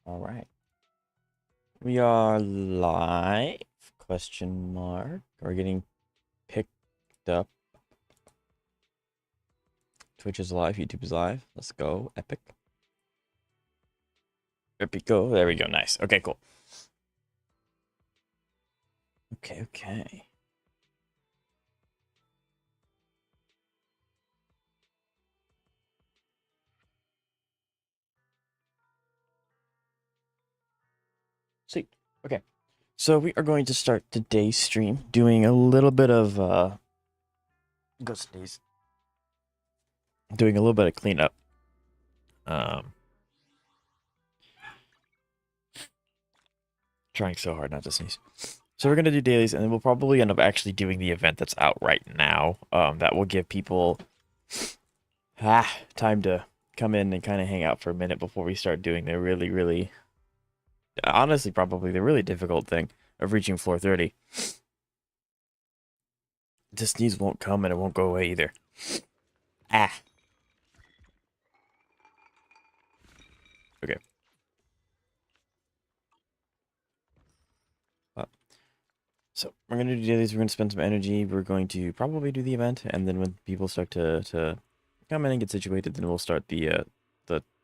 All right. We are live? Question mark. We're getting picked up. Twitch is live. YouTube is live. Let's go. Epic. Epico. There we go. Nice. Okay, cool. Okay. Sweet. Okay. So we are going to start today's stream doing a little bit of go sneeze. Doing a little bit of cleanup. Trying so hard not to sneeze. So we're gonna do dailies, and then we'll probably end up actually doing the event that's out right now. That will give people time to come in and kind of hang out for a minute before we start doing the really, honestly, probably the really difficult thing of reaching floor 30. The sneeze won't come and it won't go away either. Okay. So we're gonna do dailies. We're gonna spend some energy. We're going to probably do the event, and then when people start to come in and get situated, then we'll start the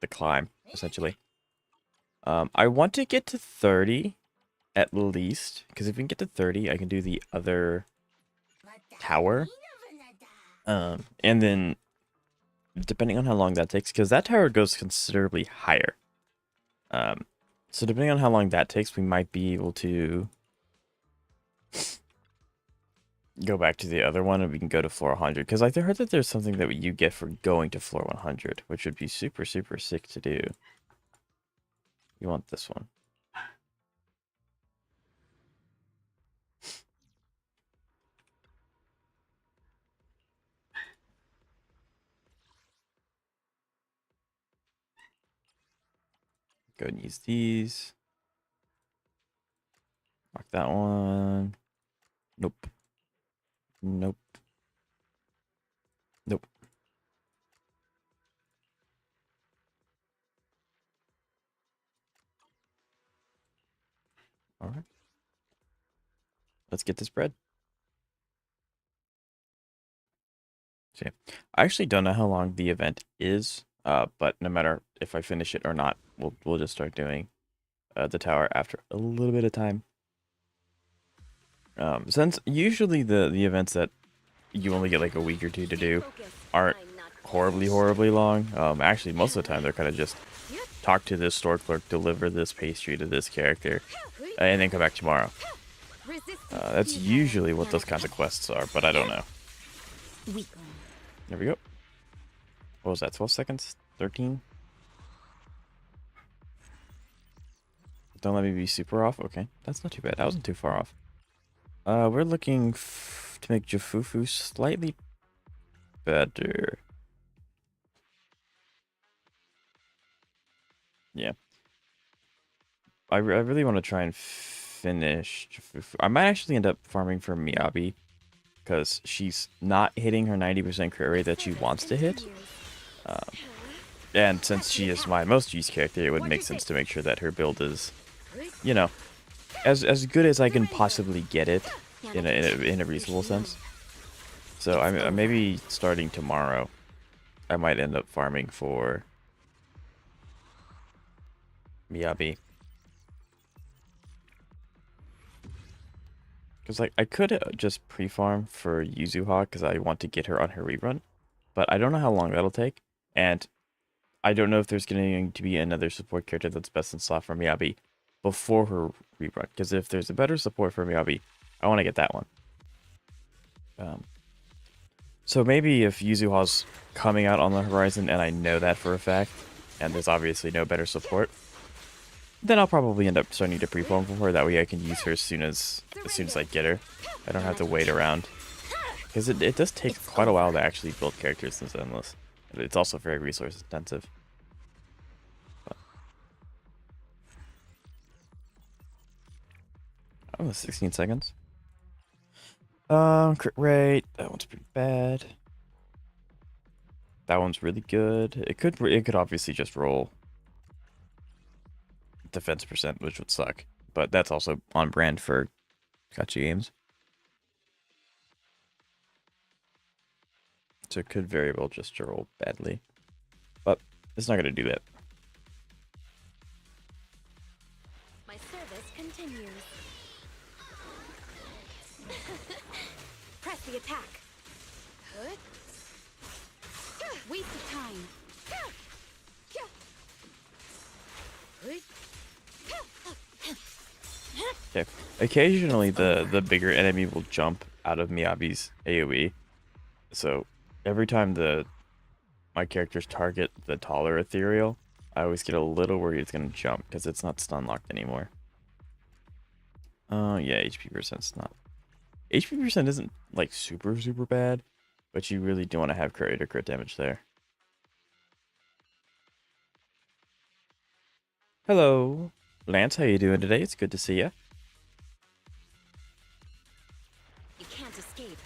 climb essentially. I want to get to 30 at least, because if we can get to 30, I can do the other tower. And then depending on how long that takes, because that tower goes considerably higher. So depending on how long that takes, we might be able to go back to the other one and we can go to floor 100. Because I heard that there's something that you get for going to floor 100, which would be super sick to do. You want this one. Go and use these. Mark that one. Nope. Nope. Nope. All right. Let's get this bread. So yeah. I actually don't know how long the event is, but no matter if I finish it or not, we'll just start doing the tower after a little bit of time. Since usually the events that you only get like a week or two to do aren't horribly long. Actually, most of the time they're kind of just talk to this store clerk, deliver this pastry to this character, and then come back tomorrow. That's usually what those kinds of quests are, but I don't know. There we go. What was that, 12 seconds? 13? Don't let me be super off. Okay, that's not too bad. I wasn't too far off. We're looking to make Jafufu slightly better. Yeah. I really want to try and finish Jafufu. I might actually end up farming for Miyabi, because she's not hitting her 90% crit rate that she wants to hit. And since she is my most used character, it would make sense to make sure that her build is, you know, as good as I can possibly get it in a reasonable sense. So I'm maybe starting tomorrow, I might end up farming for Miyabi. Because like I could just pre-farm for Yuzuha because I want to get her on her rerun, but I don't know how long that'll take, and I don't know if there's going to be another support character that's best in slot for Miyabi before her rerun. Because if there's a better support for Miyabi, I want to get that one. So maybe if Yuzuha's coming out on the horizon and I know that for a fact, and there's obviously no better support, then I'll probably end up starting to pre-farm for her. That way I can use her as soon as I get her. I don't have to wait around. Because it does take quite a while to actually build characters in Zenless. It's also very resource intensive. Oh, 16 seconds. Crit rate. That one's pretty bad. That one's really good. It could obviously just roll defense percent, which would suck. But that's also on brand for gacha games. So it could very well just roll badly. But it's not going to do that. My service continues. Press the attack. Waste of time. Okay. Occasionally the bigger enemy will jump out of Miyabi's AoE. So every time my characters target the taller ethereal, I always get a little worried it's gonna jump because it's not stun locked anymore. Oh yeah, HP percent's not. HP percent isn't like super bad, but you really do want to have crit or crit damage there. Hello, Lance. How you doing today? It's good to see you. You can't escape.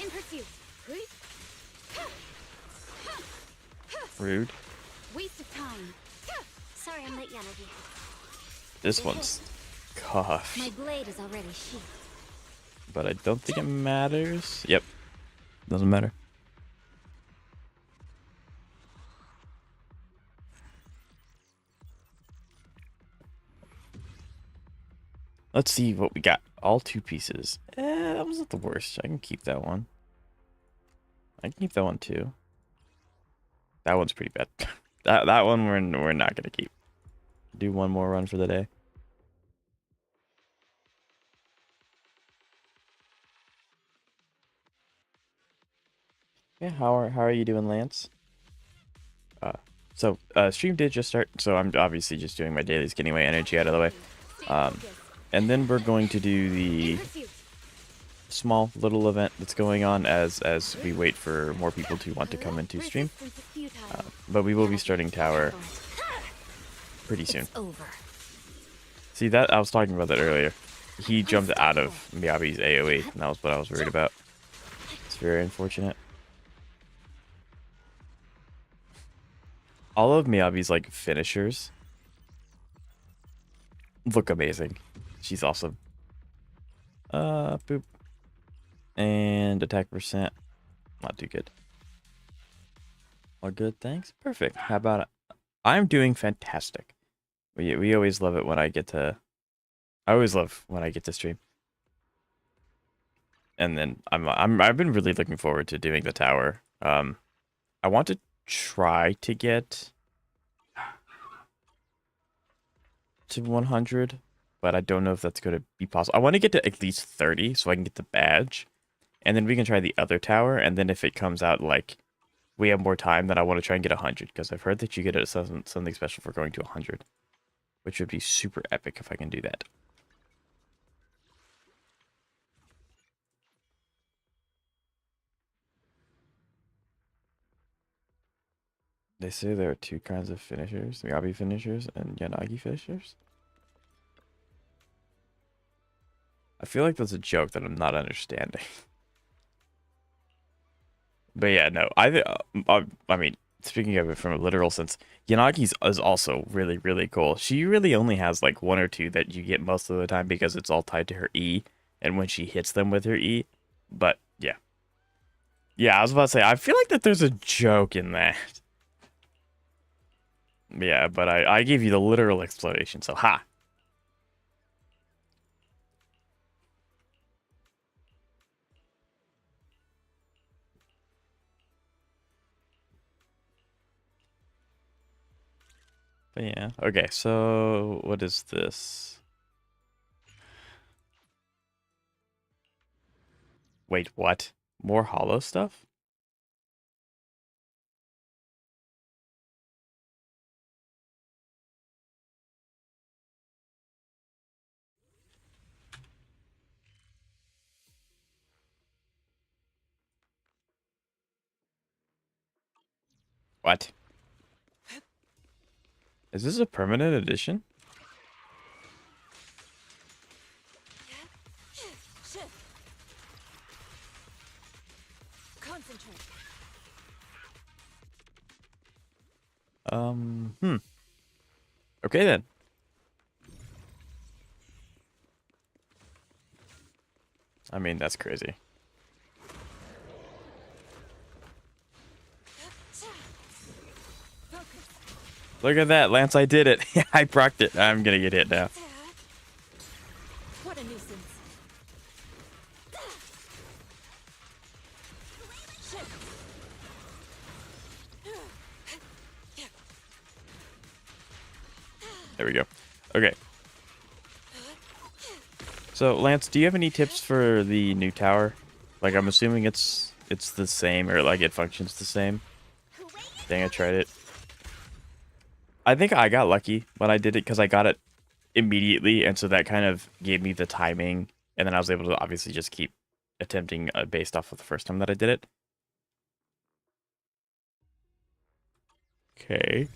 In pursuit. Rude. Waste of time. Sorry, I'm late, Yanagi. This one's cuffed. My blade is already sheathed. But I don't think it matters. Yep. Doesn't matter. Let's see what we got. All 2 pieces. That was not the worst. I can keep that one. I can keep that one too. That one's pretty bad. that one we're not gonna keep. Do one more run for the day. Yeah, how are you doing, Lance? Stream did just start, so I'm obviously just doing my dailies, getting my energy out of the way. And then we're going to do the small little event that's going on as we wait for more people to want to come into stream. But we will be starting tower pretty soon. See that? I was talking about that earlier. He jumped out of Miyabi's AoE, and that was what I was worried about. It's very unfortunate. All of Miyabi's like finishers look amazing. She's awesome. Boop. And attack percent, not too good. All good, thanks. Perfect. How about it? I'm doing fantastic. We always love it when I get to. I always love when I get to stream. And then I've been really looking forward to doing the tower. I want to try to get to 100, but I don't know if that's going to be possible. I want to get to at least 30 so I can get the badge. And then we can try the other tower, and then if it comes out like we have more time, then I want to try and get 100, because I've heard that you get something special for going to 100, which would be super epic if I can do that. They say there are 2 kinds of finishers, Miyabi finishers and Yanagi finishers. I feel like that's a joke that I'm not understanding. But yeah, no, I mean, speaking of it from a literal sense, Yanagi's is also really cool. She really only has like 1 or 2 that you get most of the time because it's all tied to her E, and when she hits them with her E. But yeah. Yeah, I was about to say, I feel like that there's a joke in that. Yeah, but I gave you the literal explanation, so ha. But yeah, okay, so what is this? Wait, what? More hollow stuff? What? Is this a permanent edition? Concentrate. Hmm. Okay then. I mean, that's crazy. Look at that, Lance, I did it. I procced it. I'm gonna get hit now. What a nuisance. There we go. Okay. So, Lance, do you have any tips for the new tower? Like, I'm assuming it's the same, or like it functions the same. Dang, I tried it. I think I got lucky when I did it because I got it immediately, and so that kind of gave me the timing, and then I was able to obviously just keep attempting based off of the first time that I did it. Okay.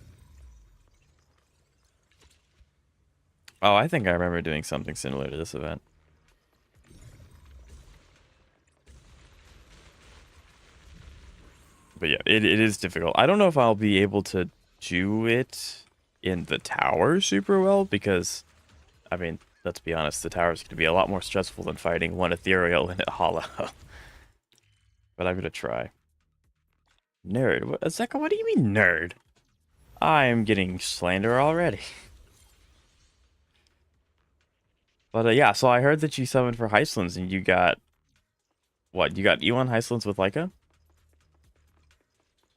Oh, I think I remember doing something similar to this event. But yeah, it is difficult. I don't know if I'll be able to do it in the tower super well because, I mean, let's be honest, the tower is going to be a lot more stressful than fighting one ethereal in a hollow. But I'm going to try. Nerd. What, Zeka, what do you mean nerd? I'm getting slander already. But yeah, so I heard that you summoned for Heistlands and you got, what, you got E1 Heistlands with Leica?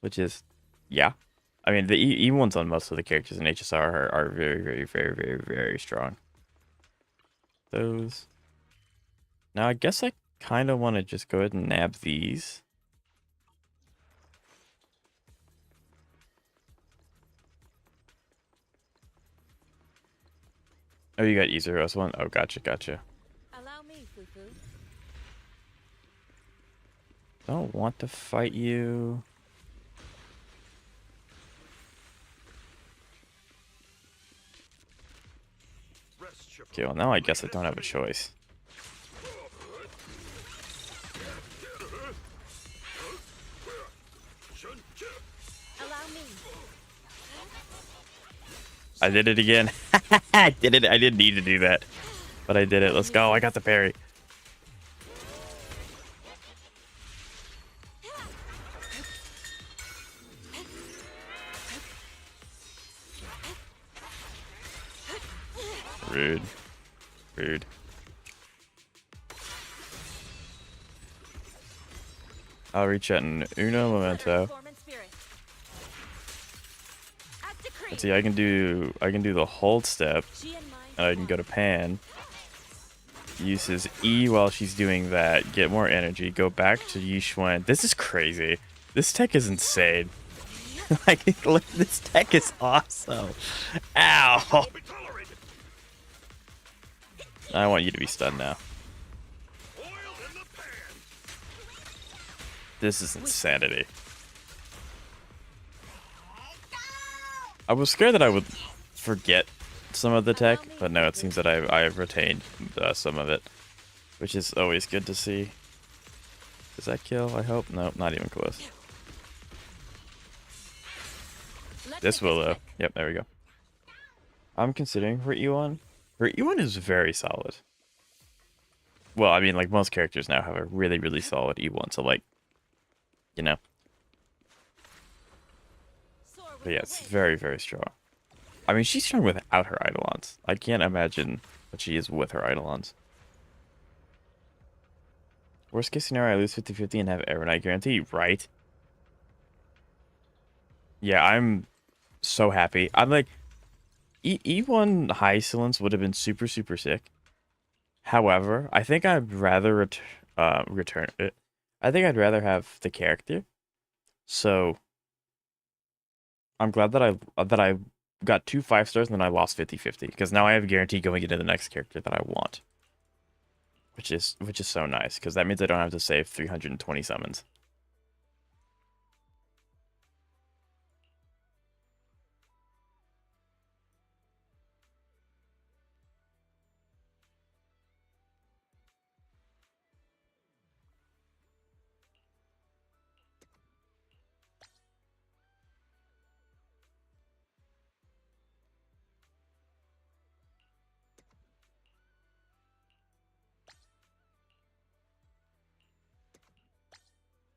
Which is, yeah. I mean, the E1s on most of the characters in HSR are very, very, very, very, very strong. Those. Now, I guess I kind of want to just go ahead and nab these. Oh, you got E0's one? Oh, gotcha, gotcha. Allow me, Fufu. Don't want to fight you. Okay, well, now I guess I don't have a choice. Allow me. I did it again. I did it. I didn't need to do that. But I did it. Let's go. I got the parry. Rude. Rude. I'll reach out in uno momento. Let's see, I can do the hold step. And I can go to Pan. Uses E while she's doing that. Get more energy. Go back to Yixuan. This is crazy. This tech is insane. Like, look, this tech is awesome. Ow. I want you to be stunned now. This is insanity. I was scared that I would forget some of the tech, but no, it seems that I've retained some of it, which is always good to see. Does that kill? I hope. Nope, not even close. This will though. Yep, there we go. I'm considering her E1. Her E1 is very solid. Well, I mean, like most characters now have a really, really solid E1, so like, you know. But yeah, it's very, very strong. I mean, she's strong without her Eidolons. I can't imagine what she is with her Eidolons. Worst case scenario, I lose 50-50 and have every night guarantee, right? Yeah, I'm so happy. I'm like, E1 high silence would have been super, super sick. However, I think I'd rather return it. I think I'd rather have the character. So I'm glad that I got 2 5-stars and then I lost 50-50 because now I have a guarantee going into the next character that I want. Which is so nice because that means I don't have to save 320 summons.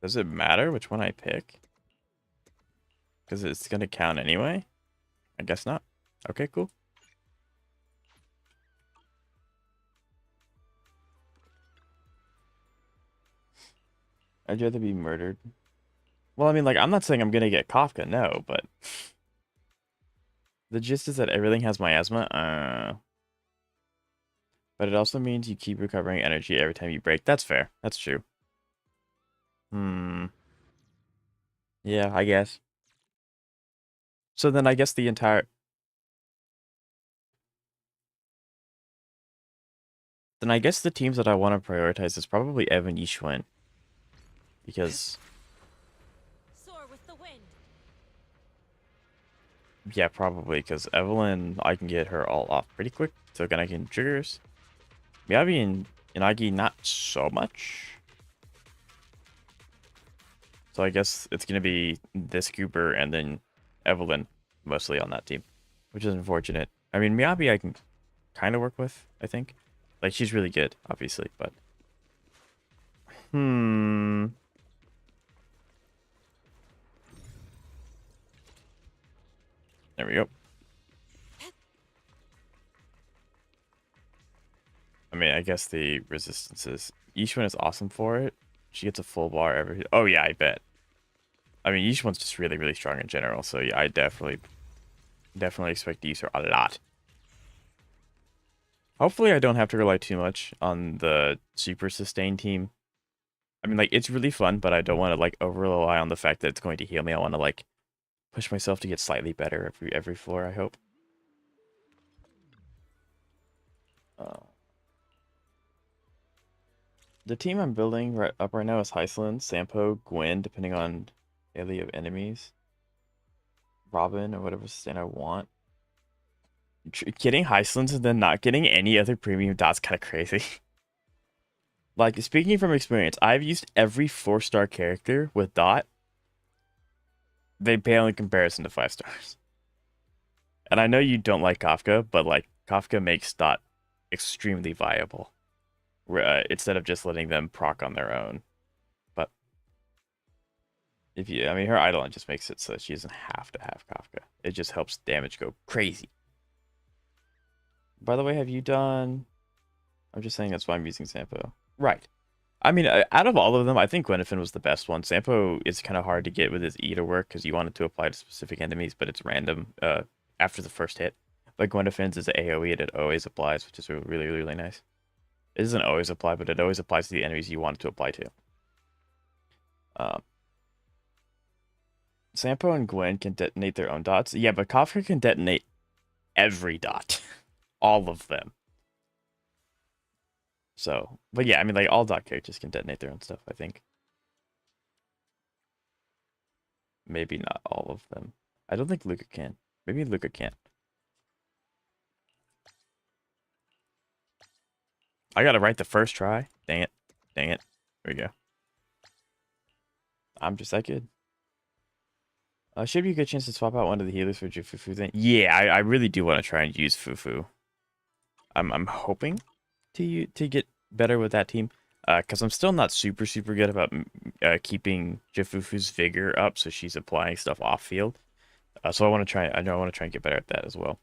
Does it matter which one I pick? Because it's going to count anyway? I guess not. Okay, cool. I'd rather be murdered. Well, I mean, like, I'm not saying I'm going to get Kafka, no, but... The gist is that everything has miasma. But it also means you keep recovering energy every time you break. That's fair. That's true. Yeah, I guess. So then I guess the entire... Then I guess the teams that I want to prioritize is probably Evan Yishwen. Because... Soar with the wind. Yeah, probably. Because Evelyn, I can get her all off pretty quick. So then I can triggers. Miyabi and Inagi, not so much. So I guess it's going to be this Cooper and then Evelyn mostly on that team. Which is unfortunate. I mean, Miyabi I can kind of work with, I think. Like, she's really good, obviously, but... There we go. I mean, I guess the resistances... Yishun is awesome for it. She gets a full bar every... Oh, yeah, I bet. I mean, Yishun's just really, really strong in general, so yeah, I definitely expect to use her a lot. Hopefully I don't have to rely too much on the super sustain team. I mean, like, it's really fun, but I don't want to, like, over-rely on the fact that it's going to heal me. I want to, like, push myself to get slightly better every floor, I hope. The team I'm building up right now is Heisland, Sampo, Gwen, depending on daily of enemies. Robin, or whatever sustain I want. Getting Heislands and then not getting any other premium dots kind of crazy. Like, speaking from experience, I've used every 4-star character with dot. They pale in comparison to 5 stars. And I know you don't like Kafka, but like Kafka makes dot extremely viable. Instead of just letting them proc on their own. But I mean, her Eidolon just makes it so that she doesn't have to have Kafka. It just helps damage go crazy. By the way, have you done... I'm just saying that's why I'm using Sampo. Right. I mean, out of all of them, I think Gwendofen was the best one. Sampo is kind of hard to get with his E to work because you want it to apply to specific enemies, but it's random after the first hit. But Gwendofen's is AoE and it always applies, which is really, really nice. It doesn't always apply, but it always applies to the enemies you want it to apply to. Sampo and Gwen can detonate their own dots. Yeah, but Kafka can detonate every dot. All of them. So, but yeah, I mean, like, all dot characters can detonate their own stuff, I think. Maybe not all of them. I don't think Luca can. Maybe Luca can. I got it right the first try. Dang it. Dang it. There we go. I'm just that good. Should be a good chance to swap out one of the healers for Jufufu then. Yeah, I really do want to try and use Fufu. I'm hoping to get better with that team. Because I'm still not super good about keeping Jifufu's vigor up, so she's applying stuff off field. So I want to try. I know I want to try and get better at that as well.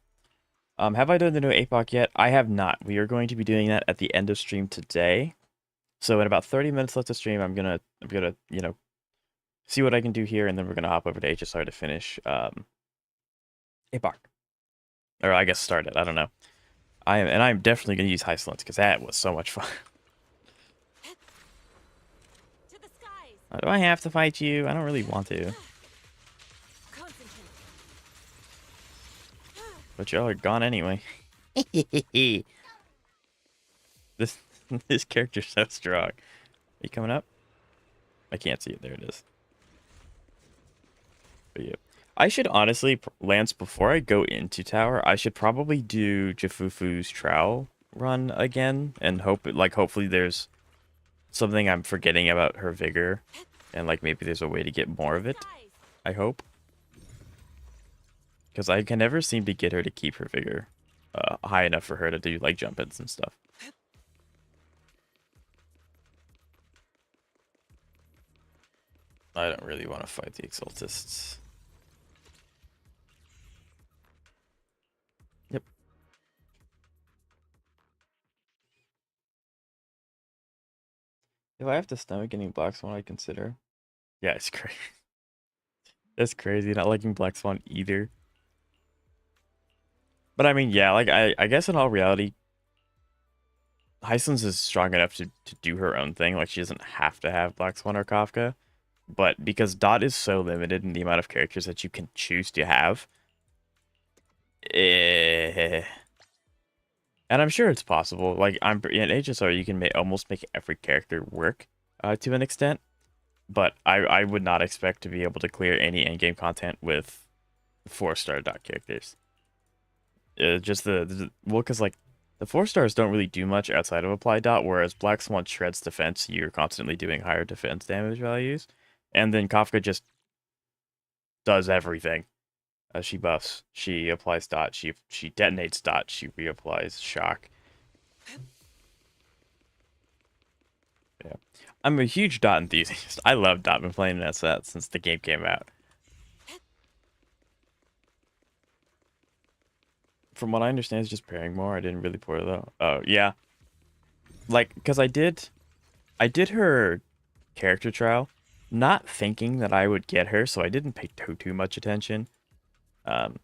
Have I done the new APOC yet? I have not. We are going to be doing that at the end of stream today. So in about 30 minutes left of stream, I'm gonna you know, see what I can do here, and then we're gonna hop over to HSR to finish APOC, or I guess start it. I don't know. I'm definitely gonna use Heislands because that was so much fun. To the skies. Do I have to fight you? I don't really want to. Concentrate. But y'all are gone anyway. This character's so strong. Are you coming up? I can't see it. There it is. But yeah. I should honestly, Lance, before I go into tower, I should probably do Jifufu's trowel run again and hopefully there's something I'm forgetting about her vigor, and like maybe there's a way to get more of it. I hope, because I can never seem to get her to keep her vigor high enough for her to do like jump ins and stuff. I don't really want to fight the Exaltists. Yep. If I have to stomach getting Black Swan, I'd consider. Yeah, it's crazy. It's crazy not liking Black Swan either. But I mean, yeah, like I guess in all reality, Hyslins is strong enough to do her own thing. Like she doesn't have to have Black Swan or Kafka. But because Dot is so limited in the amount of characters that you can choose to have, and I'm sure it's possible. Like in HSR, you can almost make every character work to an extent. But I would not expect to be able to clear any endgame content with 4-star Dot characters. Just well, because like the 4-stars don't really do much outside of apply dot, whereas Black Swan shreds defense. You're constantly doing higher defense damage values, and then Kafka just does everything. She buffs, she applies dot, she detonates dot, she reapplies shock. Yeah, I'm a huge dot enthusiast. I love dot. Been playing that set since the game came out. From what I understand, it's just pairing more. I didn't really pour it though. Oh yeah, like because I did her character trial, not thinking that I would get her, so I didn't pay too much attention. Um,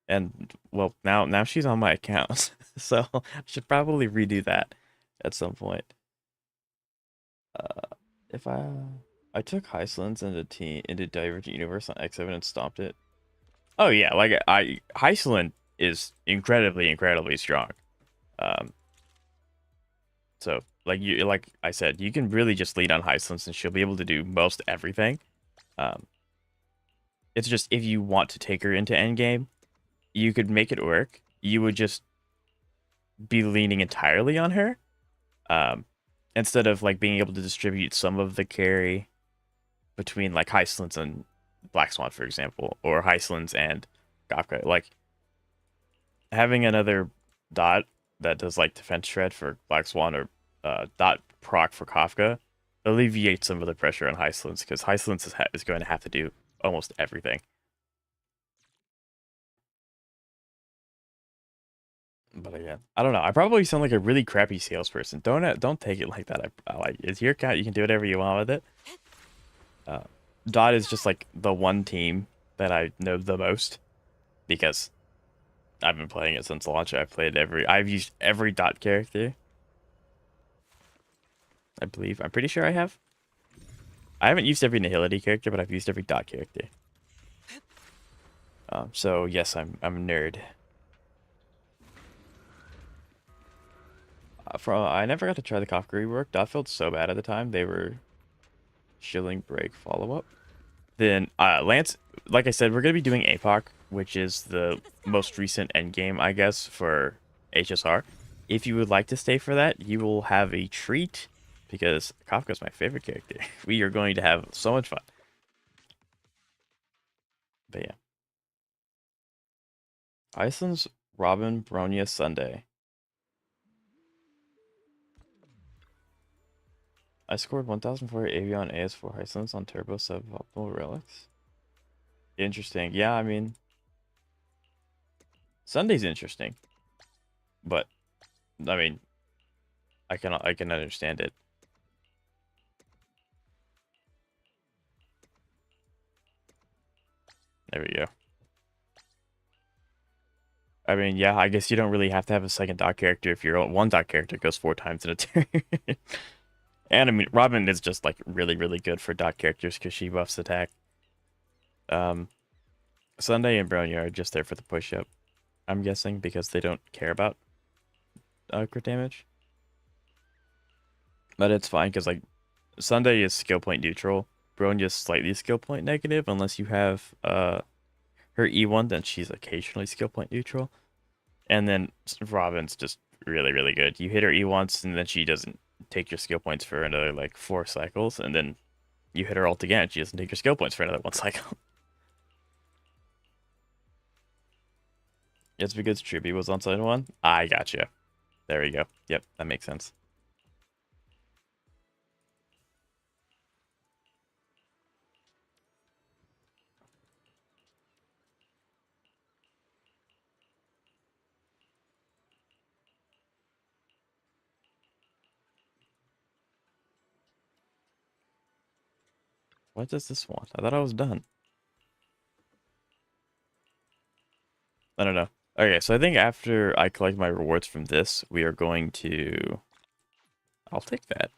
and well, now she's on my account, so I should probably redo that at some point. If I took Hyslins into Divergent Universe on X7 and stomped it. Oh yeah, like Hyslin is incredibly strong. Um, so like I said, you can really just lead on Hyslins and she'll be able to do most everything. Um, it's just if you want to take her into endgame, you could make it work. You would just be leaning entirely on her. Um, instead of like being able to distribute some of the carry between like Hyslins and Black Swan, for example, or Hyslins and Kafka. Like having another dot that does like defense shred for Black Swan or dot proc for Kafka alleviates some of the pressure on Hyslins because Hyslins is going to have to do almost everything. But again, I don't know. I probably sound like a really crappy salesperson. Don't take it like that. I like it's your account. You can do whatever you want with it. Uh, Dot is just like the one team that I know the most because I've been playing it since launch. I've used every Dot character. I believe. I'm pretty sure I have. I haven't used every Nihility character, but I've used every Dot character. So yes, I'm a nerd. I never got to try the Kafka rework. Dot felt so bad at the time. They were shilling break follow up. Then Lance, like I said, we're gonna be doing APOC, which is the most recent endgame, I guess, for HSR. If you would like to stay for that, you will have a treat because Kafka's my favorite character. We are going to have so much fun. But yeah. Iceland's Robin Bronya Sunday. I scored 1,004 Avion AS4 Icelands on Turbo Suboptimal Relics. Interesting. Yeah, I mean, Sunday's interesting. But, I mean, I can understand it. There we go. I mean, yeah, I guess you don't really have to have a second dot character if your one dot character goes 4 times in a turn. And I mean, Robin is just like really good for dot characters because she buffs attack. Sunday and Bronya are just there for the push up, I'm guessing, because they don't care about crit damage. But it's fine because like Sunday is skill point neutral. Bronya is slightly skill point negative unless you have her E1, then she's occasionally skill point neutral. And then Robin's just really good. You hit her E once, and then she doesn't take your skill points for another like 4 cycles, and then you hit her ult again. She doesn't take your skill points for another 1 cycle. It's because Trippy was on side 1. I gotcha. There we go. Yep, that makes sense. What does this want? I thought I was done. I don't know. Okay, so I think after I collect my rewards from this, we are going to... I'll take that.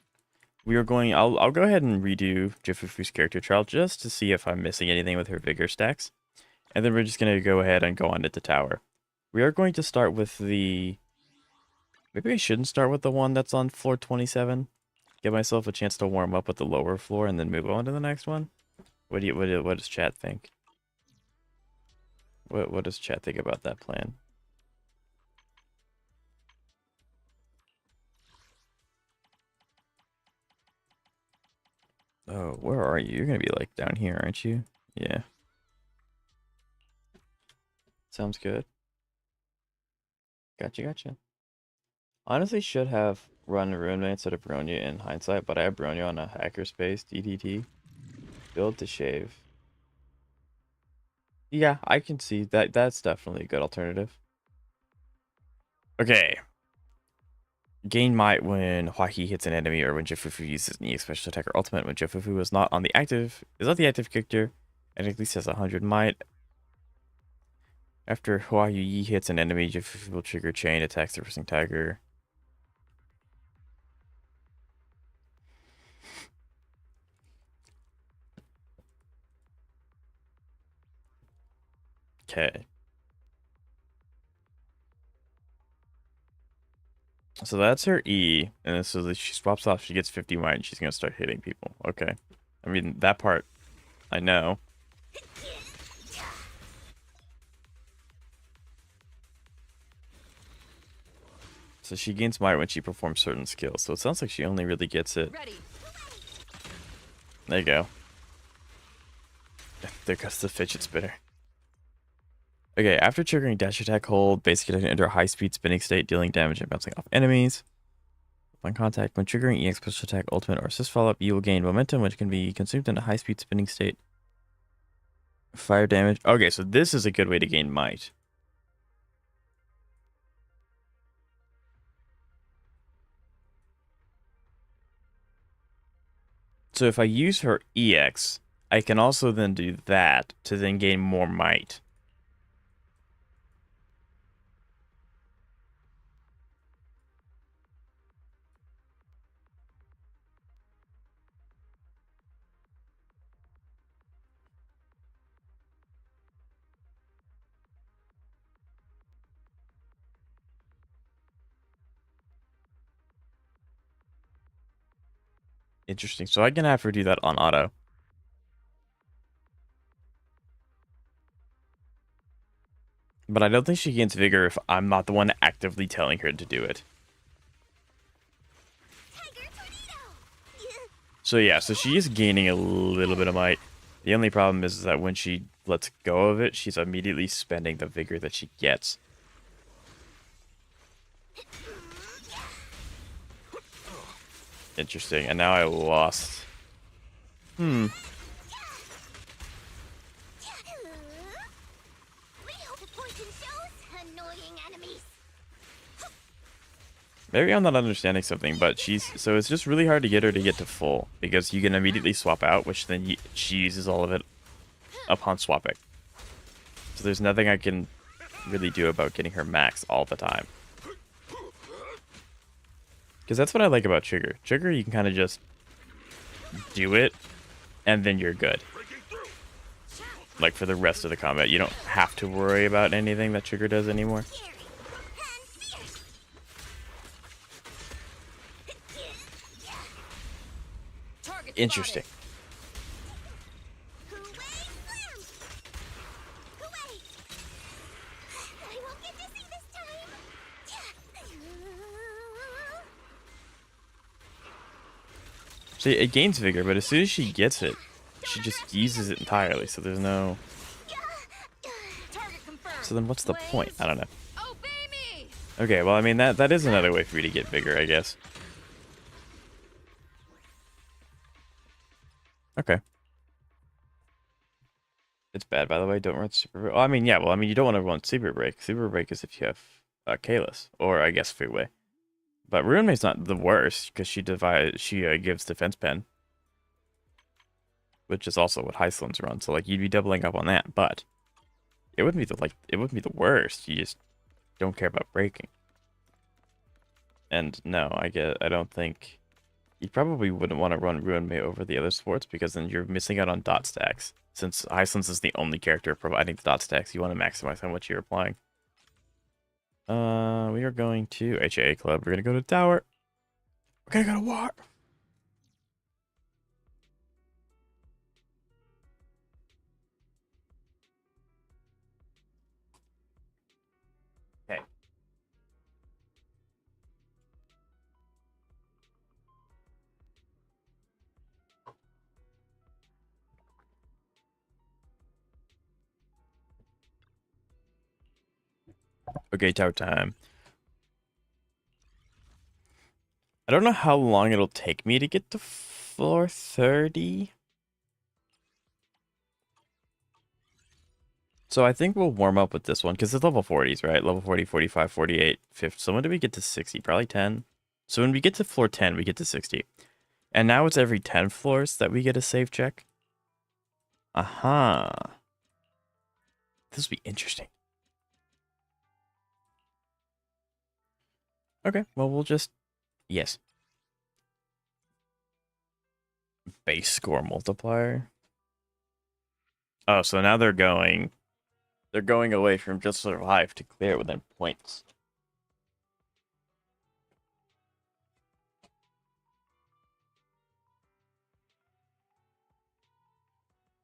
We are going... I'll go ahead and redo Jifufu's character trial just to see if I'm missing anything with her vigor stacks. And then we're just going to go ahead and go on to the tower. We are going to start with the... Maybe I shouldn't start with the one that's on floor 27. Give myself a chance to warm up with the lower floor and then move on to the next one. What does chat think? What does chat think about that plan? Oh, where are you? You're gonna be like down here, aren't you? Yeah. Sounds good. Gotcha. Honestly, should have run Rune instead of Bronya in hindsight, but I have Bronya on a hackerspace DDT. Build to shave. Yeah, I can see that. That's definitely a good alternative. Okay. Gain might when Huahi hits an enemy or when Jifufu uses an EX special attack or ultimate when Jifufu is not the active character and at least has 100 might. After Huahi hits an enemy, Jifufu will trigger chain attacks the reversing tiger. Okay. So that's her E, and so that she swaps off, she gets 50 might, and she's gonna start hitting people. Okay. I mean, that part, I know. So she gains might when she performs certain skills. So it sounds like she only really gets it. Ready. There you go. There goes the fidget spinner. Okay, after triggering dash attack, hold basic attack enter a high speed spinning state, dealing damage and bouncing off enemies. Upon contact, when triggering EX special attack, ultimate, or assist follow up, you will gain momentum, which can be consumed in a high speed spinning state. Fire damage. Okay, so this is a good way to gain might. So if I use her EX, I can also then do that to then gain more might. Interesting. So I can have her do that on auto. But I don't think she gains vigor if I'm not the one actively telling her to do it. So yeah, so she is gaining a little bit of might. The only problem is that when she lets go of it, she's immediately spending the vigor that she gets. Interesting. And now I lost. Maybe I'm not understanding something, but so it's just really hard to get her to get to full because you can immediately swap out, which then she uses all of it upon swapping. So there's nothing I can really do about getting her max all the time. Because that's what I like about Trigger. Trigger, you can kind of just do it, and then you're good. Like for the rest of the combat, you don't have to worry about anything that Trigger does anymore. Interesting. See, it gains vigor, but as soon as she gets it, she just uses it entirely, so there's no... So then what's the point? I don't know. Okay, well, I mean, that is another way for you to get vigor, I guess. Okay. It's bad, by the way. Don't run super break. Well, I mean, yeah. Well, I mean, you don't want to run super break. Super break is if you have Kalis, or I guess freeway. But Runemaid's not the worst because she gives defense pen. which is also what Heislands run. So like you'd be doubling up on that, but it wouldn't be the worst. You just don't care about breaking. And no, I don't think you probably wouldn't want to run Ruin May over the other sports because then you're missing out on dot stacks. Since Icelands is the only character providing the dot stacks, you want to maximize how much you're applying. We are going to HAA Club. We're gonna go to Tower. We're gonna go to War. Okay. Okay, Tower time. I don't know how long it'll take me to get to floor 30. So I think we'll warm up with this one because it's level 40s, right? Level 40, 45, 48, 50. So when do we get to 60? Probably 10. So when we get to floor 10, we get to 60. And now it's every 10 floors that we get a save check. Aha. This will be interesting. Okay, well, we'll just... Yes. Base score multiplier. Oh, so now they're going away from just survive to clear within points.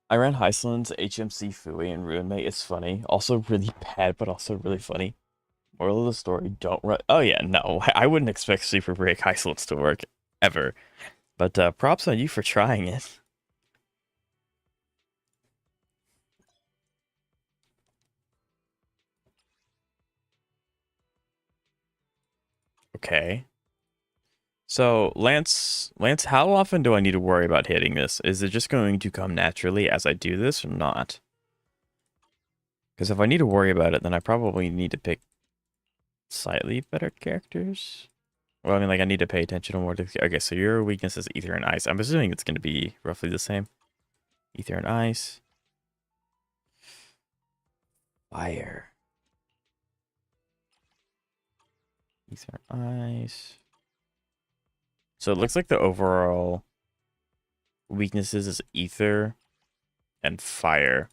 I ran Heislands, HMC, Fui, and Ruinmate. It's funny. Also really bad, but also really funny. Moral of the story, don't run. Oh yeah, no. I wouldn't expect Super Break Heislands to work, ever. But props on you for trying it. Okay. So, Lance, how often do I need to worry about hitting this? Is it just going to come naturally as I do this or not? Because if I need to worry about it, then I probably need to pick slightly better characters. Well, I mean, like, I need to pay attention more to... Okay, so your weakness is Ether and Ice. I'm assuming it's going to be roughly the same. Ether and Ice. Fire. Ether and Ice. So it looks like the overall weaknesses is Ether and Fire.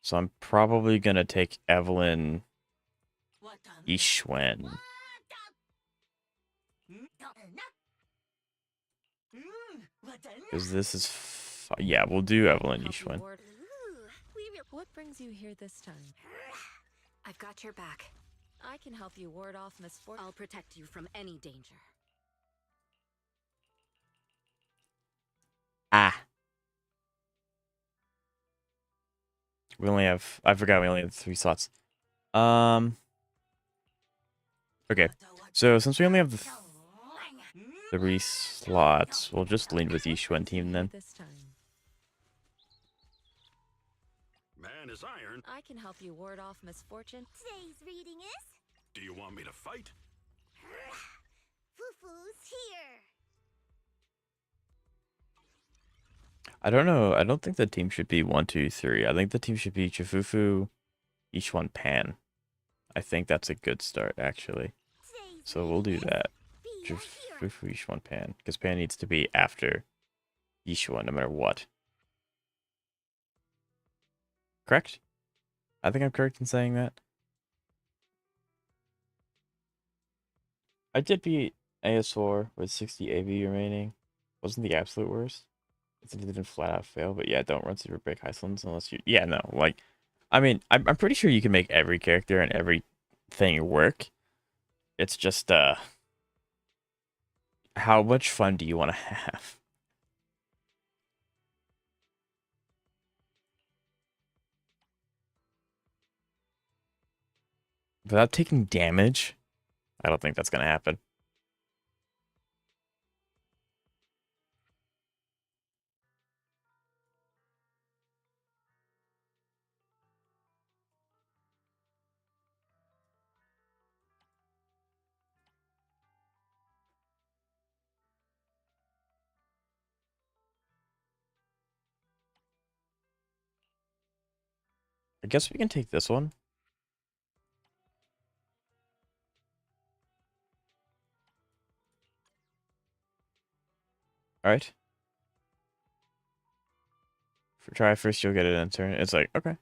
So I'm probably going to take Evelyn Ishwen. Because this is... Yeah, we'll do Evelyn Ishwen. What brings you here this time? I've got your back. I can help you ward off misfortune. I'll protect you from any danger. Ah. We only have... I forgot we only have 3 slots. Okay. So since we only have the 3 slots, we'll just lean with Yishuan team then. This time. Man is iron. I can help you ward off misfortune. Today's reading is Do you want me to fight? Fufu's here. I don't know. I don't think the team should be 1, 2, 3. I think the team should be Chifufu, Yishuan, Pan. I think that's a good start, actually. So we'll do that. Chifufu, Yishuan, Pan. Because Pan needs to be after Yishuan, no matter what. Correct? I think I'm correct in saying that. I did beat AS4 with 60 AV remaining. Wasn't the absolute worst. It didn't flat out fail, but yeah, don't run Super Big Heislands unless you... Yeah, no, like... I mean, I'm pretty sure you can make every character and everything work. It's just, how much fun do you want to have? Without taking damage? I don't think that's going to happen. I guess we can take this one. Alright. Try first, you'll get it in turn. It's like, okay.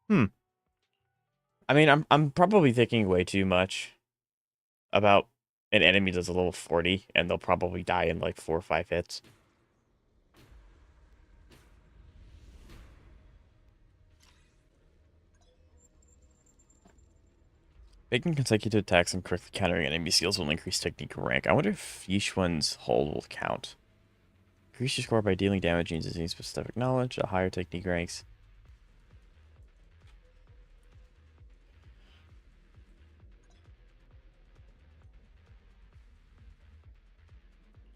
I mean, I'm probably thinking way too much about an enemy that's a level 40, and they'll probably die in like 4 or 5 hits. Making consecutive attacks and correctly countering enemy skills will increase technique rank. I wonder if each one's hold will count. Increase your score by dealing damage using specific knowledge. A higher technique ranks.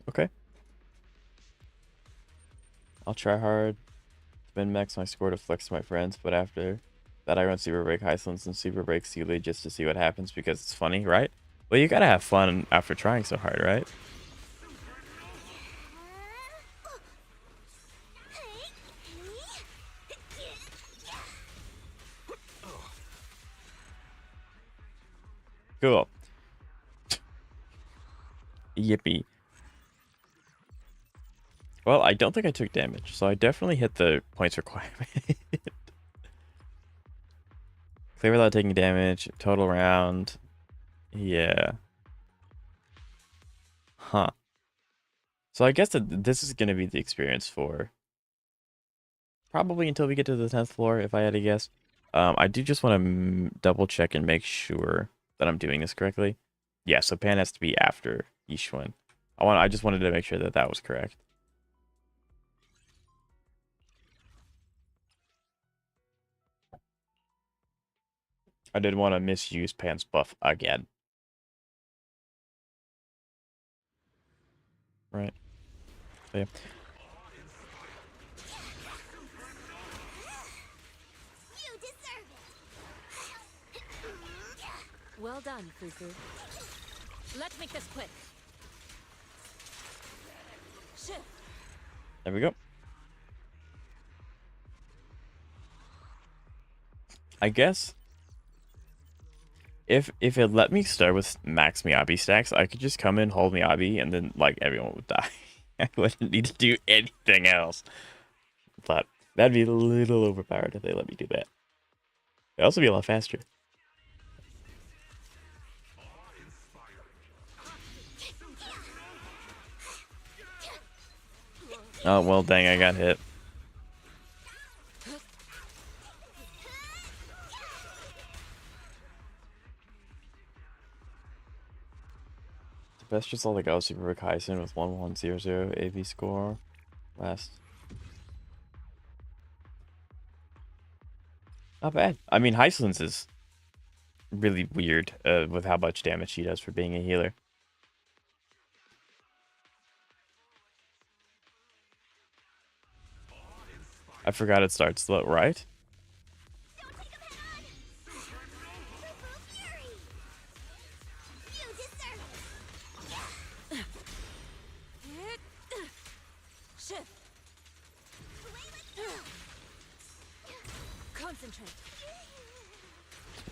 Okay. I'll try hard. Spend max my score to flex my friends, but after that I run Super Break Highlands and Super Break Sealy just to see what happens because it's funny, right? Well, you gotta have fun after trying so hard, right? Cool. Yippee. Well, I don't think I took damage, so I definitely hit the points requirement. Clear without taking damage. Total round. Yeah. Huh. So I guess that this is going to be the experience for probably until we get to the 10th floor, if I had to guess. I do just want to double check and make sure that I'm doing this correctly. Yeah, so Pan has to be after Yishun. I just wanted to make sure that that was correct. I didn't want to misuse Pan's buff again. Right. So, yeah. Well done, Fufu. Let's make this quick. Shift. There we go. I guess if it let me start with max Miyabi stacks, I could just come in, hold Miyabi, and then like everyone would die. I wouldn't need to do anything else. But that'd be a little overpowered if they let me do that. It'd also be a lot faster. Oh, well, dang, I got hit. The best just all the go Super Rick Heisen with 1100 AV score. Last. Not bad. I mean, Heislin's is really weird with how much damage he does for being a healer. I forgot it starts slow, right? Shift. Concentrate.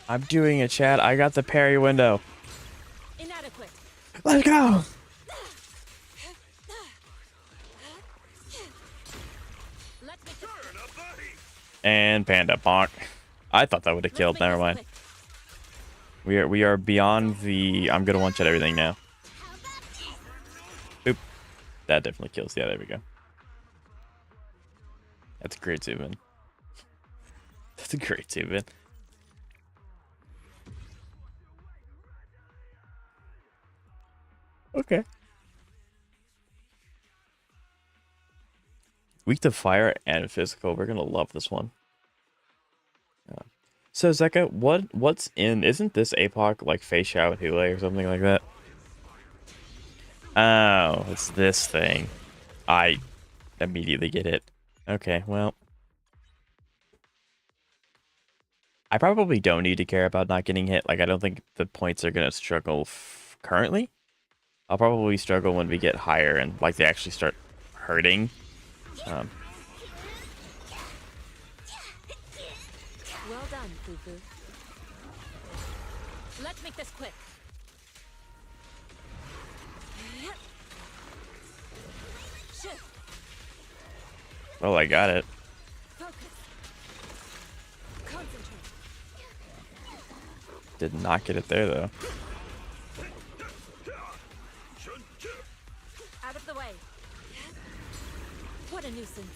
I'm doing it, Chad. I got the parry window. Inadequate. Let's go! Let's make this And Panda bonk. I thought that would have killed. Never mind. We are beyond the. I'm gonna one shot everything now. Boop. That definitely kills. Yeah, there we go. That's a great zoom in. That's a great zoom in. Okay. Weak to fire and physical. We're gonna love this one. Yeah. So Zeka, what's in? Isn't this APOC like Fei Xiao and Hule or something like that? Oh, it's this thing. I immediately get it. Okay, well. I probably don't need to care about not getting hit. Like, I don't think the points are going to struggle currently. I'll probably struggle when we get higher and, like, they actually start hurting. Fufu. Let's make this quick. Shift. Well, I got it. Focus. Concentrate. Did not get it there, though. Out of the way. What a nuisance.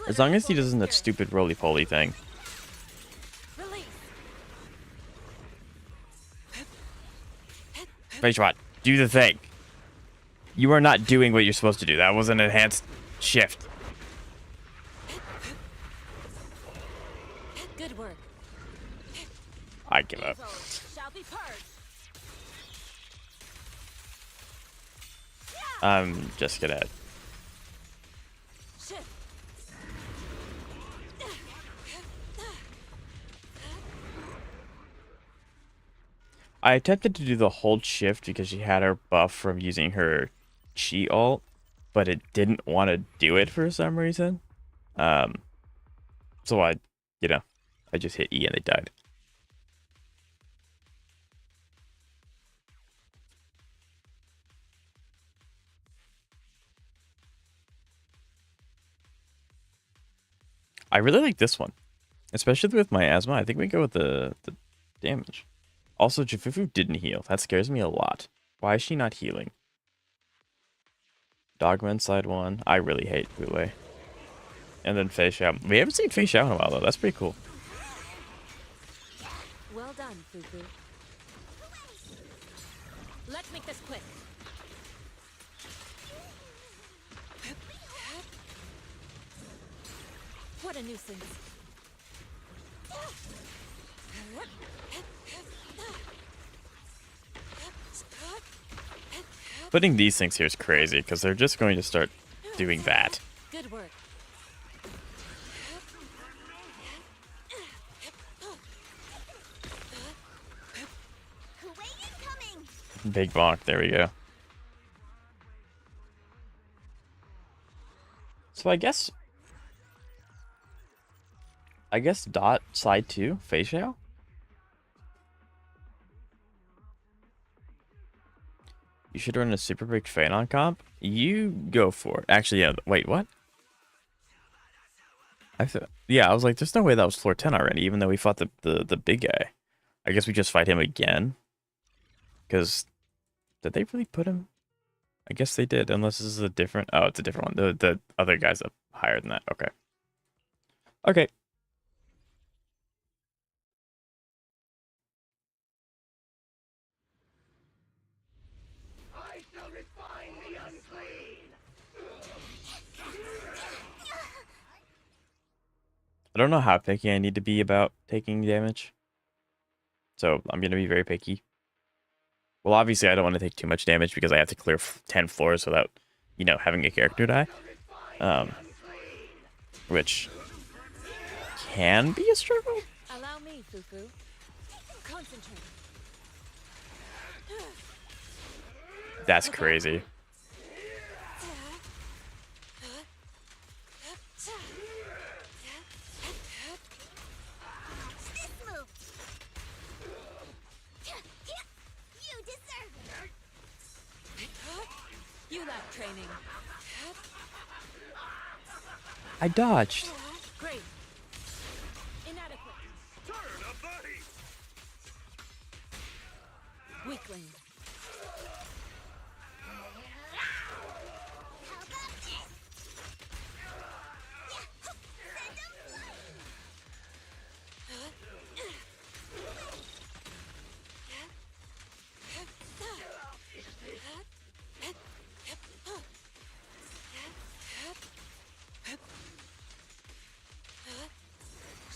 As long as he Obliterate doesn't that spirit. stupid roly-poly thing. Release. Face shot. Do the thing. You are not doing what you're supposed to do. That was an enhanced shift. Good work. I give up. Evil shall be purged. I'm just gonna... Shift. I attempted to do the hold shift because she had her buff from using her chi ult, but it didn't want to do it for some reason. So I just hit E and they died. I really like this one, especially with my asthma. I think we go with the damage. Also, Jifufu didn't heal. That scares me a lot. Why is she not healing? Dogman side 1. I really hate Wu-Wei. And then Fei Xiao. We haven't seen Fei Xiao in a while, though. That's pretty cool. Well done, Fufu. Let's make this quick. What a nuisance. Putting these things here is crazy, because they're just going to start doing that. Good work. Kuwait incoming! Big bonk. There we go. So I guess dot side 2, Fei Xiao? You should run a super big Phanon comp. You go for it. Actually, yeah. Wait, what? Yeah, I was like, there's no way that was floor 10 already, even though we fought the big guy. I guess we just fight him again. Because did they really put him? I guess they did, unless this is a different. Oh, it's a different one. The other guy's up higher than that. Okay. Okay. I don't know how picky I need to be about taking damage. So I'm going to be very picky. Well, obviously I don't want to take too much damage because I have to clear 10 floors without, having a character die. Which can be a struggle. Allow me, Fufu. Concentrate. That's crazy. This move! You deserve it! You lack training. I dodged. Great. Inadequate. Turn up the heat. Weakling. How about this? Send 'em flying!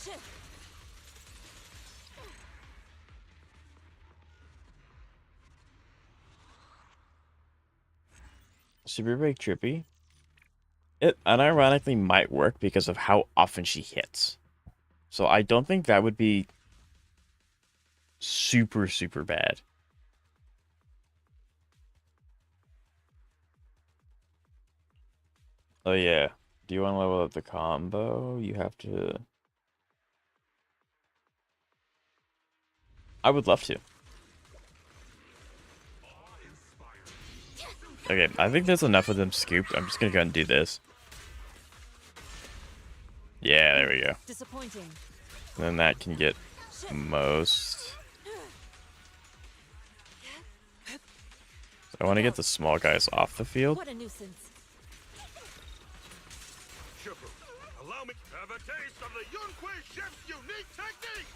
Shift. Super big trippy. It unironically might work because of how often she hits. So I don't think that would be super, super bad. Oh yeah. Do you want to level up the combo? You have to I would love to. Okay, I think there's enough of them scooped. I'm just gonna go ahead and do this. Yeah, there we go. Disappointing. And then that can get most. So I want to get the small guys off the field. What a nuisance. Shipper, allow me to have a taste of the Yunque Chef's unique technique!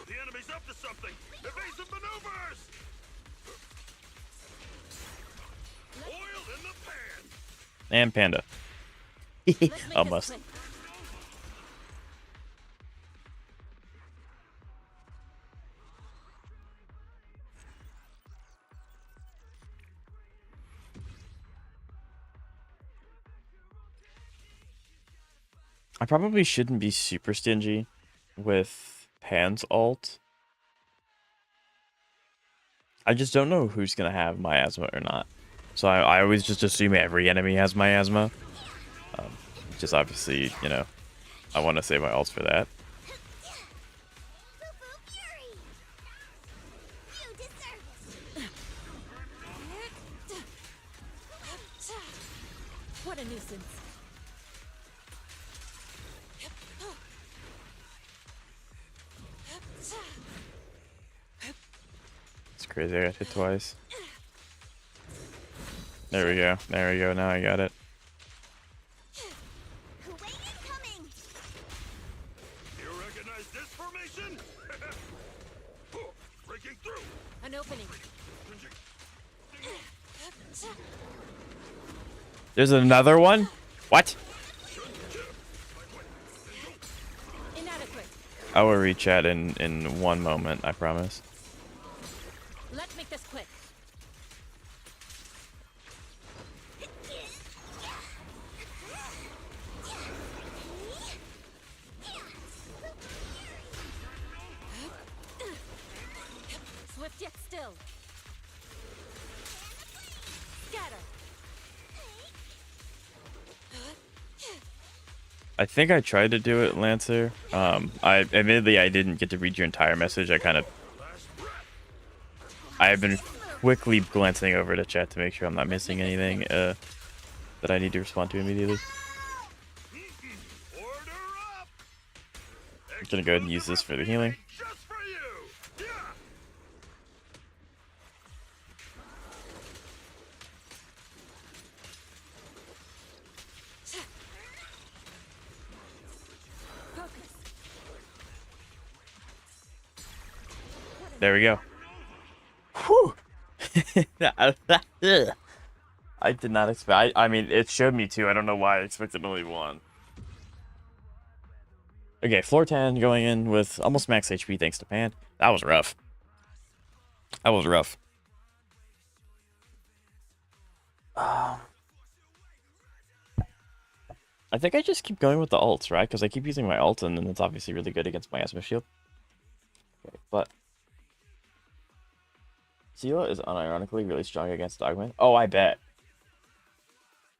The enemy's up to something! Evasive maneuvers! Oil in the pan! And Panda. Let's make this Almost. quick. I probably shouldn't be super stingy with Pan's ult. I just don't know who's gonna have miasma or not. So I always just assume every enemy has miasma. Just obviously, you know, I want to save my ults for that. Fury! You deserve it! What a nuisance. It's crazy, I got hit twice. There we go, there we go, now I got it. Kuwait incoming! You recognize this formation? Breaking through! An opening. There's another one? What? Inadequate. I will reach out in one moment, I promise. Let's make this quick. Swift yet still. Scatter. I think I tried to do it, Lancer. Admittedly I didn't get to read your entire message. I have been quickly glancing over the chat to make sure I'm not missing anything that I need to respond to immediately. Order up! I'm gonna go ahead and use this for the healing. Just for you! Yeah! Focus. There we go. Whew. I did not expect. I mean, it showed me two. I don't know why I expected only one. Okay, floor 10 going in with almost max HP thanks to Pan. That was rough. That was rough. I think I just keep going with the ults, right? Because I keep using my ult, and then it's obviously really good against my Asthma Shield. Okay, but Sela is unironically really strong against Dogman. Oh, I bet.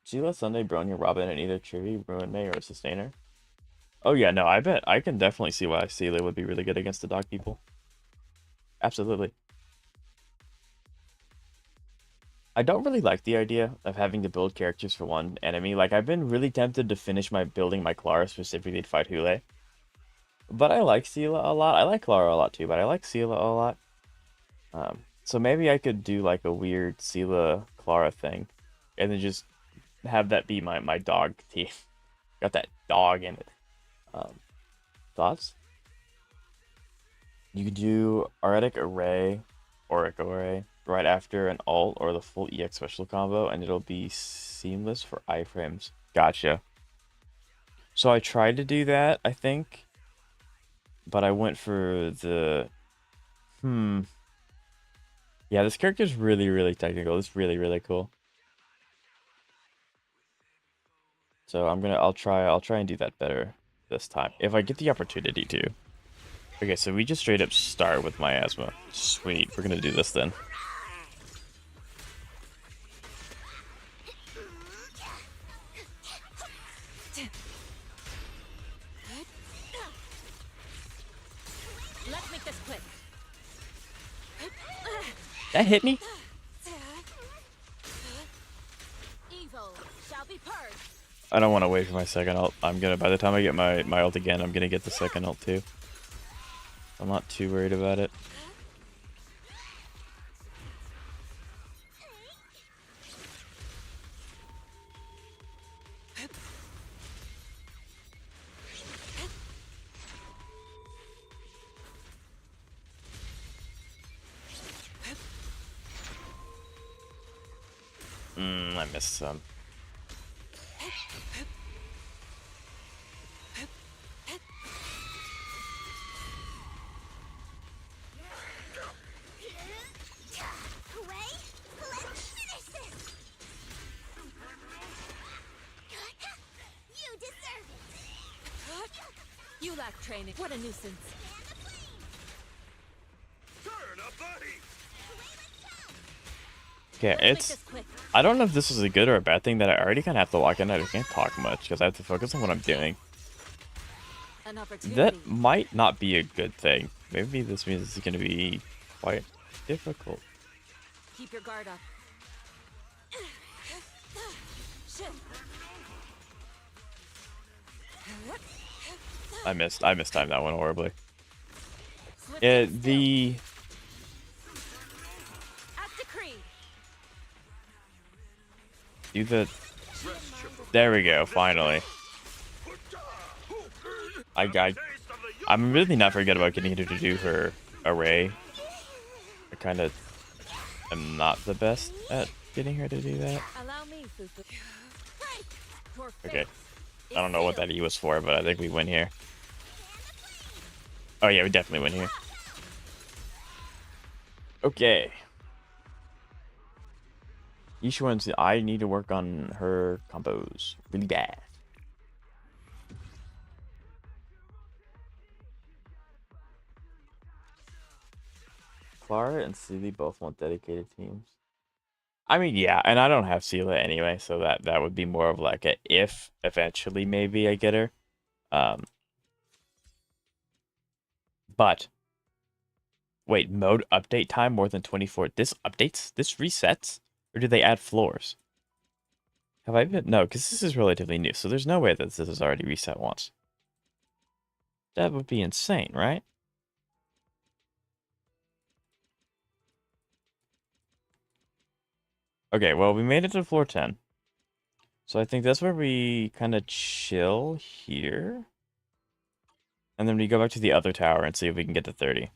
Sela, Sunday, Bronya, Robin, and either Chiri, Ruin May, or a Sustainer. Oh yeah, no, I bet. I can definitely see why Sela would be really good against the dog people. Absolutely. I don't really like the idea of having to build characters for one enemy. Like, I've been really tempted to finish building my Clara specifically to fight Hule. But I like Sela a lot. I like Clara a lot too, but I like Sela a lot. So maybe I could do like a weird Sela Clara thing, and then just have that be my dog team. Got that dog in it. Thoughts? You could do Aretic Array or Echo Array right after an ult or the full EX special combo, and it'll be seamless for iframes. Gotcha. So I tried to do that, I think, but I went for the yeah, this character's really, really technical. It's really, really cool. So I'll try and do that better this time if I get the opportunity to. Okay, so we just straight up start with miasma. Sweet, we're gonna do this then. Let's make make this quick. That hit me? Evil shall be purged. I don't want to wait for my second ult. I'm gonna, by the time I get my ult again, I'm gonna get the second ult too. I'm not too worried about it. I missed some. Let's finish this. You deserve it. You lack training. What a nuisance. Turn up the heat. Okay, Make it's... this quick. I don't know if this is a good or a bad thing that I already kind of have to lock in. I can't talk much because I have to focus on what I'm doing. An opportunity. That might not be a good thing. Maybe this means it's going to be quite difficult. Keep your guard up. Shit. I mistimed that one horribly. Swift Yeah, and still. the... At decree. Do the... There we go, finally. I'm really not very good about getting her to do her array. I kind of am not the best at getting her to do that. Allow me, Fufu. Your Okay. fate I don't know what that is E was for, but I think we win here. Oh yeah, we definitely win here. Okay. Yishuan's, I need to work on her combos really bad. Clara and Seely both want dedicated teams. I mean, yeah, and I don't have Seela anyway, so that would be more of like a if eventually maybe I get her. But wait, mode update time more than 24. This updates? This resets? Or do they add floors? Have I been? No, because this is relatively new, so there's no way that this is already reset once. That would be insane, right? Okay, well, we made it to floor 10. So I think that's where we kind of chill here. And then we go back to the other tower and see if we can get to 30.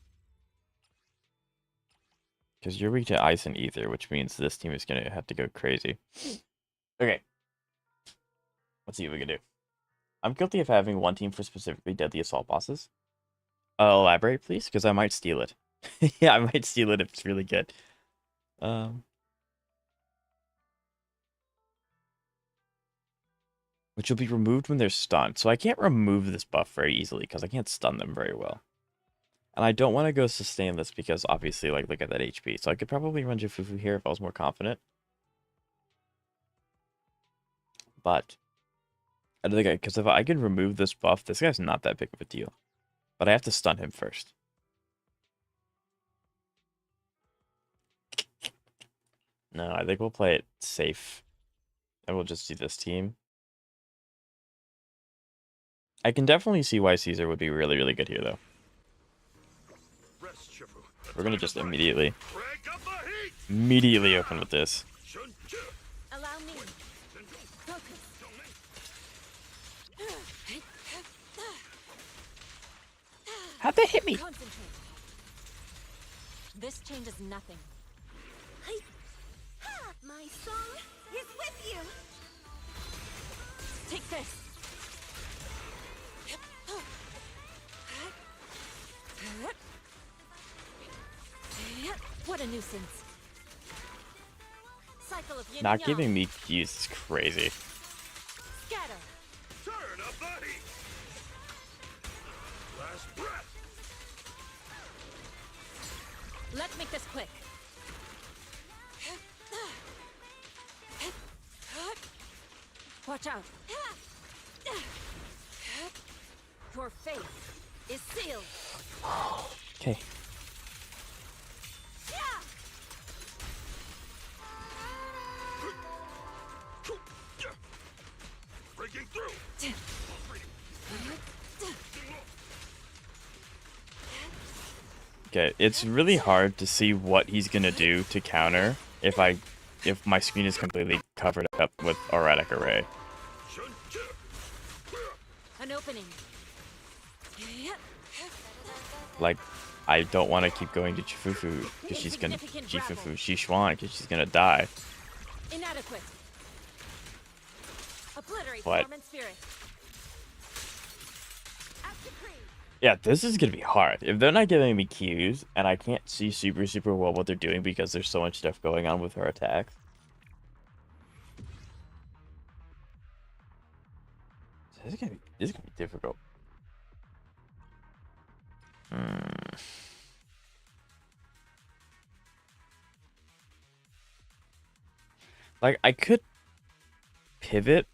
Because you're weak to ice and ether, which means this team is going to have to go crazy. Okay. Let's see what we can do. I'm guilty of having one team for specifically deadly assault bosses. Elaborate, please, because I might steal it. Yeah, I might steal it if it's really good. Which will be removed when they're stunned. So I can't remove this buff very easily because I can't stun them very well. And I don't want to go sustainless because obviously, like, look at that HP. So I could probably run Jifufu here if I was more confident. But I don't think because if I can remove this buff, this guy's not that big of a deal. But I have to stun him first. No, I think we'll play it safe. And we'll just do this team. I can definitely see why Caesar would be really, really good here, though. We're going to just immediately open with this. Allow me. Focus. How'd that hit me? Concentrate. This changes nothing. My song is with you. Take this. What a nuisance. Cycle of yin Not and yang. giving me keys is crazy. Scatter. Turn up the heat. Last breath. Let's make this quick. Watch out. Your fate is sealed. Okay. Breaking through. Okay, it's really hard to see what he's gonna do to counter if my screen is completely covered up with erratic array. An opening. Like, I don't want to keep going to Chifufu because she's gonna Shishwan because she's gonna die. Inadequate. Obliterate But form and spirit. yeah, this is gonna be hard. If they're not giving me cues and I can't see super well what they're doing because there's so much stuff going on with her attacks. This is gonna be difficult. Like, I could pivot.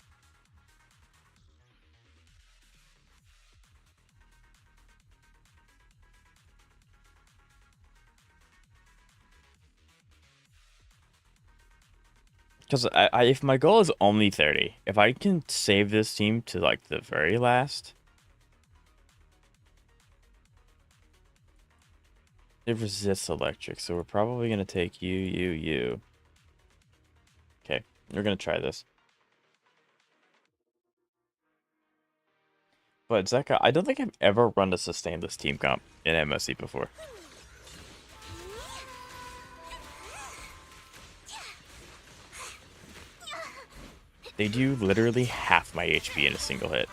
Because if my goal is only 30, if I can save this team to, like, the very last... It resists electric, so we're probably going to take you. Okay, we're going to try this. But Zeka, I don't think I've ever run a sustainless team comp in MSC before. They do literally half my HP in a single hit.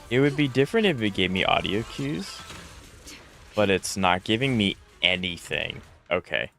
It would be different if it gave me audio cues, but it's not giving me anything. Okay.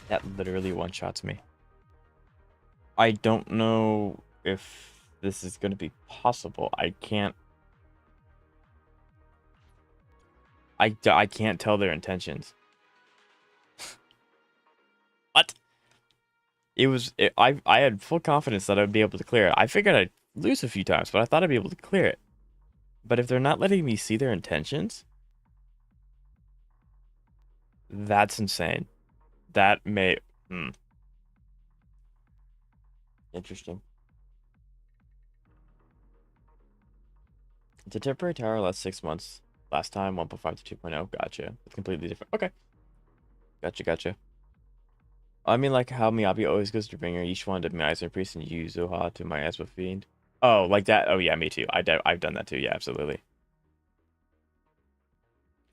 That literally one-shots me. I don't know if this is going to be possible. I can't tell their intentions. What? I had full confidence that I would be able to clear it. I figured I'd lose a few times, but I thought I'd be able to clear it. But if they're not letting me see their intentions, that's insane. That may... Interesting. It's a temporary tower, last 6 months. Last time, 1.5 to 2.0. Gotcha. It's completely different. Okay. Gotcha. I mean, like how Miyabi always goes to Bringer, Yishuan to Miasma Priest, and Yuzuha to Miasma Fiend. Oh, like that? Oh, yeah, me too. I've done that too. Yeah, absolutely.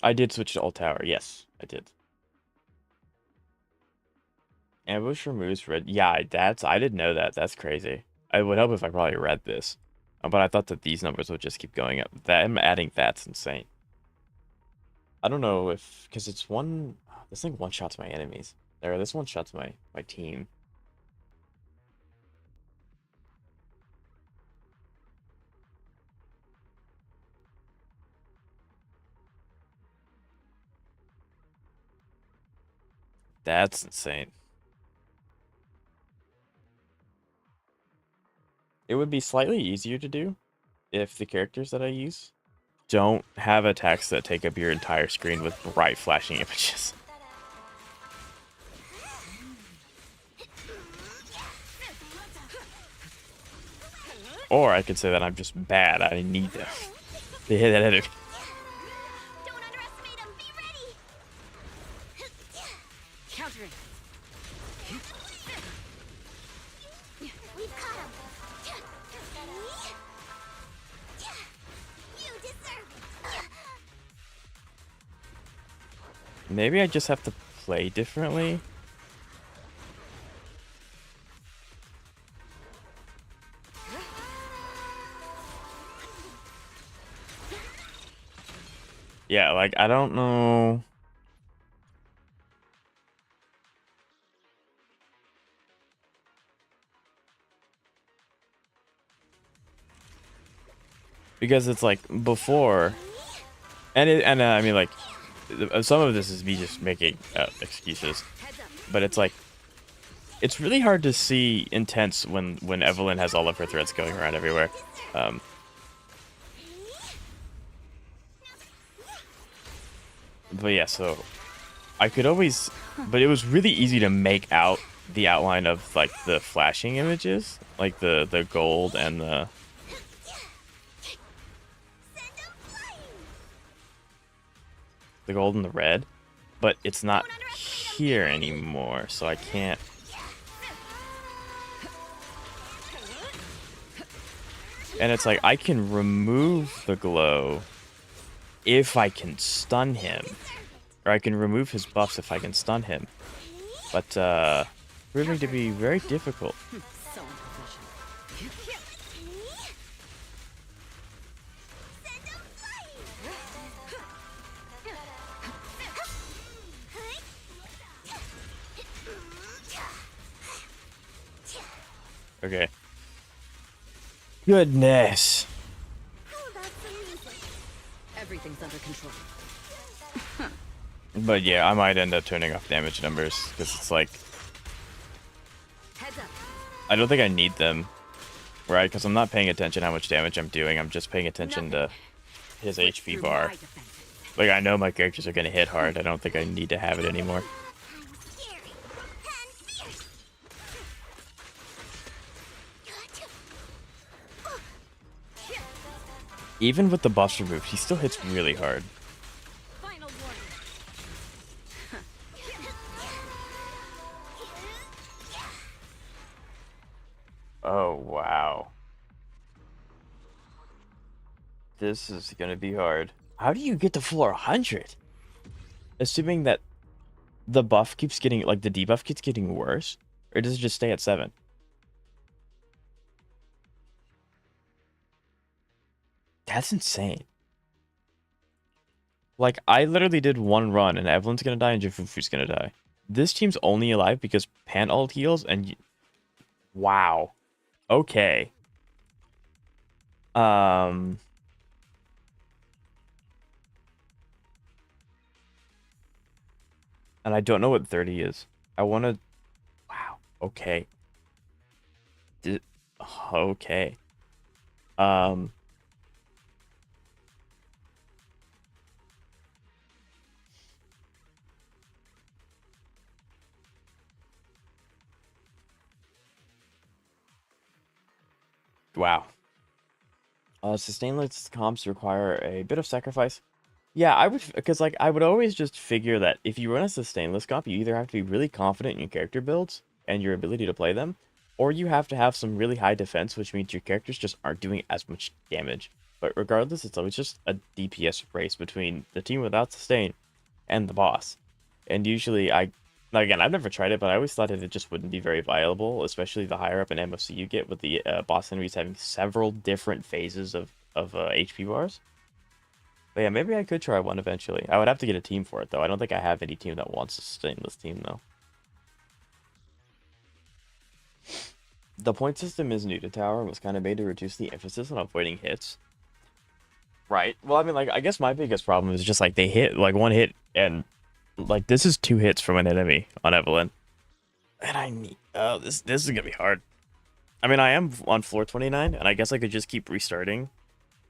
I did switch to Old Tower. Yes, I did. Ambush removes red. Yeah, I didn't know that. That's crazy. I would help if I probably read this. But I thought that these numbers would just keep going up. Them adding that's insane. I don't know if... Because it's one... This thing one-shots my enemies. This one-shots my team. That's insane. It would be slightly easier to do if the characters that I use don't have attacks that take up your entire screen with bright flashing images. Or I could say that I'm just bad. I need them. They hit that enemy. Don't underestimate him. Be ready. Countering. We've caught him. Maybe I just have to play differently. Yeah, like, I don't know. Because it's like before, and I mean, like, some of this is me just making excuses, but it's like, it's really hard to see intense when Evelyn has all of her threads going around everywhere. Um, but yeah, so I could always, but it was really easy to make out the outline of like the flashing images, like the gold and the gold and the red, but it's not here anymore, so I can't. And it's like I can remove the glow if I can stun him, or I can remove his buffs if I can stun him. But proving to be very difficult. So unprofessional. Okay. Goodness. Everything's under control. But yeah, I might end up turning off damage numbers because it's like Heads up. I don't think I need them, right? Because I'm not paying attention how much damage I'm doing. I'm just paying attention to his HP Through bar. my defenses. Like I know my characters are gonna hit hard. I don't think I need to have it anymore. Even with the buffs removed, he still hits really hard. Final warning. Oh wow. This is gonna be hard. How do you get to floor 100? Assuming that the buff keeps getting, like the debuff keeps getting worse, or does it just stay at 7? That's insane. Like, I literally did one run, and Evelyn's gonna die, and Jafufu's gonna die. This team's only alive because Pan ult heals, and... Wow. Okay. And I don't know what 30 is. I wanna... Wow. Okay. Okay. Um... Wow. Sustainless comps require a bit of sacrifice. Yeah, I would, because like I would always just figure that if you run a sustainless comp, you either have to be really confident in your character builds and your ability to play them, or you have to have some really high defense, which means your characters just aren't doing as much damage. But regardless, it's always just a DPS race between the team without sustain and the boss. And usually now again, I've never tried it, but I always thought that it just wouldn't be very viable, especially the higher up in MFC you get with the boss enemies having several different phases of HP bars. But yeah, maybe I could try one eventually. I would have to get a team for it, though. I don't think I have any team that wants to sustain this team, though. The point system is new to Tower and was kind of made to reduce the emphasis on avoiding hits. Right. Well, I mean, like, I guess my biggest problem is just, like, they hit, like, one hit, and, like, this is 2 hits from an enemy on Evelyn. And I need... Oh, this is gonna be hard. I mean, I am on floor 29, and I guess I could just keep restarting.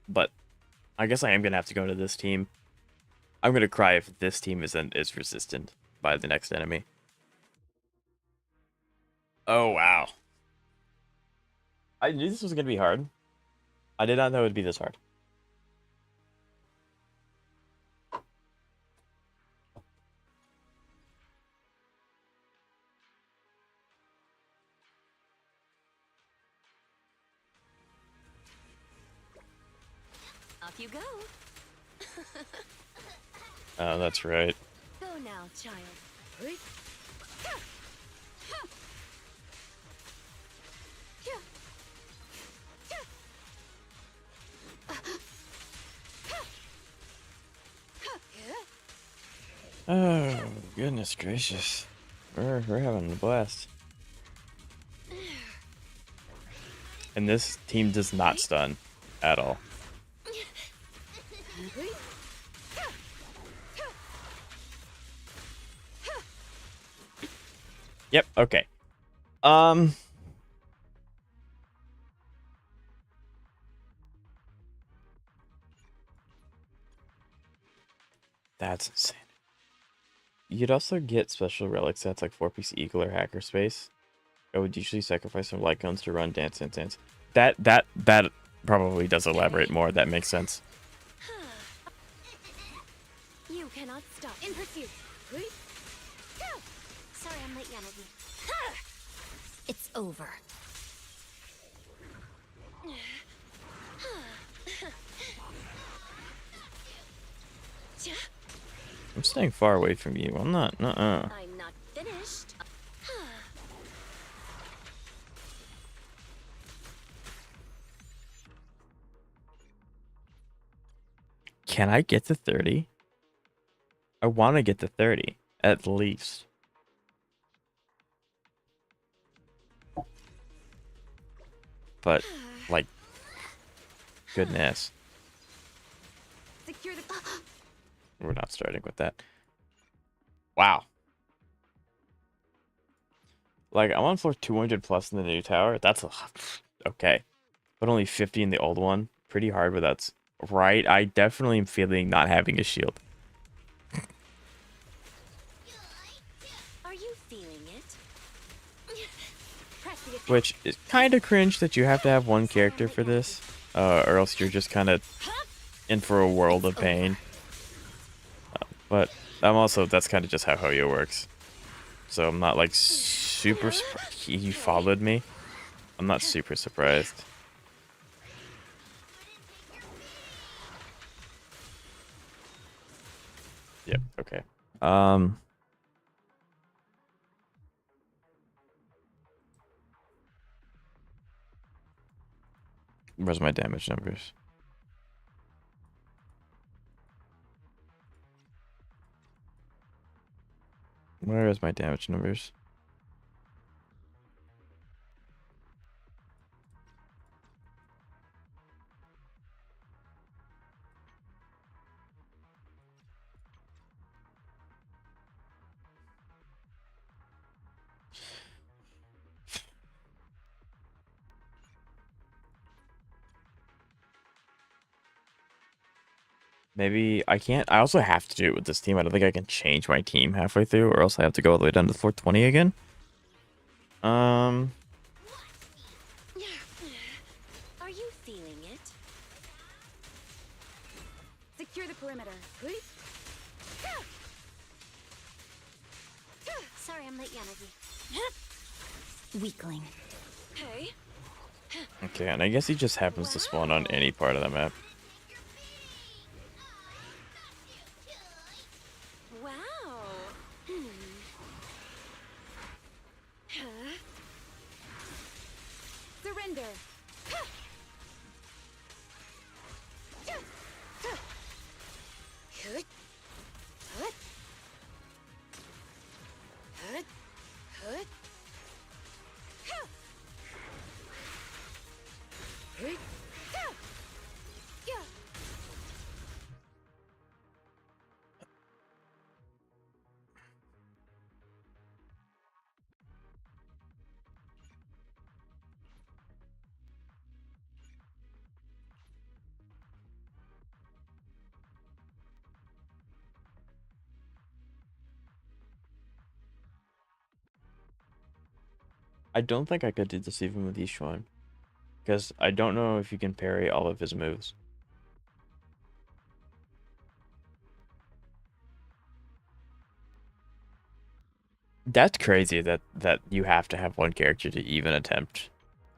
But I guess I am gonna have to go to this team. I'm gonna cry if this team is resistant by the next enemy. Oh, wow. I knew this was gonna be hard. I did not know it would be this hard. Off you go. Oh, that's right. Go now. now, child. Oh, goodness gracious. We're having a blast. And this team does not stun at all. Yep, okay. That's insane. You'd also get special relic sets like 4-piece eagle or hacker space. I would usually sacrifice some light cones to run dance dance dance. That probably does elaborate more. That makes sense. You cannot stop. In pursuit. Sorry, I'm late, Yanagi. It's over. I'm staying far away from you. I'm not. I'm not finished. Can I get to 30? I want to get to 30 at least. But like, goodness, Secure the. we're not starting with that. Wow. Like, I'm on floor 200 plus in the new tower. That's okay, but only 50 in the old one. Pretty hard, but that's right. I definitely am feeling not having a shield. Are you feeling it? Press the attack. Which is kind of cringe that you have to have one character for this, or else you're just kind of in for a world of pain. But I'm also, that's kind of just how Hoyo works. So I'm not like super he followed me. I'm not super surprised. Yep, okay. Where's my damage numbers? Where is my damage numbers? Maybe I can't. I also have to do it with this team. I don't think I can change my team halfway through, or else I have to go all the way down to 420 again. Are you feeling it? Secure the perimeter. Sorry, I'm late, Yanagi. Weakling. Hey. Okay, and I guess he just happens to spawn on any part of the map. Wow. Surrender. I don't think I could do this even with Yishuan, because I don't know if you can parry all of his moves. That's crazy that you have to have one character to even attempt.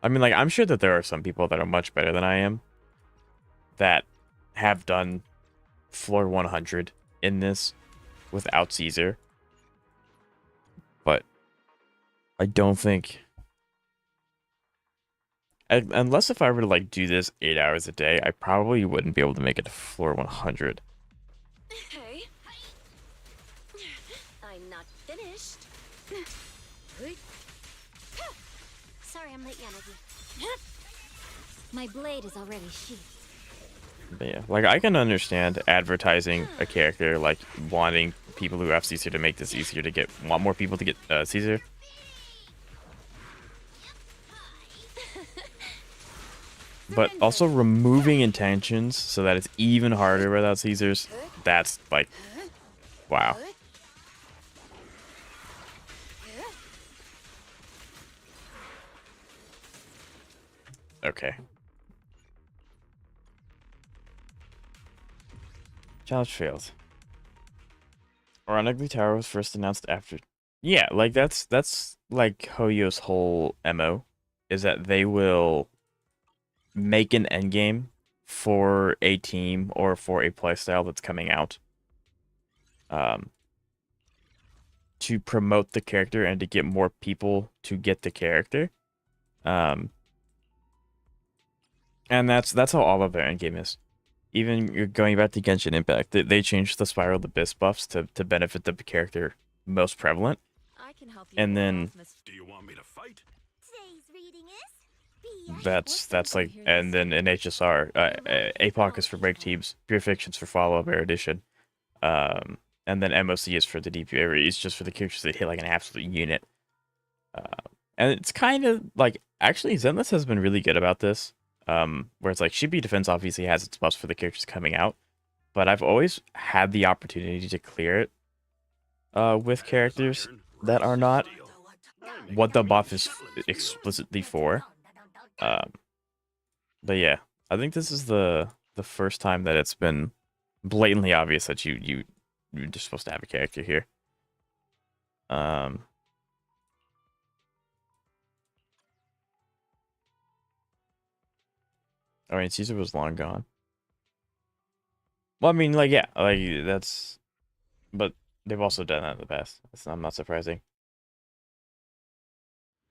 I mean, like, I'm sure that there are some people that are much better than I am that have done floor 100 in this without Caesar, I don't think. Unless if I were to like do this 8 hours a day, I probably wouldn't be able to make it to floor 100. Hey. I'm not finished. Sorry, I'm late, Yanagi. My blade is already sheathed. But yeah, like I can understand advertising a character, like wanting people who have Caesar to make this easier to get, want more people to get Caesar. But also removing intentions so that it's even harder without Caesars, that's like, wow. Okay. Challenge failed. Our ugly tower was first announced after. Yeah, like that's like Hoyo's whole MO, is that they will make an endgame for a team or for a playstyle that's coming out. To promote the character and to get more people to get the character. And that's how all of their endgame is. Even you're going back to Genshin Impact, they changed the Spiral of the Abyss buffs to benefit the character most prevalent. I can help you And pull then off Miss- Do you want me to fight? Today's reading is that's like, and then in HSR, APOC is for break teams, Pure Fiction's for follow-up edition, and then MOC is for the DPA. It's just for the characters that hit like an absolute unit. And it's kind of like, actually, Zenless has been really good about this. Where it's like Shibi Defense obviously has its buffs for the characters coming out, but I've always had the opportunity to clear it with characters that are not what the buff is explicitly for. But yeah, I think this is the first time that it's been blatantly obvious that you're just supposed to have a character here. I mean, Caesar was long gone. Well, I mean, like, yeah, like that's, but they've also done that in the past. It's not surprising.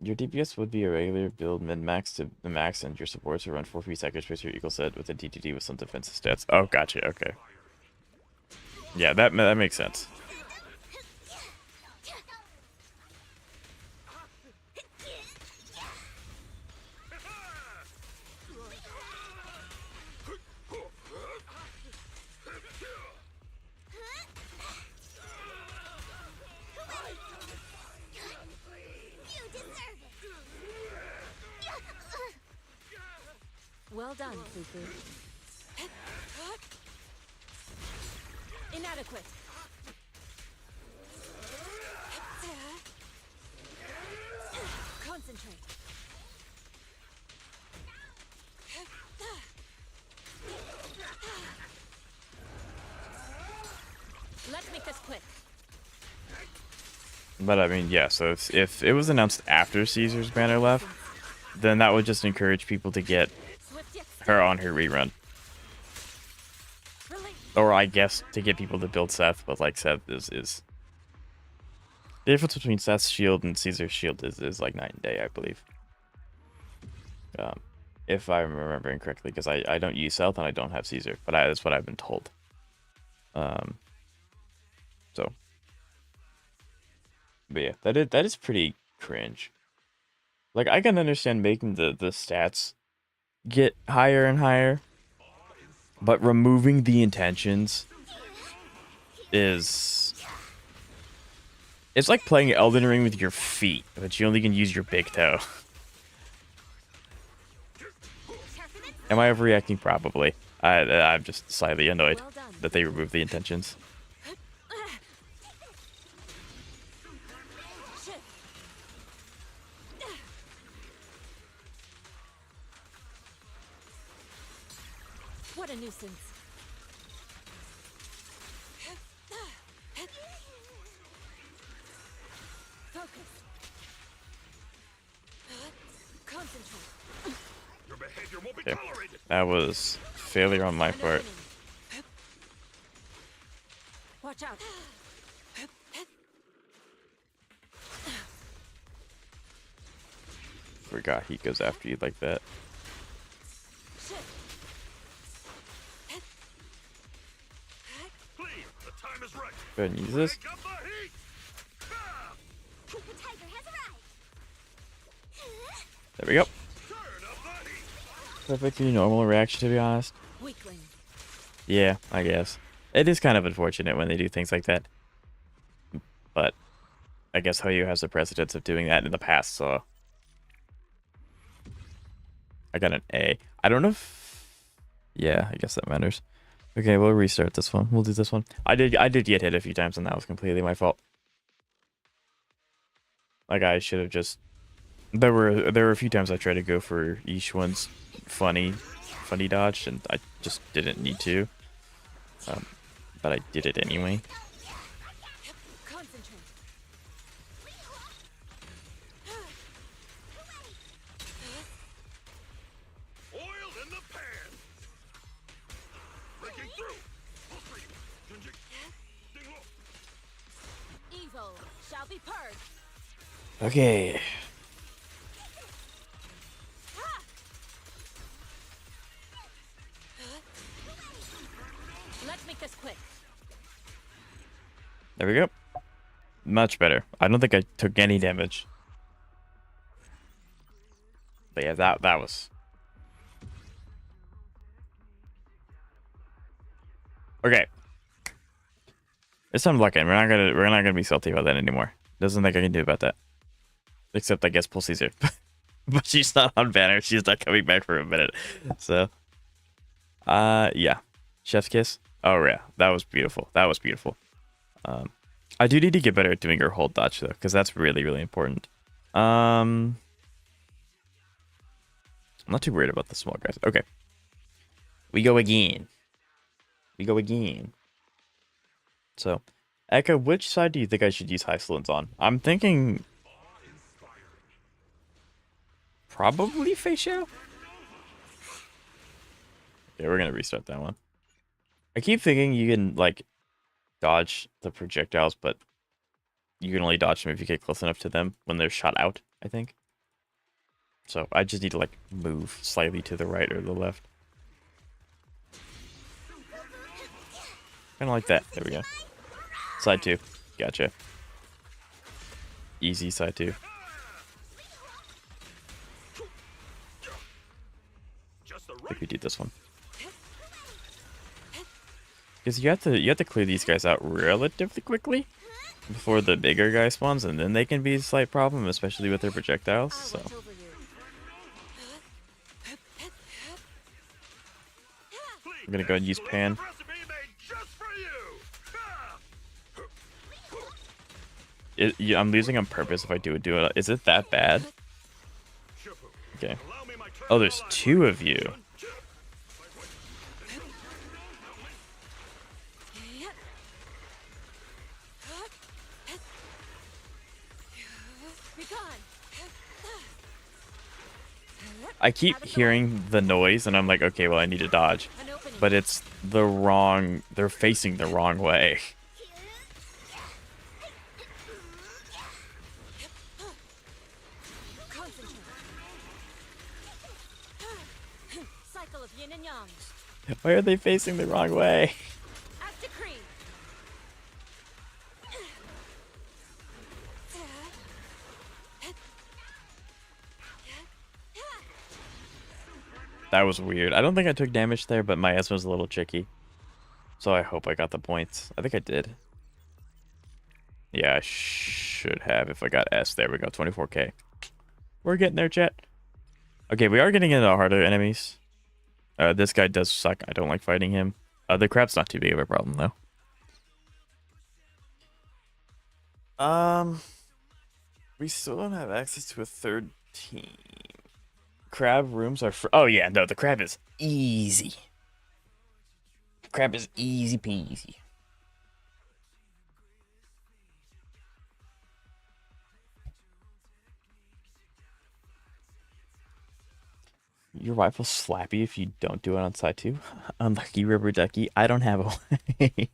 Your DPS would be a regular build min-max to the max, and your supports will run 4 free seconds per your equal set with a DTD with some defensive stats. Oh, gotcha. Okay. Yeah, that makes sense. Well done, Fufu. Inadequate. Concentrate. Let's make this quick. But I mean, yeah. So if it was announced after Caesar's banner left, then that would just encourage people to get her on her rerun. Or I guess to get people to build Seth, but like Seth is the difference between Seth's shield and Caesar's shield is like night and day, I believe. If I'm remembering correctly, because I don't use Seth and I don't have Caesar, but that's what I've been told. So, but yeah, that is pretty cringe. Like I can understand making the stats get higher and higher, but removing the intentions is, it's like playing Elden Ring with your feet, but you only can use your big toe. Am I overreacting? Probably. I'm just slightly annoyed that they removed the intentions. What a nuisance. Focus. Concentrate. Your behavior won't be Okay. tolerated. That was failure on my part. Watch out. Forgot he goes after you like that. Please, the time is right. Go ahead and use this. Crank up the heat. Ah! The tiger has arrived. There we go. Turn up the heat. Perfectly normal reaction, to be honest. Weakling. Yeah, I guess. It is kind of unfortunate when they do things like that. But I guess Hoyu has the precedence of doing that in the past, so... I got an A. I don't know if... Yeah, I guess that matters. Okay, we'll restart this one. We'll do this one. I did get hit a few times, and that was completely my fault. Like, I should have just... There were a few times I tried to go for each one's funny dodge, and I just didn't need to. But I did it anyway. Concentrate. Oil in the pan. Breaking through. Full speed. Changing. Ding low. Evil shall be purged. Okay. Let's make this quick. There we go. Much better. I don't think I took any damage. But yeah, that was... Okay. It's time to lock in. We're not gonna be salty about that anymore. There's nothing I can do about that. Except I guess pull Caesar. But she's not on banner. She's not coming back for a minute. So yeah. Chef's kiss. Oh yeah. That was beautiful. That was beautiful. I do need to get better at doing her hold dodge though, because that's really, really important. I'm not too worried about the small guys. Okay. We go again. We go again. So, Eka, which side do you think I should use Hysolence on? I'm thinking... Probably Facial? Okay, we're going to restart that one. I keep thinking you can, like, dodge the projectiles, but you can only dodge them if you get close enough to them when they're shot out, I think. So, I just need to, like, move slightly to the right or the left. Kind of like that. There we go. Side 2. Gotcha. Easy side 2. I think we do this one. Because you have to clear these guys out relatively quickly before the bigger guy spawns, and then they can be a slight problem, especially with their projectiles. I'll So watch over you. I'm gonna go and use Pan. Recipe made just for you. I'm losing on purpose if I do it. Is it that bad? Okay. Allow me my turn Oh, there's of 2 of you. Be gone. I keep hearing the noise, and I'm like, okay, well, I need to dodge. An opening. But it's the wrong... They're facing the wrong way. Concentrate. Cycle of yin and yang. Why are they facing the wrong way? As decreed. That was weird. I don't think I took damage there, but my S was a little tricky. So I hope I got the points. I think I did. Yeah, I should have if I got S. There we go, 24k. We're getting there, chat. Okay, we are getting into harder enemies. This guy does suck. I don't like fighting him. The crab's not too big of a problem, though. We still don't have access to a third team. Crab rooms are oh yeah, no, the crab is easy. Crab is easy peasy. Your wife will slap you if you don't do it on side 2. Unlucky rubber ducky. I don't have a way.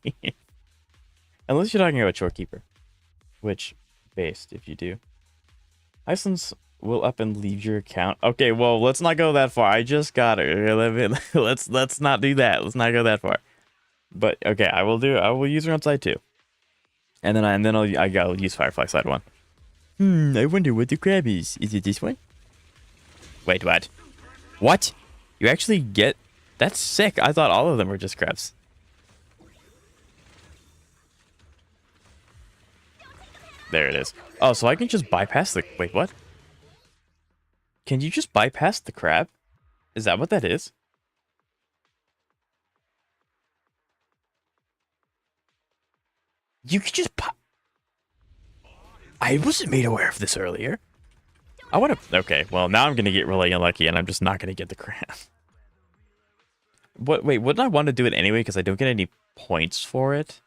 Unless you're talking about Shorekeeper. Which, based, if you do. Iceland's will up and leave your account. Okay, well, let's not go that far. I just got her. Let's not do that. Let's not go that far. But okay, I will use her on side 2. And then I'll use Firefly side 1. I wonder what the crab is. Is it this one? Wait, what? What? You actually get... That's sick. I thought all of them were just crabs. There it is. Oh, so I can just bypass the... Wait, what? Can you just bypass the crab? Is that what that is? You can just... I wasn't made aware of this earlier. I want to... Okay, well, now I'm going to get really unlucky, and I'm just not going to get the crab. Wait, wouldn't I want to do it anyway, because I don't get any points for it?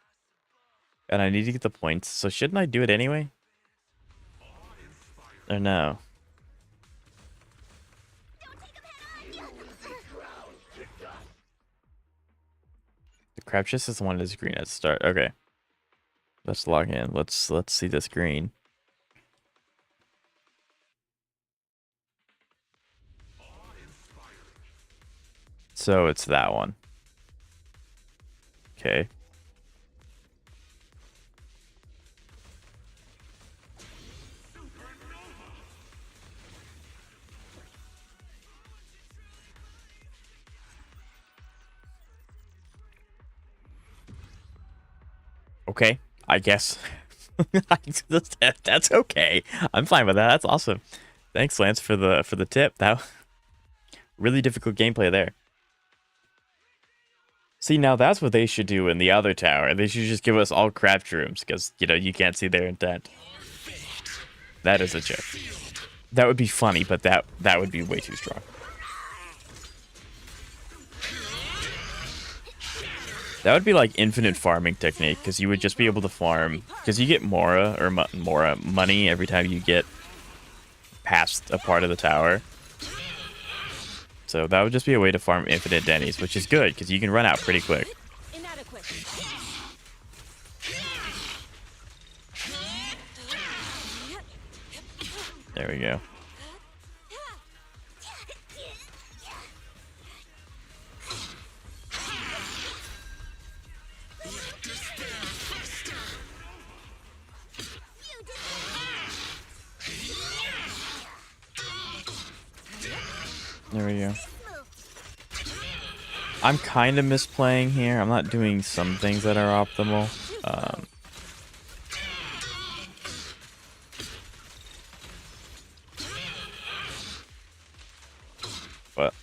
And I need to get the points, so shouldn't I do it anyway? Or no? The crab chest is the one that's green at the start. Okay. Let's log in. Let's see this green. So it's that one. Okay. Okay, I guess. That's okay. I'm fine with that. That's awesome. Thanks, Lance, for the tip. That really difficult gameplay there. See, now that's what they should do in the other tower. They should just give us all craft rooms, because, you know, you can't see their intent. That is a joke. That would be funny, but that would be way too strong. That would be like infinite farming technique, because you would just be able to farm, because you get Mora money every time you get past a part of the tower. So that would just be a way to farm infinite dennies, which is good, because you can run out pretty quick. There we go. There we go. I'm kind of misplaying here. I'm not doing some things that are optimal. But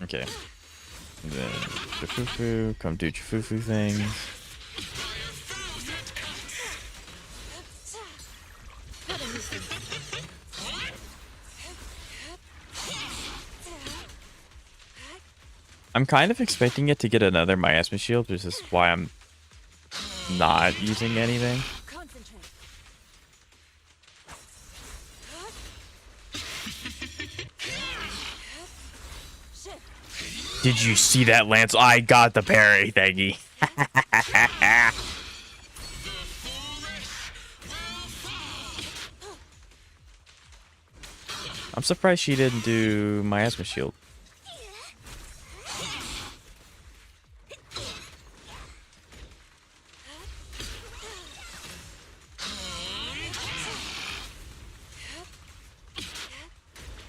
okay. And then Chifufu, come do Chifufu things. I'm kind of expecting it to get another miasma shield, which is why I'm not using anything. Did you see that, Lance? I got the parry, thangy. I'm surprised she didn't do miasma shield.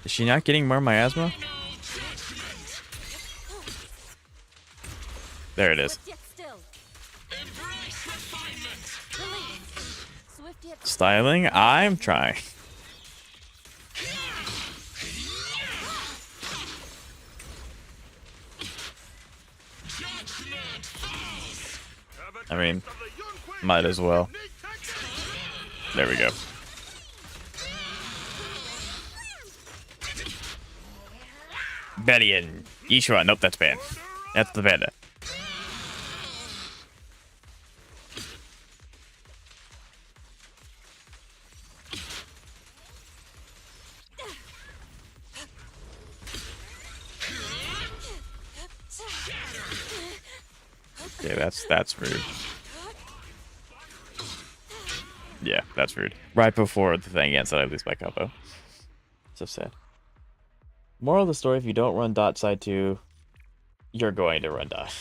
Is she not getting more miasma? There it is. Styling? I'm trying. I mean, might as well. There we go. Betty and Ishura. Nope, that's bad. That's the bad. Okay, that's rude. Yeah, that's rude. Right before the thing ends, that I lose my combo. So sad. Moral of the story: if you don't run dot side 2, you're going to run dot.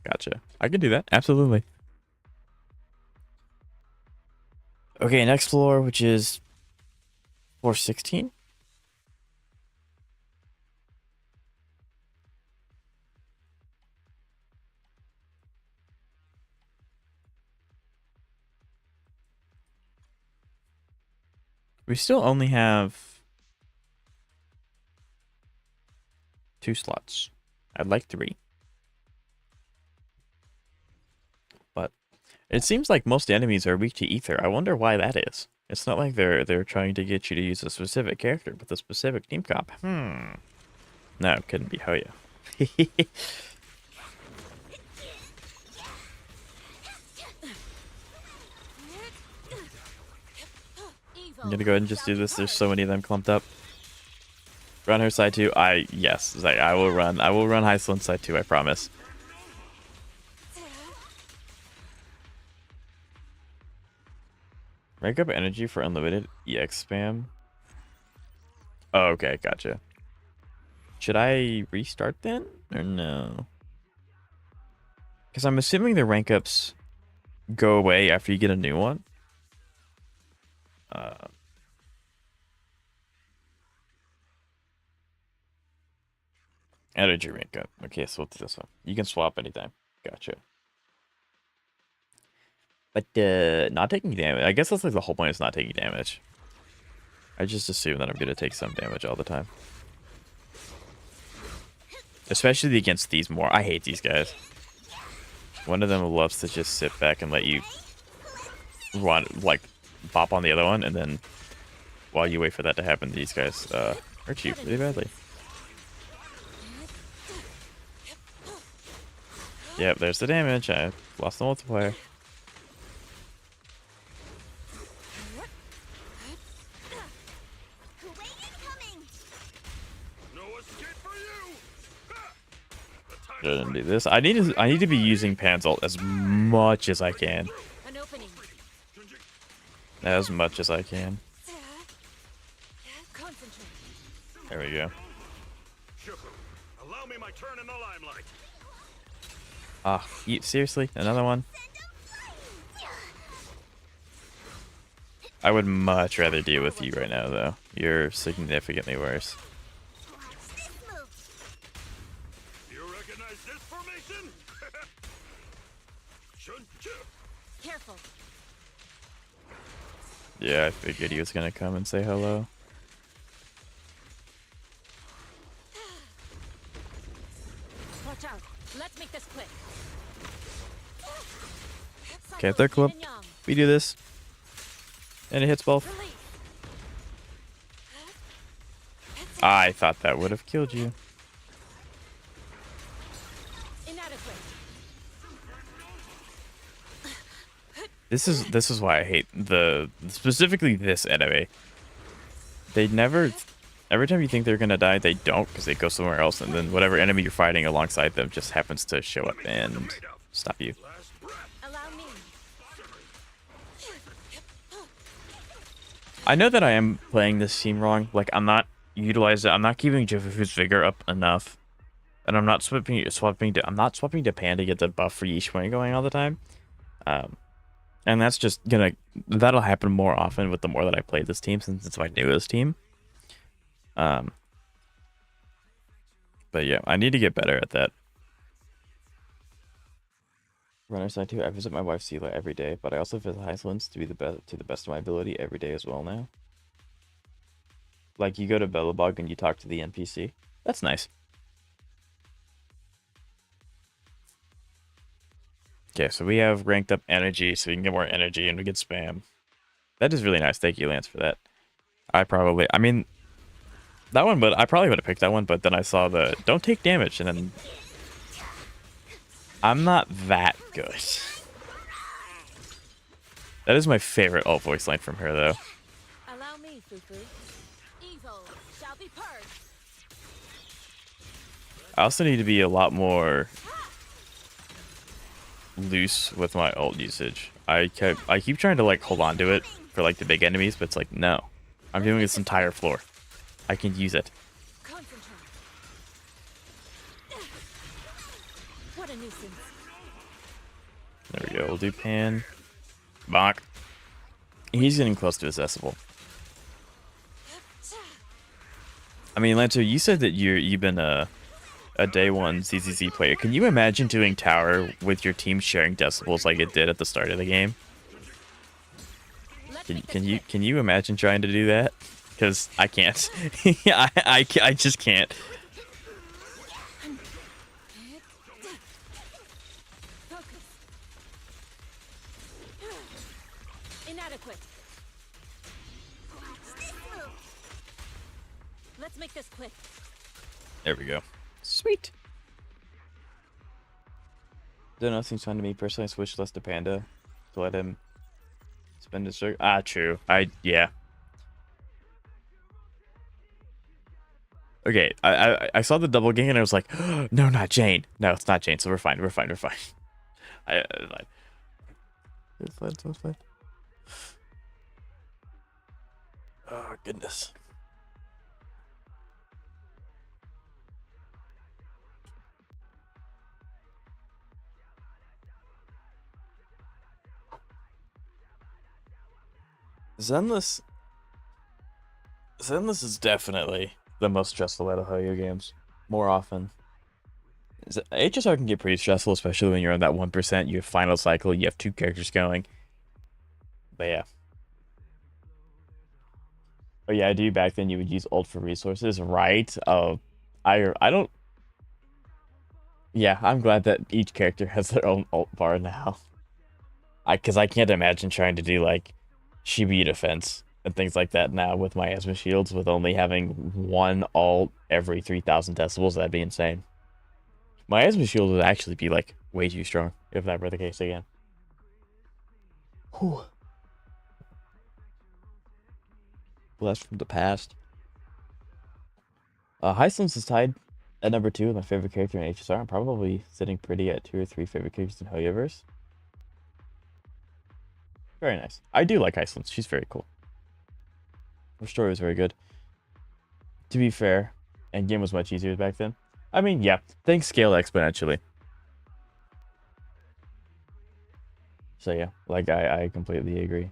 Gotcha. I can do that. Absolutely. Okay, next floor, which is floor 16. We still only have 2 slots. I'd like 3. But it seems like most enemies are weak to ether. I wonder why that is. It's not like they're trying to get you to use a specific character with a specific team comp. No, it couldn't be Hoya. I'm gonna go ahead and just do this. There's so many of them clumped up. Run her side 2. Yes, like, I will run Hyceland side 2, I promise. Rank up energy for unlimited EX spam. Oh, okay, gotcha. Should I restart then? Or no? Because I'm assuming the rank ups go away after you get a new one. Energy rank up. Okay, so we'll do this one. You can swap anytime. Gotcha. But not taking damage. I guess that's like the whole point, is not taking damage. I just assume that I'm going to take some damage all the time. Especially against these more. I hate these guys. One of them loves to just sit back and let you run, like, bop on the other one, and then while you wait for that to happen, these guys hurt you pretty badly. Yep, there's the damage. I lost the multiplier. Shouldn't do this. I need to be using Pan's ult as much as I can. An opening. As much as I can. Concentrate. There we go. Allow me my turn in the limelight. Ah, seriously? Another one? I would much rather deal with you right now, though. You're significantly worse. You recognize this formation? Careful. Yeah, I figured he was gonna come and say hello. Watch out. Let's make this quick. Okay, third clip. We do this. And it hits both. I thought that would have killed you. Inadequate. This is why I hate specifically this enemy. They never, every time you think they're gonna die, they don't, because they go somewhere else, and then whatever enemy you're fighting alongside them just happens to show up and stop you. Allow me. I know that I am playing this team wrong. Like, I'm not keeping Jifufu's vigor up enough, and I'm not swapping to Pan to get the buff for Yi Shui going all the time. And that's just that'll happen more often with the more that I play this team, since it's my newest team. But yeah, I need to get better at that. Runner side 2. I visit my wife Sela every day, but I also visit Hycelands to the best of my ability every day as well now. Like, you go to Bellabog and you talk to the NPC. That's nice. Okay, so we have ranked up energy, so we can get more energy and we get spam. That is really nice. Thank you, Lance, for that. I mean, that one, but I probably would have picked that one, but then I saw the don't take damage, and then I'm not that good. That is my favorite alt voice line from her, though. Allow me, Fufu. Evil shall be purged. I also need to be a lot more loose with my ult usage. I keep trying to like hold on to it for like the big enemies, but it's like no. I'm doing this entire floor. I can use it. Concentrate. What a nuisance. There we go. We'll do pan. Bonk. He's getting close to accessible. I mean, Lancer, you said that you've been a day one ZZZ player. Can you imagine doing tower with your team sharing decibels like it did at the start of the game? Can you imagine trying to do that? Because I can't. I just can't. Focus. Inadequate. Let's make this quick. There we go. Sweet. Don't know, seems fun to me personally. I switched less to Panda to let him spend his circle. Ah, true. Yeah. Okay, I saw the double gang and I was like, oh, no, not Jane. No, it's not Jane. So we're fine. We're fine. We're fine. It's fine. It's fine. Oh goodness. Zenless is definitely the most stressful out of Hoyo games. More often. HSR can get pretty stressful, especially when you're on that 1%. You have final cycle, you have 2 characters going. But yeah. Oh yeah, I do back then you would use ult for resources, right? I don't. Yeah, I'm glad that each character has their own ult bar now. Because I can't imagine trying to do like Shibi defense and things like that now with my asthma shields with only having one ult every 3,000 decibels. That'd be insane. My asthma shield would actually be like way too strong if that were the case again. Whew. Blessed from the past. Hyslins is tied at number 2 with my favorite character in HSR. I'm probably sitting pretty at 2 or 3 favorite characters in Hoyoverse. Very nice. I do like Hyslins. She's very cool. Her story was very good. To be fair, endgame was much easier back then. I mean, yeah, things scale exponentially. So yeah, like I completely agree.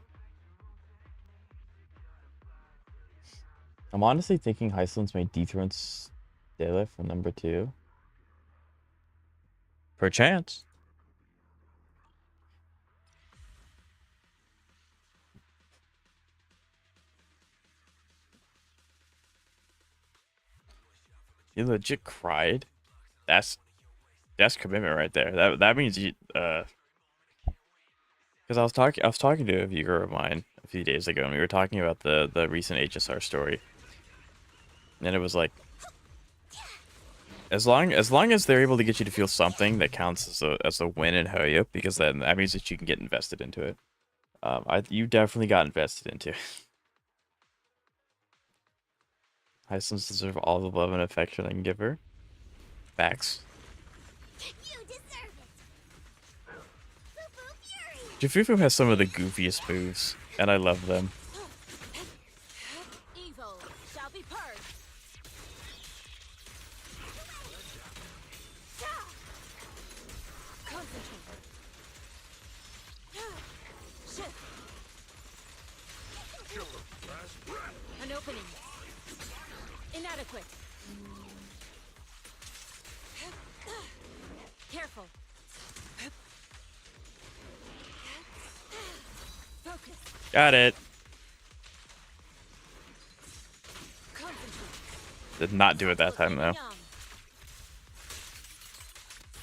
I'm honestly thinking Hyslins may dethrone Stella from number 2. Perchance. You legit cried. That's commitment right there. That means you because I was talking to a viewer of mine a few days ago and we were talking about the recent HSR story. And it was like as long as they're able to get you to feel something that counts as a win in Hoyo, because then that means that you can get invested into it. You definitely got invested into. Hyslins deserve all the love and affection I can give her. Facts. You deserve it. Jafufu has some of the goofiest moves, and I love them. Evil shall be purged. Concentrate. Shift. An opening. Inadequate. Careful. Focus. Got it. Concentrate. Did not do it that time though.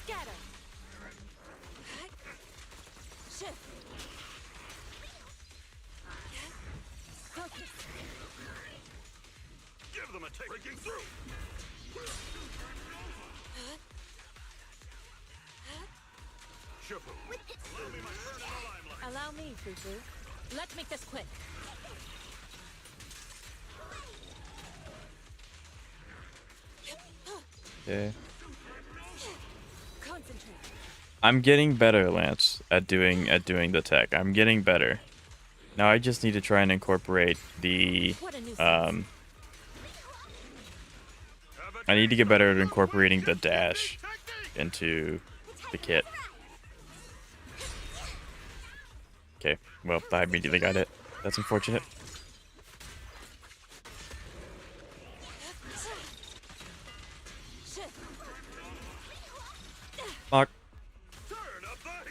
Scatter. Shift. Focus. Give them a take. Breaking through. Shuffle. Allow me my turn in the limelight. Allow me, Fufu. Let's make this quick. Okay. Concentrate. I'm getting better, Lance, at doing the tech. I'm getting better. Now I just need to try and incorporate the What a nuisance. I need to get better at incorporating the dash into the kit. Okay, well, I immediately got it. That's unfortunate. Fuck.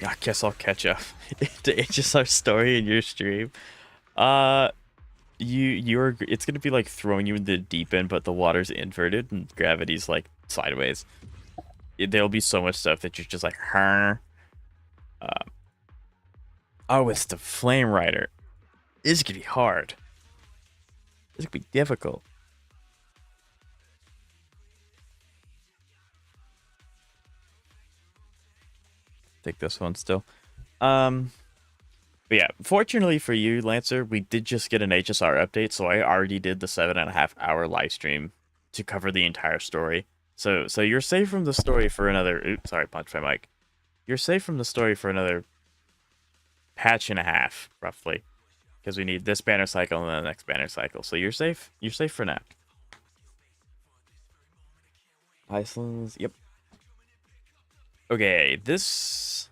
I guess I'll catch up to HSR story in your stream. It's gonna be like throwing you in the deep end, but the water's inverted and gravity's like sideways. There'll be so much stuff that you're just like, huh. Oh, it's the Flame Rider. This is gonna be hard. This is gonna be difficult. Take this one still. But yeah, fortunately for you, Lancer, we did just get an HSR update, so I already did the 7.5-hour live stream to cover the entire story. So you're safe from the story for another. Oops, sorry, punched my mic. You're safe from the story for another patch and a half, roughly, because we need this banner cycle and then the next banner cycle. So you're safe. You're safe for now. Iceland's. Yep. Okay, this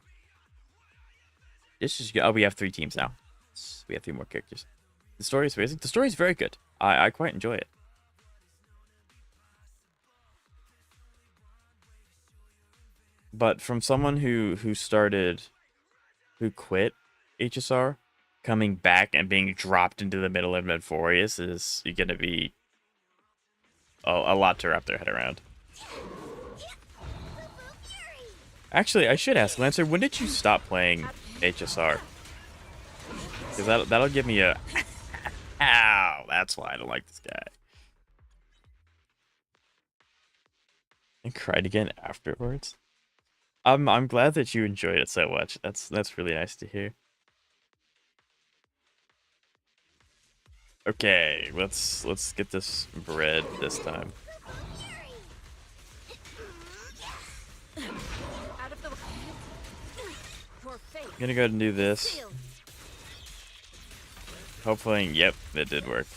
is. Oh, we have 3 teams now. We have 3 more characters. The story is amazing. The story is very good. I quite enjoy it. But from someone who quit HSR, coming back and being dropped into the middle of Medforius is gonna be a lot to wrap their head around. Actually, I should ask Lancer, when did you stop playing HSR? Because that'll give me a ow. That's why I don't like this guy. And cried again afterwards. I'm glad that you enjoyed it so much. That's really nice to hear. Okay, let's get this bread this time. Out of the I'm gonna go ahead and do this. Hopefully, yep, it did work.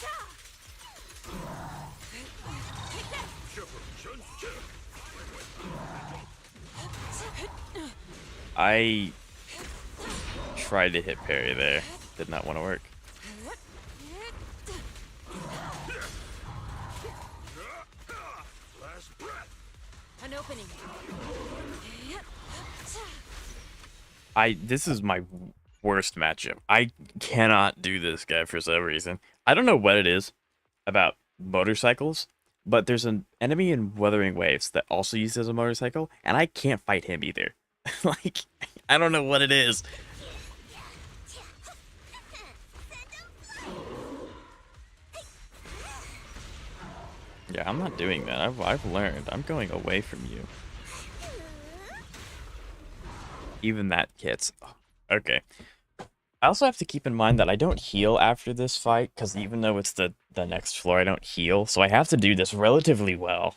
I tried to hit parry there. Did not want to work. An opening. This is my worst matchup. I cannot do this guy for some reason. I don't know what it is about motorcycles, but there's an enemy in Wuthering Waves that also uses a motorcycle, and I can't fight him either. Like, I don't know what it is. Yeah, I'm not doing that. I've learned. I'm going away from you. Even that hits. Okay. I also have to keep in mind that I don't heal after this fight, because even though it's the next floor, I don't heal. So I have to do this relatively well.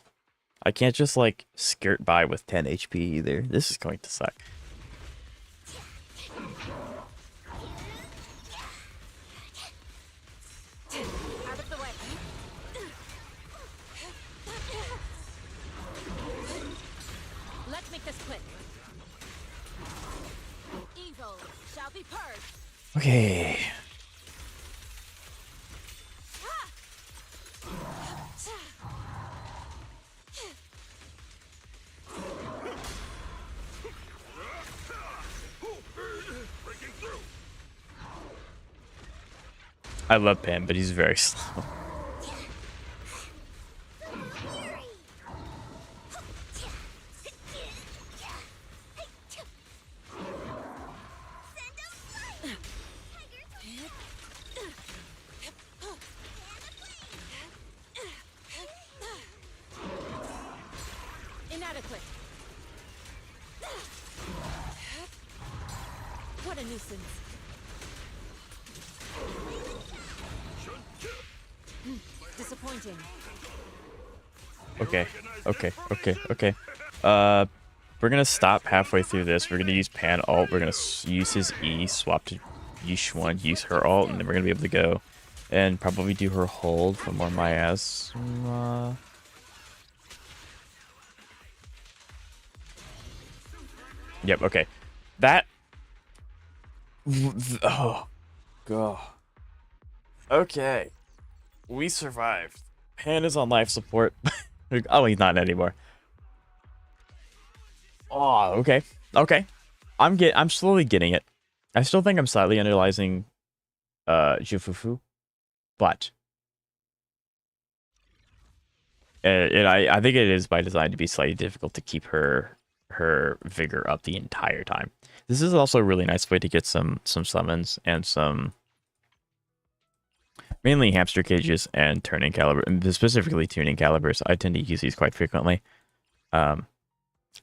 I can't just, like, skirt by with 10 HP either. This is going to suck. Out of the way. Let's make this quick. Evil shall be purged. Okay. I love Pam, but he's very slow. Inadequate. What a nuisance. Disappointing. Okay. We're gonna stop halfway through this. We're gonna use Pan ult. We're gonna use his E, swap to Yushuan, use her ult, and then we're gonna be able to go and probably do her hold for more miasma. Yep. Okay. That. Oh, God. Okay. We survived. Pan is on life support. Oh, he's not anymore. Oh, okay. Okay. I'm slowly getting it. I still think I'm slightly underutilizing Jifufu, but I think it is by design to be slightly difficult to keep her vigor up the entire time. This is also a really nice way to get some summons and some mainly hamster cages and turning caliber, and specifically tuning calibers. I tend to use these quite frequently.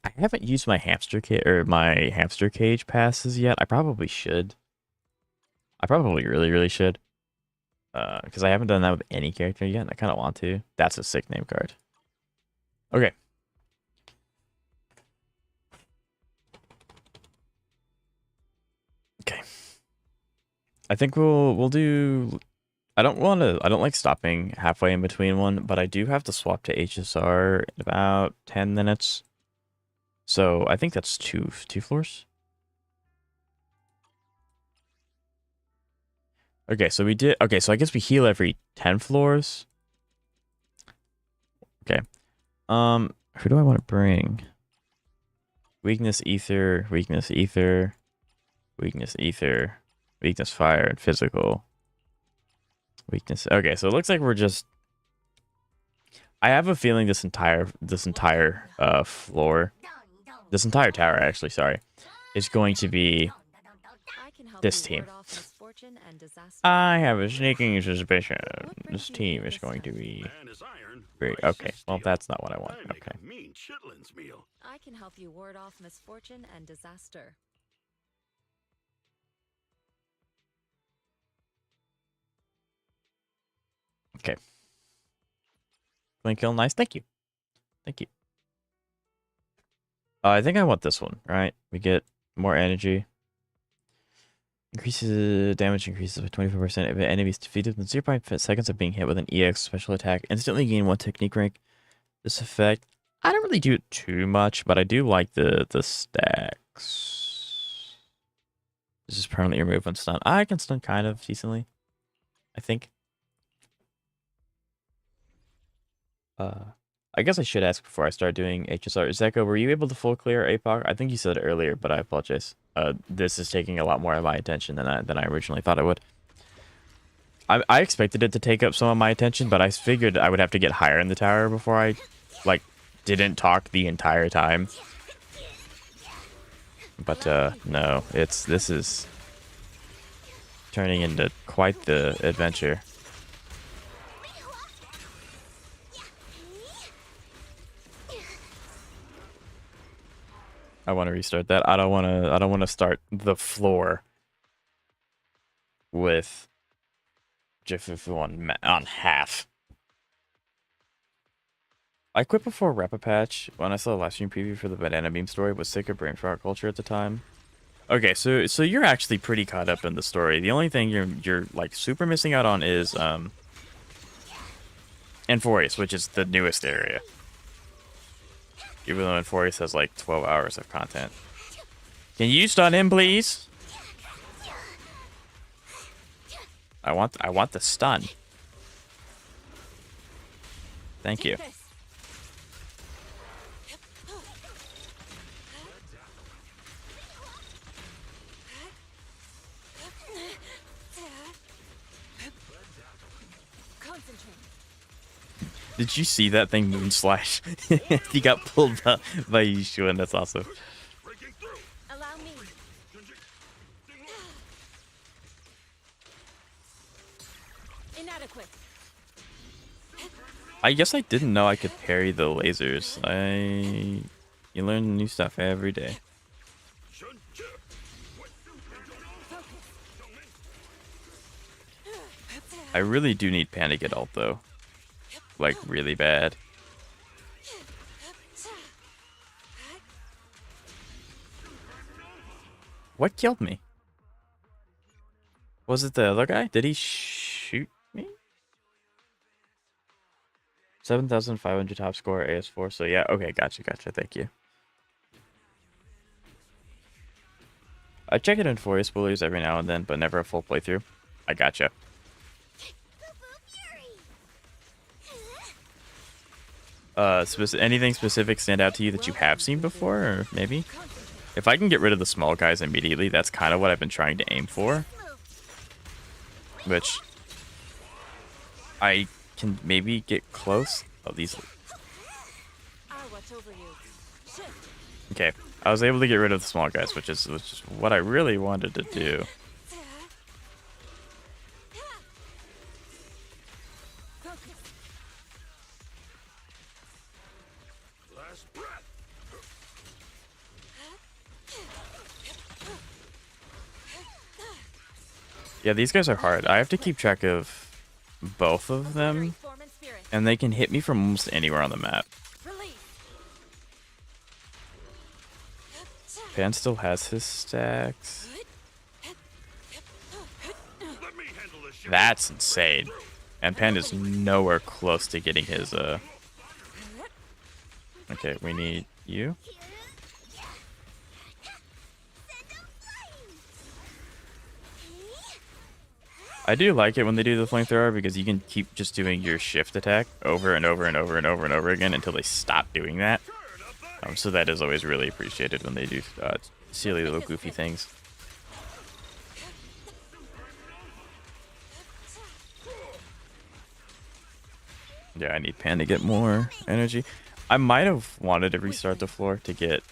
I haven't used my hamster cage passes yet. I probably should. I probably really should. Because I haven't done that with any character yet, and I kind of want to. That's a sick name card. Okay. Okay. I think we'll do. I don't like stopping halfway in between one, but I do have to swap to HSR in about 10 minutes. So I think that's two floors. Okay, so we did. Okay, so I guess we heal every 10 floors. Okay. Who do I want to bring? Weakness ether, weakness ether, weakness ether, weakness fire, and physical. Weakness. Okay, so it looks like we're just. I have a feeling this entire floor, this entire tower actually, sorry, is going to be this team. I have a sneaking suspicion this team is going to be great. Okay, well that's not what I want. Okay. I can help you ward off misfortune and disaster. Okay. Clean kill, nice. Thank you. Thank you. I think I want this one, right? We get more energy. Increases damage, increases by 24% if an enemy is defeated within 0.5 seconds of being hit with an EX special attack. Instantly gain 1 technique rank. This effect, I don't really do it too much, but I do like the stacks. This is permanently removed when stun. I can stun kind of decently, I think. I guess I should ask before I start doing HSR. Zeko, were you able to full clear APOC? I think you said it earlier, but I apologize. This is taking a lot more of my attention than I originally thought it would. I expected it to take up some of my attention, but I figured I would have to get higher in the tower before I, like, didn't talk the entire time. But, no. This is turning into quite the adventure. I want to restart that. I don't want to start the floor with Jifufu on half. I quit before Repapatch when I saw a live stream preview for the Banana Beam story. Was sick of brain fart culture at the time. Okay, so you're actually pretty caught up in the story. The only thing you're like super missing out on is Enforius, which is the newest area. Even though Enforius has like 12 hours of content. Can you stun him, please? I want the stun. Thank you. Did you see that thing moonslash? He got pulled up by Yushu, and that's awesome. Allow me. Inadequate. I guess I didn't know I could parry the lasers. You learn new stuff every day. I really do need panic at ult though. Like really bad. What killed me? Was it the other guy? Did he shoot me? 7,500 top score, AS4. So yeah, okay, gotcha. Thank you. I check it in for you spoilers every now and then, but never a full playthrough. I gotcha. Anything specific stand out to you that you have seen before, or maybe? If I can get rid of the small guys immediately, that's kind of what I've been trying to aim for. Which I can maybe get close. Oh, these. Okay, I was able to get rid of the small guys, which is what I really wanted to do. Last breath. Yeah, these guys are hard. I have to keep track of both of them, and they can hit me from almost anywhere on the map. Pan still has his stacks. That's insane. And Pan is nowhere close to getting his, Okay, we need you. I do like it when they do the flamethrower because you can keep just doing your shift attack over and over and over and over and over again until they stop doing that. So that is always really appreciated when they do silly little goofy things. Yeah, I need Pan to get more energy. I might have wanted to restart the floor to get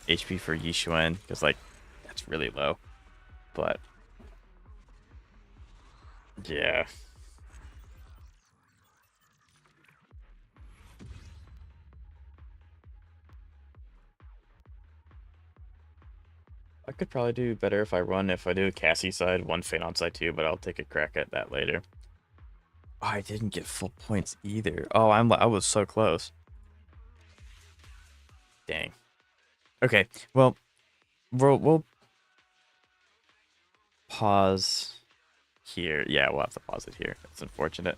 HP for Yishuan because, like, that's really low. But yeah. I could probably do better if I do a Cassie side, one Feint on side too, but I'll take a crack at that later. Oh, I didn't get full points either. Oh, I was so close. Dang. Okay, well, we'll pause here. Yeah, we'll have to pause it here. That's unfortunate.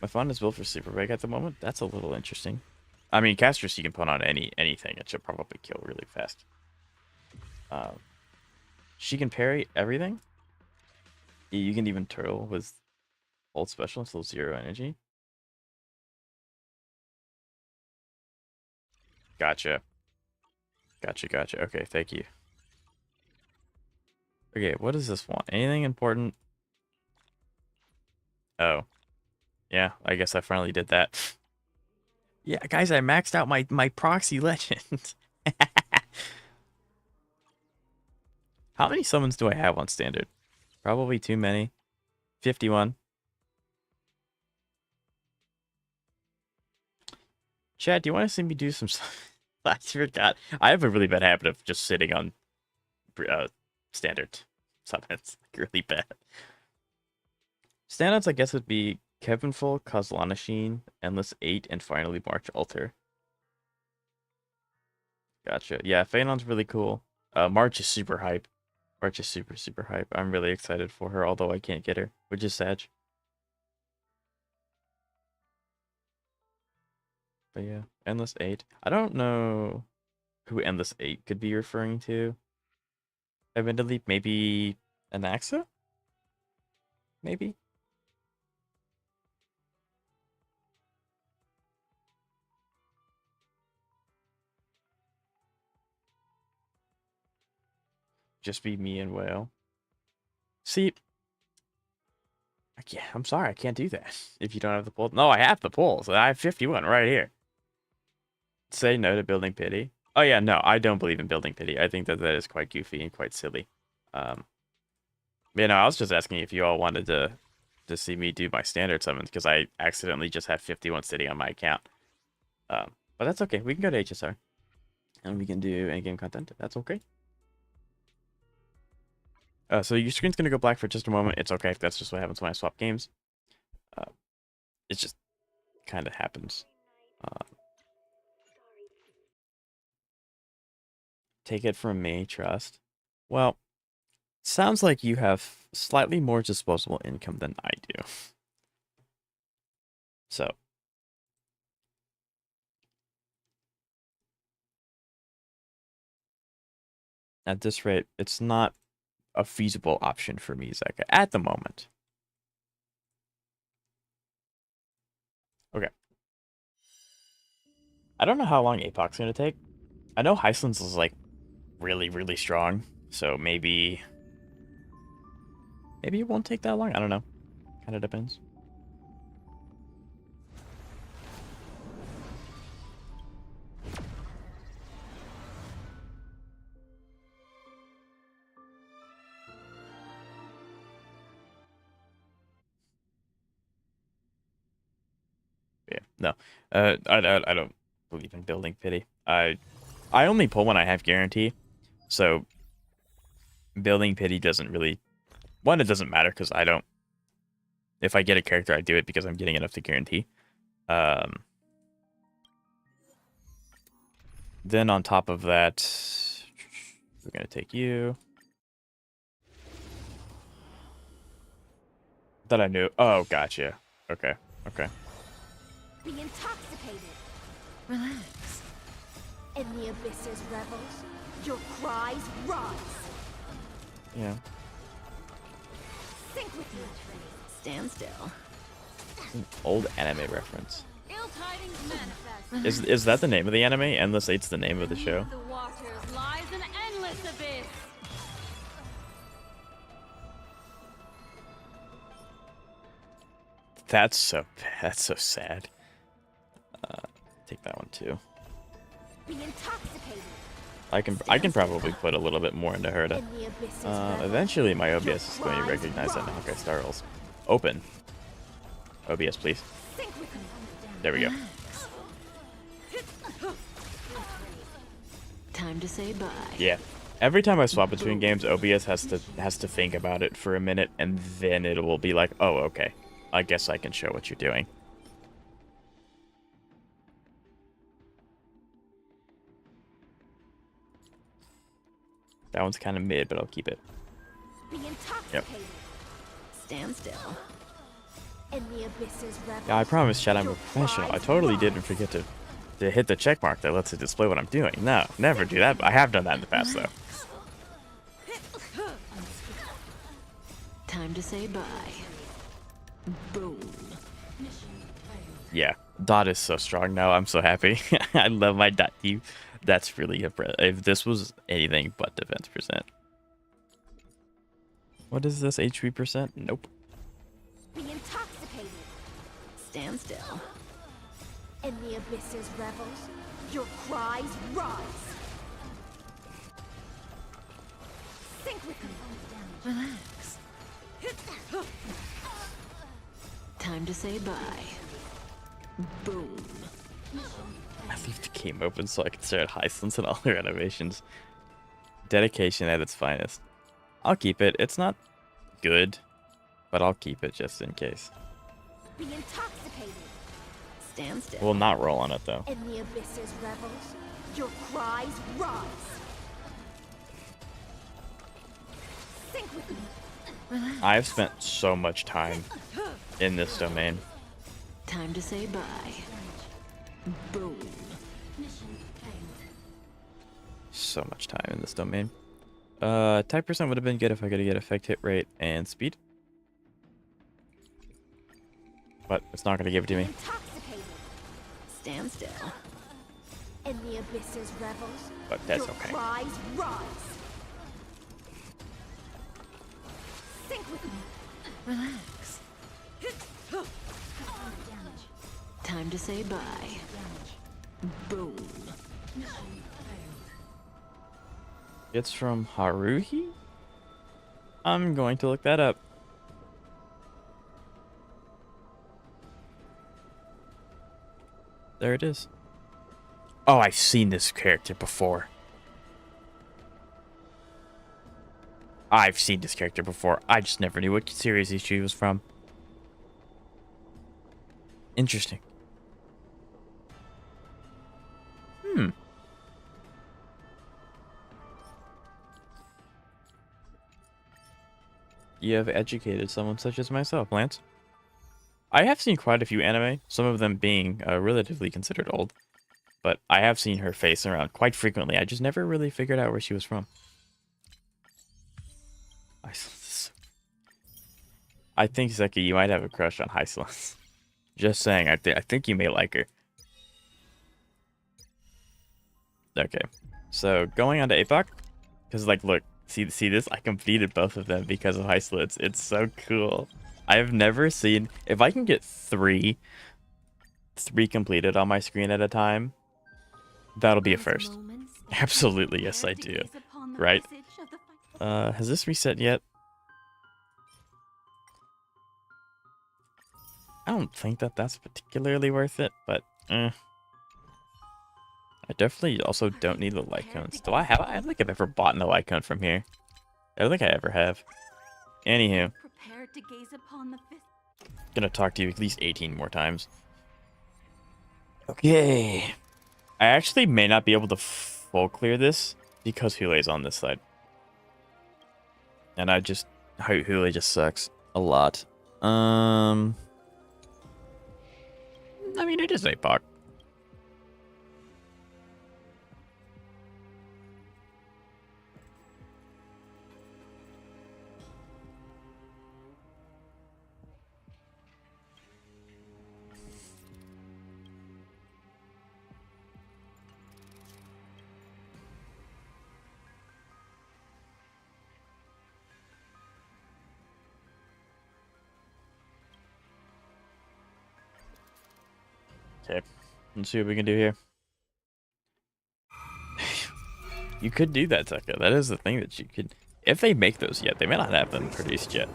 My phone is built for super big at the moment. That's a little interesting. I mean, Castress you can put on anything. It should probably kill really fast. She can parry everything. You can even turtle with ult special until 0 energy. Gotcha. Okay, thank you. Okay, what does this want? Anything important? Oh. Yeah, I guess I finally did that. Yeah, guys, I maxed out my proxy legend. How many summons do I have on standard? Probably too many. 51. Chad, do you want to see me do some... I forgot. I have a really bad habit of just sitting on standard summons. Like, really bad. Standouts, I guess, would be Kevinful, Kozlanasheen, Endless 8, and finally March Alter. Gotcha. Yeah, Phaeton's really cool. March is super hype. March is super hype. I'm really excited for her, although I can't get her, which is sad. But yeah, Endless 8. I don't know who Endless 8 could be referring to. Admittedly, maybe Anaxa? Maybe? Just be me and Whale. See, I'm sorry, I can't do that. If you don't have the pull. No, I have the pulls. I have 51 right here. Say no to building pity. Oh yeah, no, I don't believe in building pity. I think that is quite goofy and quite silly. You know, I was just asking if you all wanted to see me do my standard summons because I accidentally just had 51 sitting on my account. But that's okay. We can go to HSR and we can do in-game content. That's okay. So your screen's gonna go black for just a moment. It's okay if that's just what happens when I swap games. It just kind of happens. Take it from me, trust. Well, Sounds like you have slightly more disposable income than I do. So, at this rate, it's not a feasible option for me, Zeka, at the moment. Okay. I don't know how long APOC's gonna take. I know Heisland's is like really, really strong, so maybe it won't take that long. I don't know. Kind of depends. Yeah, no. I don't believe in building pity. I only pull when I have guarantee, so building pity doesn't really. One, it doesn't matter because I don't. If I get a character, I do it because I'm getting enough to guarantee. Then on top of that, we're gonna take you. That I knew. Oh, gotcha. Okay. Okay. Be intoxicated. Relax. In the abyss's revels, your cries rise. Yeah. Sink with me. Stand still. It's an old anime reference. Ill tidings manifest. Is that the name of the anime? Endless Eight's the name of the show. The waters lies an endless abyss. That's so sad. Take that one too. Be intoxicated. I can probably put a little bit more into her to. In the abyss's revels, Eventually, my your OBS is going to cries recognize that rise. Mahokai Starls. Open. OBS, please. Sink with me. There we go. Time to say bye. Yeah. Every time I swap between games, OBS has to think about it for a minute, and then it will be like, oh, okay. I guess I can show what you're doing. That one's kind of mid, but I'll keep it. Be intoxicated. Stand still. In the abyss's revels, Yeah, I promise, Chad, I'm a your professional. I cries totally rise. didn't forget to hit the check mark that lets it display what I'm doing. No, never do that. I have done that in the past, though. Time to say bye. Boom. Yeah, Dot is so strong now. I'm so happy. I love my Dot team. That's really impressive. If this was anything but defense percent. What is this, HP percent? Nope. Be intoxicated. Stand still. In the abyss's revels, your cries rise. Sink with me. Relax. Time to say bye. Boom. I leave the game open so I can stare at Highlands and all their animations. Dedication at its finest. I'll keep it. It's not good, but I'll keep it just in case. Be intoxicated. Stand still. We'll not roll on it, though. In the abyss's revels, your cries rise. Sink with me. Relax. I've spent so much time in this domain. Time to say bye. Boom. So much time in this domain. Type percent would have been good if I could get effect, hit rate, and speed. But it's not going to give it to me. Intoxicated. Stand still. In the abyss's revels, But that's your okay. cries rise. Sink with me. Relax. Time to say bye. Boom. It's from Haruhi? I'm going to look that up. There it is. Oh, I've seen this character before. I've seen this character before. I just never knew what series she was from. Interesting. you have educated someone such as myself, Lance. I have seen quite a few anime, some of them being relatively considered old, but I have seen her face around quite frequently. I just never really figured out where she was from. I think, Zeki, you might have a crush on Hysolence. Just saying, I think you may like her. Okay, so going on to Apoc, because like, look, see this? I completed both of them because of Hysolence. It's so cool. I've never seen, if I can get three completed on my screen at a time, that'll be a first. Absolutely, yes, I do. Right? Has this reset yet? I don't think that's particularly worth it, but I definitely also don't need the light cones. Do I have? I don't think I've ever bought a light cone from here. I don't think I ever have. Anywho, gonna talk to you at least 18 more times. Okay. I actually may not be able to full clear this because Hule's on this side. And Hule just sucks a lot. I mean, it is APOC. Okay, let's see what we can do here. You could do that, Tucka. That is the thing that you could... If they make those yet, they may not have them produced yet.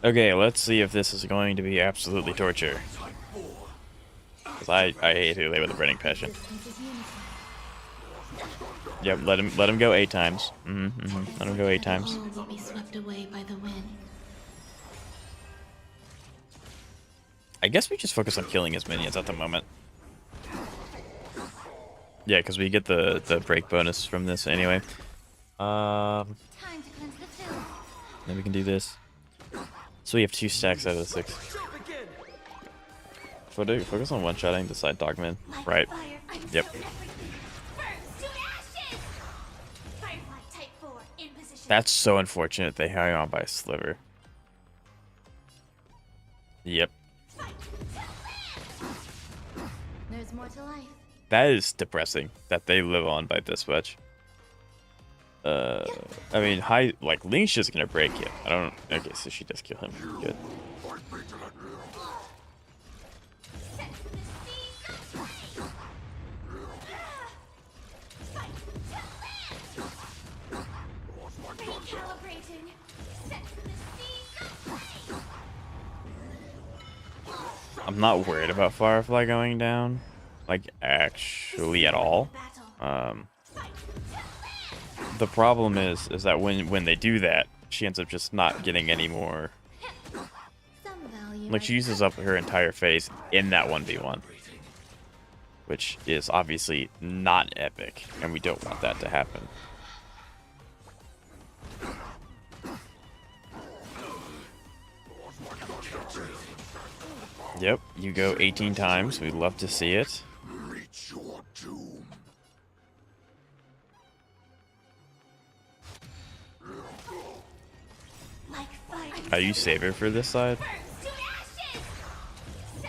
Okay, let's see if this is going to be absolutely torture. Because I hate Hule with a burning passion. Yep, let him go 8 times. Let him go 8 times. I guess we just focus on killing his minions at the moment. Yeah, because we get the break bonus from this anyway. Then we can do this. So we have 2 stacks out of the 6. Focus on one-shotting the side dogman. Right. Yep. That's so unfortunate they hang on by a sliver. Yep. There's more to life. That is depressing that they live on by this much. I mean, Link's just gonna break it. I don't. Okay, so she does kill him. Good. I'm not worried about Firefly going down, like actually at all. The problem is that when they do that, she ends up just not getting any more. Like, she uses up her entire face in that 1v1, which is obviously not epic, and we don't want that to happen. Yep, you go 18 times. We'd love to see it. Reach your doom. I use Saber for this side.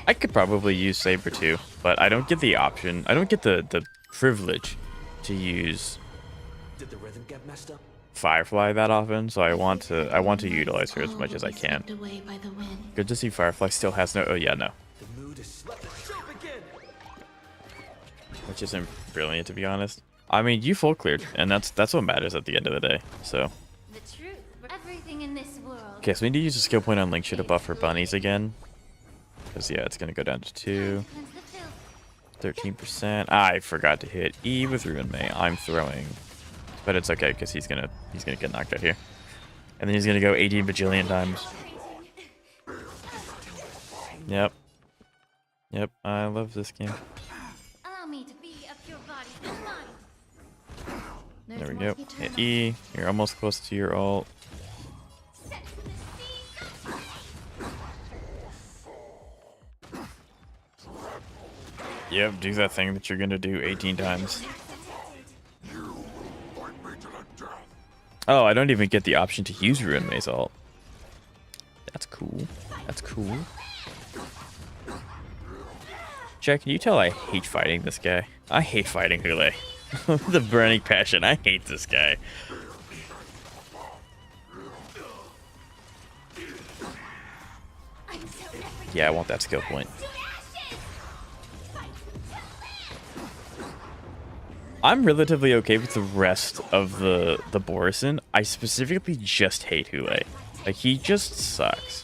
I could probably use Saber too, but I don't get the option. I don't get the privilege to use Did the rhythm get messed up? Firefly that often, so I want to utilize her as much as I can. Good to see Firefly still has no. Oh yeah, no. The mood is let the show begin. Which isn't brilliant, to be honest. I mean, you full cleared, and that's what matters at the end of the day. So. The truth, everything in this world. Okay, so we need to use a skill point on Link to buff her bunnies again. Because yeah, it's gonna go down to 2. 13%. I forgot to hit E with Ruin May. I'm throwing. But it's okay, because he's gonna get knocked out here. And then he's gonna go 18 bajillion times. Yep. Yep, I love this game. Allow me to be a pure body and mind. There we go. Hit E. You're almost close to your ult. Yep, do that thing that you're gonna do 18 times. Oh, I don't even get the option to use Ruin Maze ult. That's cool. That's cool. Jack, can you tell I hate fighting this guy? I hate fighting Hule. The burning passion. I hate this guy. Yeah, I want that skill point. I'm relatively okay with the rest of the Borison. I specifically just hate Hule. Like, he just sucks.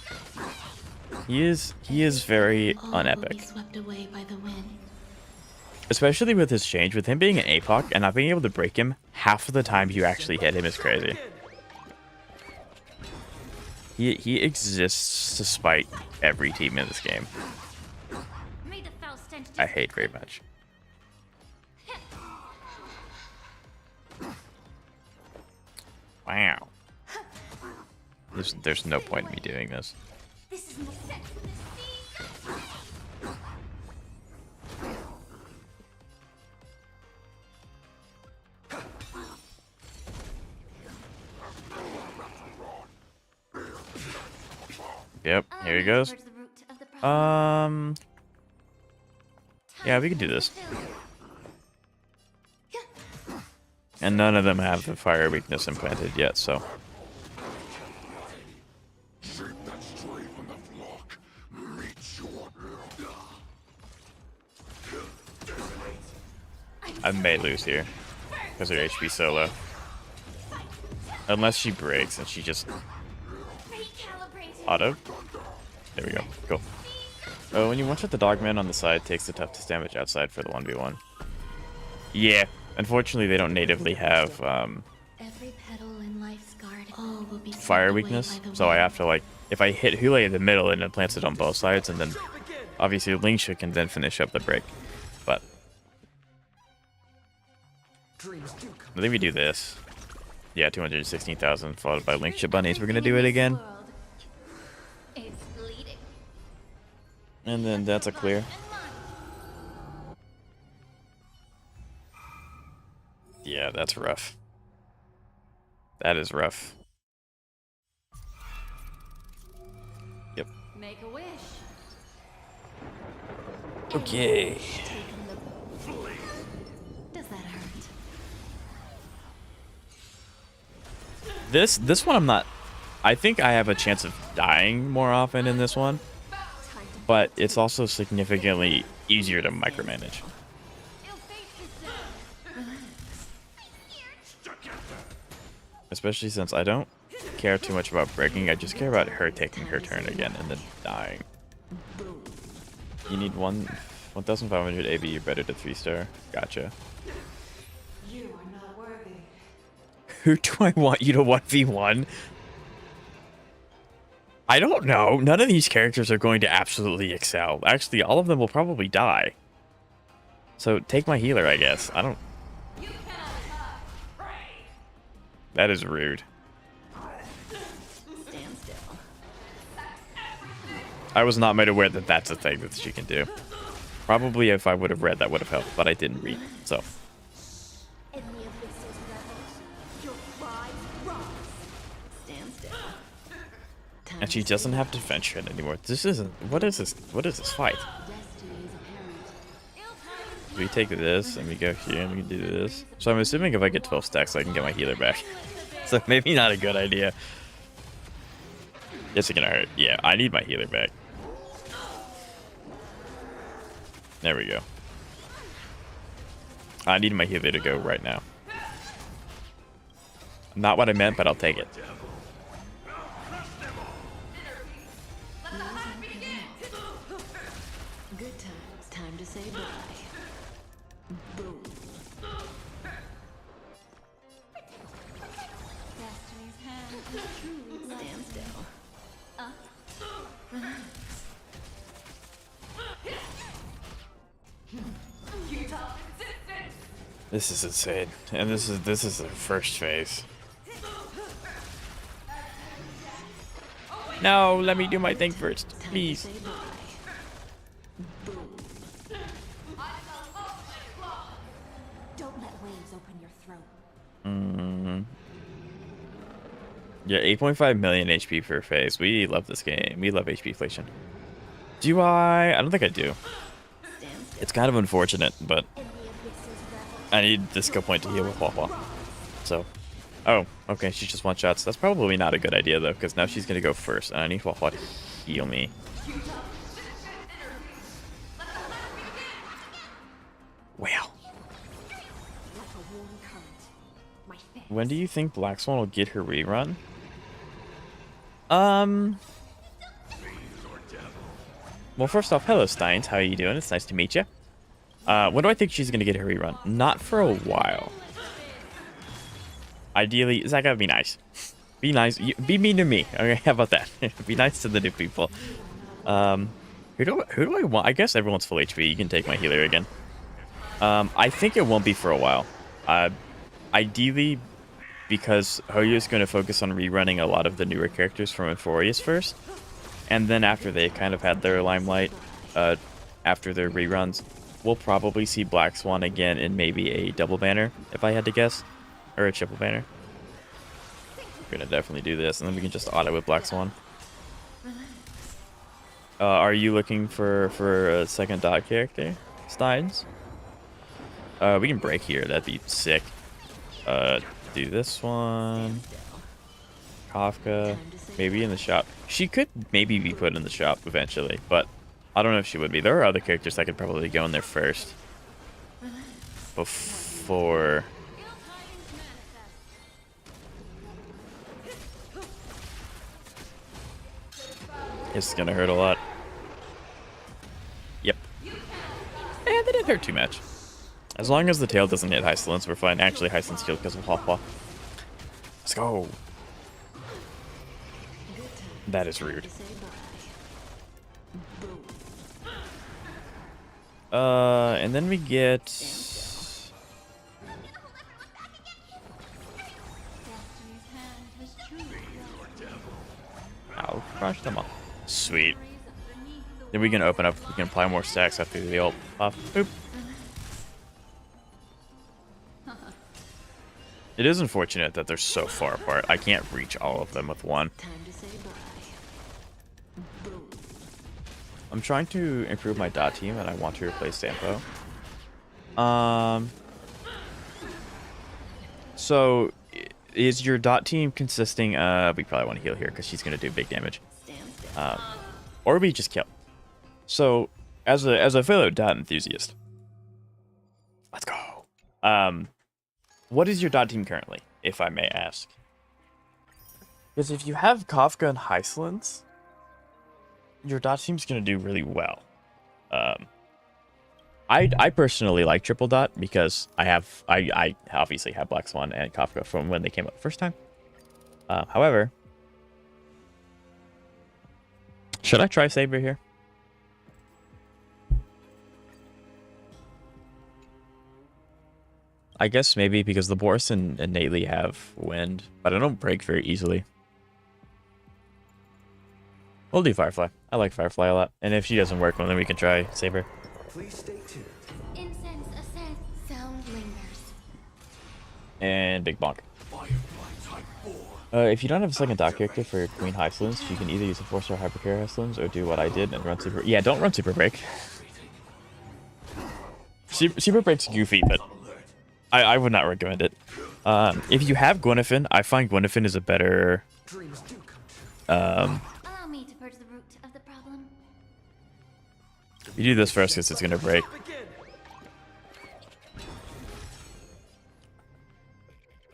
He is very unepic. Especially with his change, with him being an APOC and not being able to break him, half of the time you actually hit him is crazy. He exists to spite every team in this game. I hate very much. Wow. There's no point in me doing this. Yep, here he goes. Yeah, we can do this. And none of them have the fire weakness implanted yet, so. I may lose here because her HP so low. Unless she breaks and she just auto. There we go. Cool. Oh, when you one-shot the dogman on the side, takes the toughest damage outside for the 1v1. Yeah, unfortunately they don't natively have fire weakness, so I have to, like, if I hit Hule in the middle and it plants it on both sides, and then obviously Lingsha can then finish up the break. But I think we do this. Yeah, 216,000 followed by Lingsha bunnies. We're gonna do it again. And then that's a clear. Yeah, that's rough. That is rough. Yep. Make a wish. Okay. Does that hurt? This one I'm not. I think I have a chance of dying more often in this one, but it's also significantly easier to micromanage. Especially since I don't care too much about breaking, I just care about her taking her turn again and then dying. You need 1,500 AB, you're better to 3-star. Gotcha. You are not worthy. Who do I want you to 1v1? I don't know. None of these characters are going to absolutely excel. Actually, all of them will probably die. So take my healer, I guess. I don't... That is rude. Stand still. I was not made aware that that's a thing that she can do. Probably if I would have read, that would have helped, but I didn't read, so. Stand still. And she doesn't have defense trend anymore. This isn't... What is this? What is this fight? We take this, and we go here, and we do this. So I'm assuming if I get 12 stacks, I can get my healer back. So maybe not a good idea. It's gonna hurt. Yeah, I need my healer back. There we go. I need my healer to go right now. Not what I meant, but I'll take it. Good times. Time to say bye. Boom. Destiny's hand is truly stand still. Relax. This is insane. And this is the first phase. No, let me do my thing first, please. Don't let waves open your throat. Yeah, 8.5 million HP per phase. We love this game. We love HP inflation. Do I? I don't think I do. It's kind of unfortunate, but I need this skill point to heal with Wawa. So, oh, okay, she just one shots. That's probably not a good idea though, because now she's gonna go first, and I need Wawa to heal me. Wow. When do you think Black Swan will get her rerun? Well, first off, hello Steins. How are you doing? It's nice to meet you. When do I think she's gonna get her rerun? Not for a while. Ideally, Zach, gotta be nice. Be nice. Be mean to me. Okay, how about that? Be nice to the new people. Who do I want? I guess everyone's full HP. You can take my healer again. I think it won't be for a while. Ideally, because Hoyo's going to focus on rerunning a lot of the newer characters from Euphorius first, and then after they kind of had their limelight, after their reruns, we'll probably see Black Swan again in maybe a double banner, if I had to guess, or a triple banner. We're gonna definitely do this, and then we can just auto with Black Swan. Are you looking for a second dot character, Steins? We can break here. That'd be sick. Do this one. Kafka, maybe in the shop. She could maybe be put in the shop eventually, but I don't know if she would be. There are other characters that could probably go in there first. Before. It's gonna hurt a lot. Yep. And they didn't hurt too much. As long as the tail doesn't hit Hysolence, we're fine. Actually, Hysolence killed because of Hoppa. Let's go. That is rude. And then we get... I'll crush them all. Sweet. Then we can open up, we can apply more stacks after the ult off. Boop. It is unfortunate that they're so far apart. I can't reach all of them with one. I'm trying to improve my dot team, and I want to replace Sampo. So, is your dot team consisting of... We probably want to heal here, because she's going to do big damage. Or we just kill. So, as a fellow dot enthusiast... Let's go. What is your dot team currently, if I may ask? Because if you have Kafka and Hysolence, your dot team's going to do really well. I personally like triple dot because I obviously have Black Swan and Kafka from when they came out the first time. However, should I try Saber here? I guess maybe because the Boris innately have wind, but I don't break very easily. We'll do Firefly. I like Firefly a lot. And if she doesn't work, well, then we can try Saber. Please stay tuned. Incense ascend. Sound lingers. And Big Bonk. If you don't have a second dot character for Queen Hysolence, you can either use a 4-star Hypercare Hysolence or do what I did and run Super... Yeah, don't run Super Break. Super Break's goofy, but I would not recommend it. If you have Gwennafen, I find Gwennafen is a better... Allow me to purge the root of the problem. You do this first because it's going to break.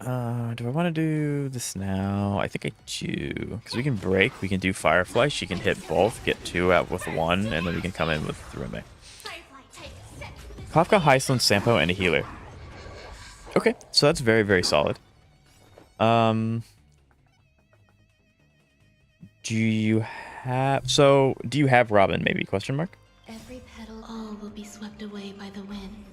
Do I want to do this now? I think I do. Because we can break, we can do Firefly. She can hit both, get 2 out with 1, and then we can come in with Rume. Kafka, Hysolence, Sampo, and a healer. Okay, so that's very, very solid. Do you have Robin, maybe? Question mark? Every petal, all will be swept away by the wind.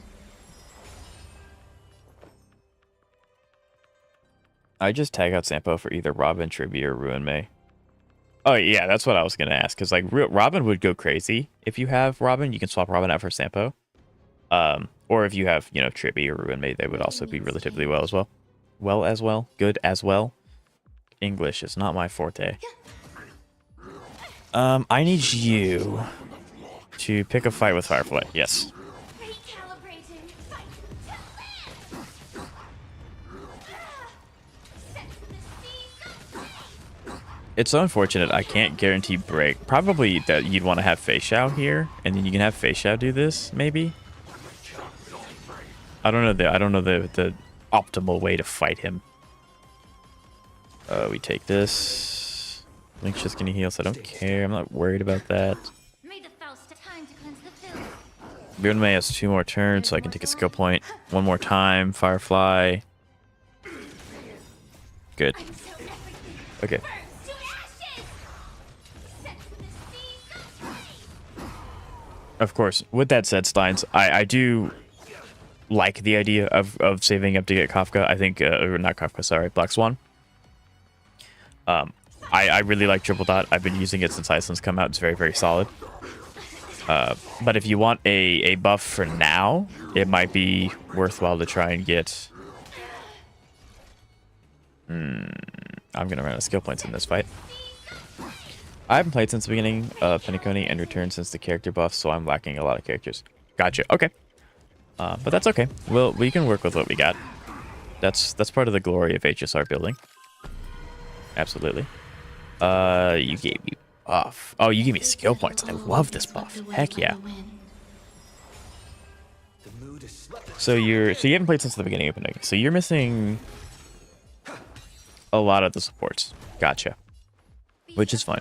I just tag out Sampo for either Robin, Tribby, or Ruin May. Oh, yeah, that's what I was going to ask. Because, like, Robin would go crazy. If you have Robin, you can swap Robin out for Sampo. Or if you have, you know, Tribby or Ruin May, they would also be relatively well as well. Well as well? Good as well? English is not my forte. I need you to pick a fight with Firefly. Yes. Recalibrating. Fight to live. Set to the sea. It's so unfortunate I can't guarantee break. Probably that you'd want to have Fei Xiao here, and then you can have Fei Xiao do this, maybe? I don't know the optimal way to fight him. We take this. Link's just gonna heal, so I don't care. I'm not worried about that. May the Faust time to cleanse the field. Ruin May has 2 more turns, so I can take a skill point one more time. Firefly. Good. Okay. To ashes. Set to the sea. Of course. With that said, Steins, I do like the idea of saving up to get Kafka. I think, or not Kafka, sorry, Black Swan. I really like Triple Dot. I've been using it since Iceland's come out. It's very, very solid. But if you want a buff for now, it might be worthwhile to try and get... I'm going to run out of skill points in this fight. I haven't played since the beginning of Penacony and returned since the character buff, so I'm lacking a lot of characters. Gotcha. Okay. But that's okay. Well, we can work with what we got. That's part of the glory of HSR building. Absolutely. You gave me buff. Oh, you gave me skill points. I love this buff. Heck yeah. So you haven't played since the beginning of Penacony. So you're missing a lot of the supports. Gotcha. Which is fine.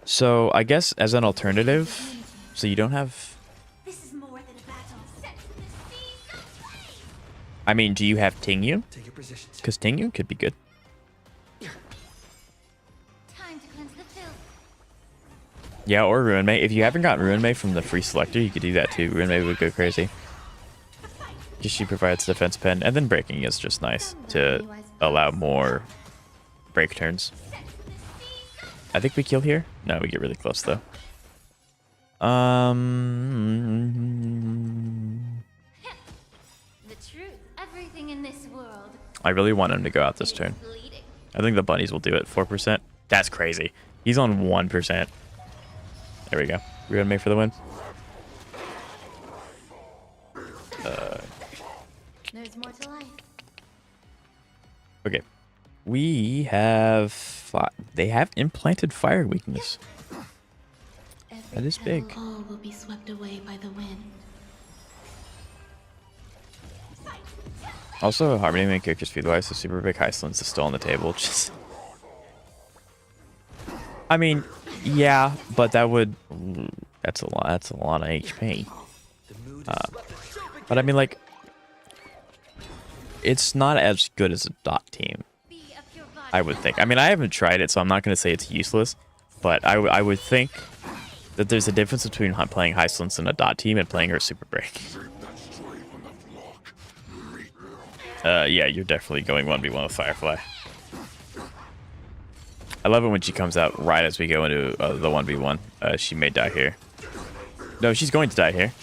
So I guess as an alternative, so you don't have... This is more than a battle. Set to the sea. I mean, do you have Tingyu? Take your positions. Because Tingyu could be good. Time to cleanse the field. Yeah, or Ruin May. If you haven't gotten Ruin May from the free selector, you could do that too. Ruin May would go crazy. Because she provides defense pen, and then breaking is just nice to allow more break turns. I think we kill here. No, we get really close though. The truth. Everything in this world I really want him to go out this turn. is bleeding. I think the bunnies will do it. 4%. That's crazy. He's on 1%. There we go. Ruin May for the win. There's more to life. Okay. We have... They have implanted fire weakness. That is big. All will be swept away by the wind. Also, Harmony main characters feed-wise, so Super Big Heistlands is still on the table. Just... I mean, yeah, but that would... That's a lot of HP. But I mean, like... It's not as good as a dot team, Be a pure body. I would think. I mean, I haven't tried it, so I'm not going to say it's useless. But I would think that there's a difference between playing Heistlands in a dot team and playing her Super Break. Yeah, you're definitely going 1v1 with Firefly. I love it when she comes out right as we go into the 1v1. She may die here. No, she's going to die here.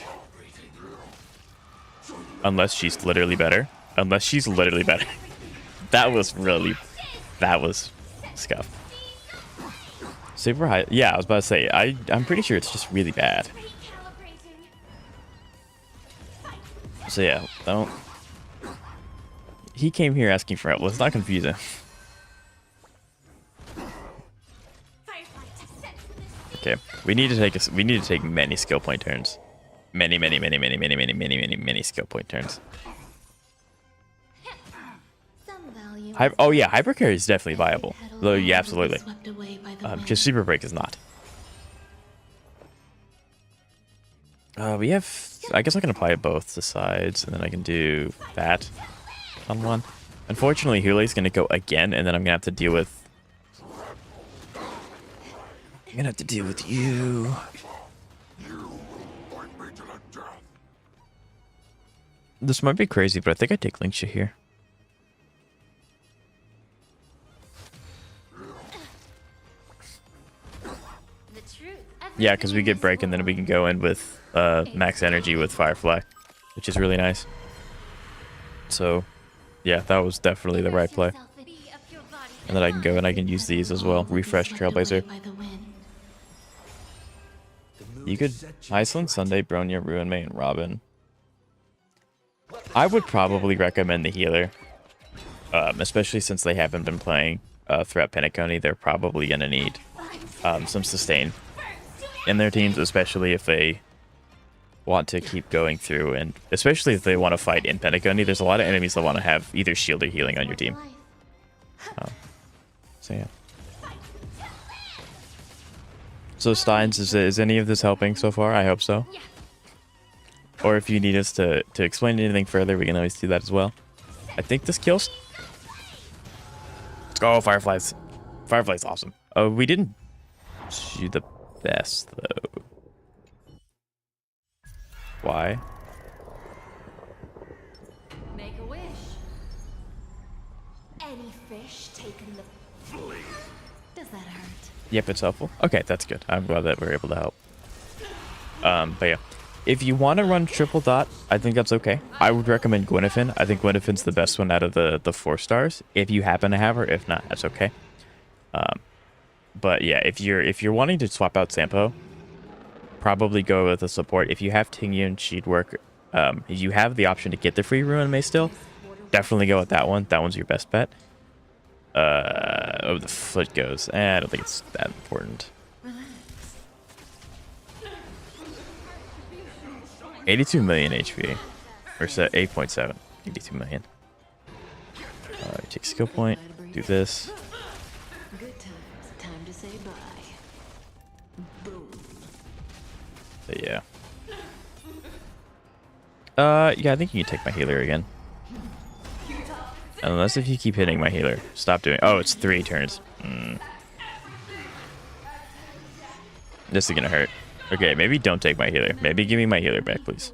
Unless she's literally better. Unless she's literally better. That was scuffed. Super high. Yeah, I was about to say, I'm pretty sure it's just really bad. So yeah, don't... He came here asking for help. Let's not confuse him. Okay, we need to take many skill point turns. Many skill point turns. Oh yeah, hypercarry is definitely viable. Though yeah, absolutely. Just Super Break is not. We have... I guess I can apply both the sides, and then I can do that on one. Unfortunately, Hule's going to go again, and then I'm going to have to deal with... I'm going to have to deal with you. This might be crazy, but I think I take Linksha here. Yeah, because we get break and then we can go in with max energy with Firefly, which is really nice. So, yeah, that was definitely the right play. And then I can go and I can use these as well. Refresh Trailblazer. By the wind. You could Iceland, Sunday, Bronya, Ruin Mate, and Robin. I would probably recommend the healer. Especially since they haven't been playing throughout Penacony. They're probably going to need some sustain in their teams, especially if they want to keep going through, and especially if they want to fight in Penacony. There's a lot of enemies that want to have either shield or healing on your team. So yeah. So Steins, is any of this helping so far? I hope so. Or if you need us to explain anything further, we can always do that as well. I think this kills. Let's go, Fireflies. Firefly's awesome. Oh, we didn't do the best, though. Why? Make a wish. Any fish taken the... Does that hurt? Yep, it's helpful. Okay, that's good. I'm glad that we're able to help. But yeah. If you want to run triple dot, I think that's okay. I would recommend Gwynethyn. I think Gwynethyn's the best one out of the 4 stars. If you happen to have her, if not, that's okay. But yeah, if you're wanting to swap out Sampo, probably go with a support. If you have Tingyun, she'd work. You have the option to get the free Ruin May still. Definitely go with that one. That one's your best bet. Oh, the foot goes. I don't think it's that important. 82 million HP. Or 8.7. 82 million. Take skill point. Do this. Good times. Time to say bye. Boom. But yeah. Yeah, I think you can take my healer again. Unless if you keep hitting my healer. Stop doing... Oh, it's 3 turns. This is gonna hurt. Okay, maybe don't take my healer. Maybe give me my healer back, please.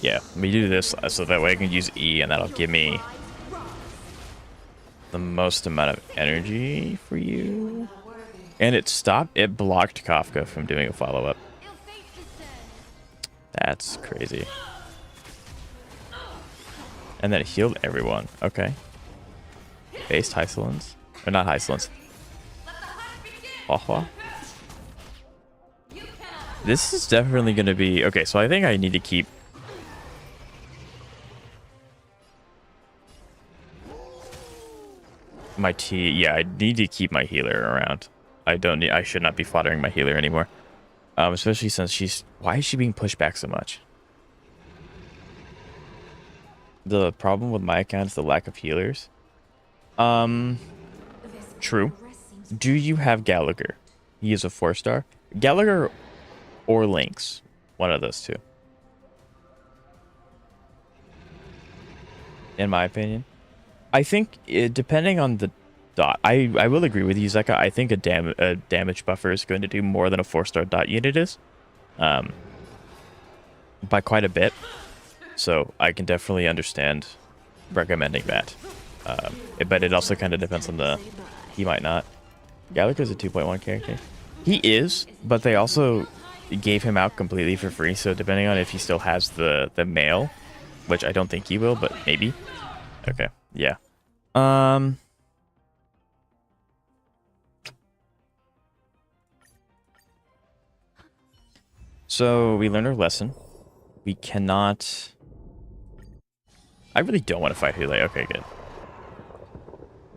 Yeah, let me do this so that way I can use E and that'll give me the most amount of energy for you. And it blocked Kafka from doing a follow-up. That's crazy. And then it healed everyone. Okay. Based Hysolins. Or not Hysolins. Hua. This is definitely going to be... Okay, so I think I need to keep... my T... Yeah, I need to keep my healer around. I should not be foddering my healer anymore. Especially since she's... Why is she being pushed back so much? The problem with my account is the lack of healers. True. Do you have Gallagher? He is a 4-star. Gallagher or Lynx. One of those two. In my opinion. I think, depending on the dot, I will agree with you, Zeka. I think a damage buffer is going to do more than a 4-star dot unit is. By quite a bit. So I can definitely understand recommending that. But it also kind of depends on the... He might not. Gallagher's a 2.1 character. He is, but they also gave him out completely for free. So depending on if he still has the mail, which I don't think he will, but maybe. Okay, yeah. So we learned our lesson. We cannot... I really don't want to fight Hule. Okay, good.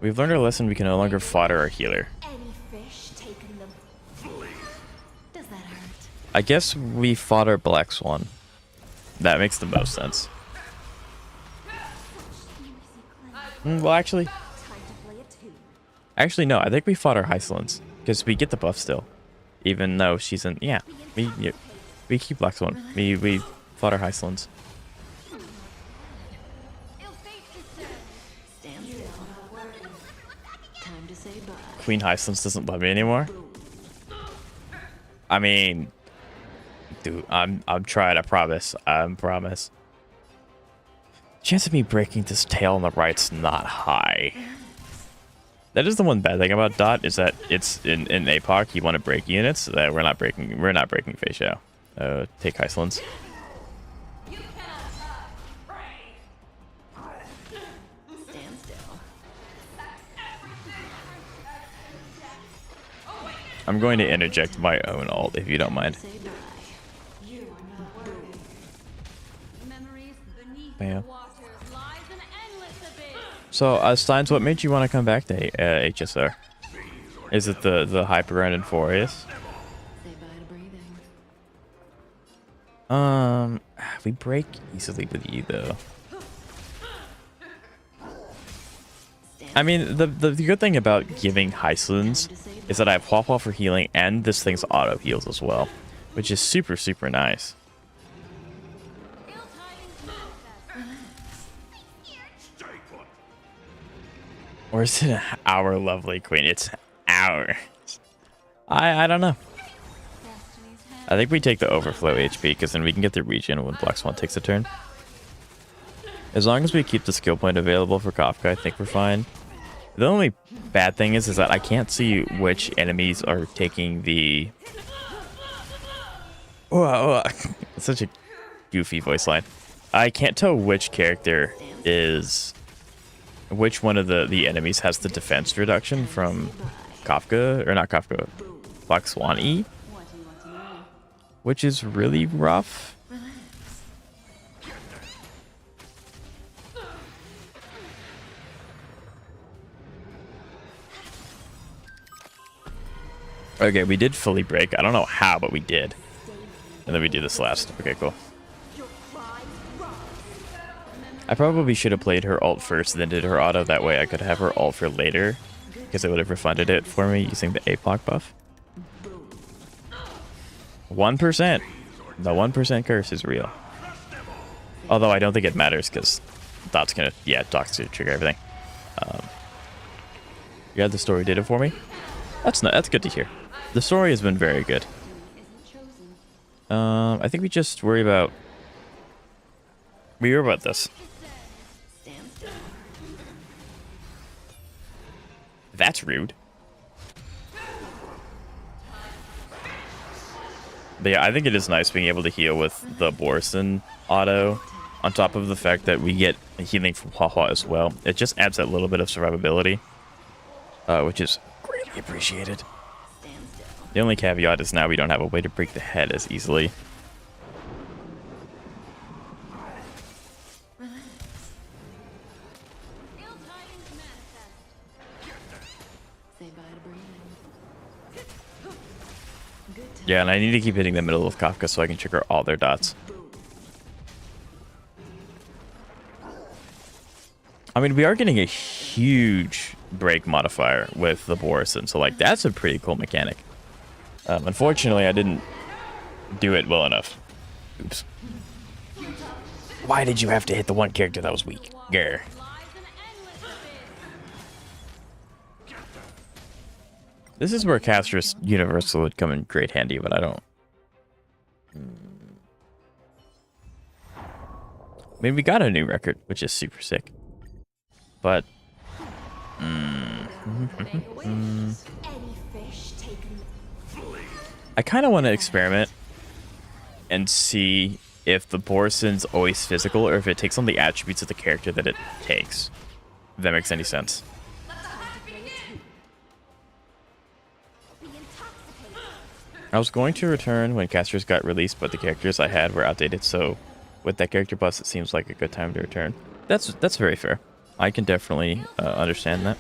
We've learned our lesson. We can no longer fodder our healer. Any fish taken the... Does that hurt? I guess we fodder Black Swan. That makes the most sense. Well, actually... Time to play a tune. Actually, no. I think we fodder Hysolins. Because we get the buff still. Even though she's in... Yeah. We keep Black Swan. We fodder Hysolins. Stand still. Time to say bye. Queen Hysolins doesn't love me anymore. I mean... Dude, I'm trying, I promise. I promise. chance of me breaking this tail on the right's not high. That is the one bad thing about Dot, is that it's in APOC you want to break units that we're not breaking Fei Xiao. Take Icelands. Stand still. I'm going to interject my own ult if you don't mind. Say bye. You are not worthy. Memories beneath Bam. the waters lies an endless abyss. So, Steins, what made you want to come back to HSR? Is it the hyper and Furious? Say bye to breathing. We break easily with you though. I mean, the good thing about giving Heislands is that I have Hua Hua for healing and this thing's auto heals as well, which is super, super nice. Ill tidings manifest. Or is it our lovely queen? It's our. I don't know. Destiny's hand. I think we take the overflow HP because then we can get the regen when Black Swan takes a turn. As long as we keep the skill point available for Kafka, I think we're fine. The only bad thing is that I can't see which enemies are taking the... It's such a goofy voice line. I can't tell which character is... Which one of the enemies has the defense reduction from Kafka, or not Kafka, Black Swan E, What do you want to know? which is really rough. Okay, we did fully break. I don't know how, but we did. And then we do this last. Okay, cool. I probably should have played her ult first, then did her auto. That way I could have her ult for later, because it would have refunded it for me using the APOC buff. 1%. The 1% curse is real. Although I don't think it matters, because Dot's gonna... Yeah, Dot's gonna trigger everything. Yeah, the story did it for me. That's good to hear. The story has been very good. I think we just worry about... We worry about this. Stand still. That's rude. But yeah, I think it is nice being able to heal with the Borson auto, on top of the fact that we get healing from Hua Hua as well. It just adds that little bit of survivability, which is greatly appreciated. Stand still. The only caveat is now we don't have a way to break the head as easily. Ill tidings manifest. Say bye to breathing. Good time. Yeah, and I need to keep hitting the middle of Kafka so I can trigger all their dots. I mean, we are getting a huge break modifier with the Borison, so like that's a pretty cool mechanic. Unfortunately, I didn't do it well enough. Oops. Why did you have to hit the one character that was weak? Grr. Lies an endless abyss. This is where Castrus Universal would come in great handy, but I don't. I mean, we got a new record, which is super sick. But... Any fish taken. I kind of want to experiment and see if the Borison's always physical or if it takes on the attributes of the character that it takes. If that makes any sense. Be intoxicated. I was going to return when Casters got released, but the characters I had were outdated, so with that character bus, it seems like a good time to return. That's very fair. I can definitely understand that.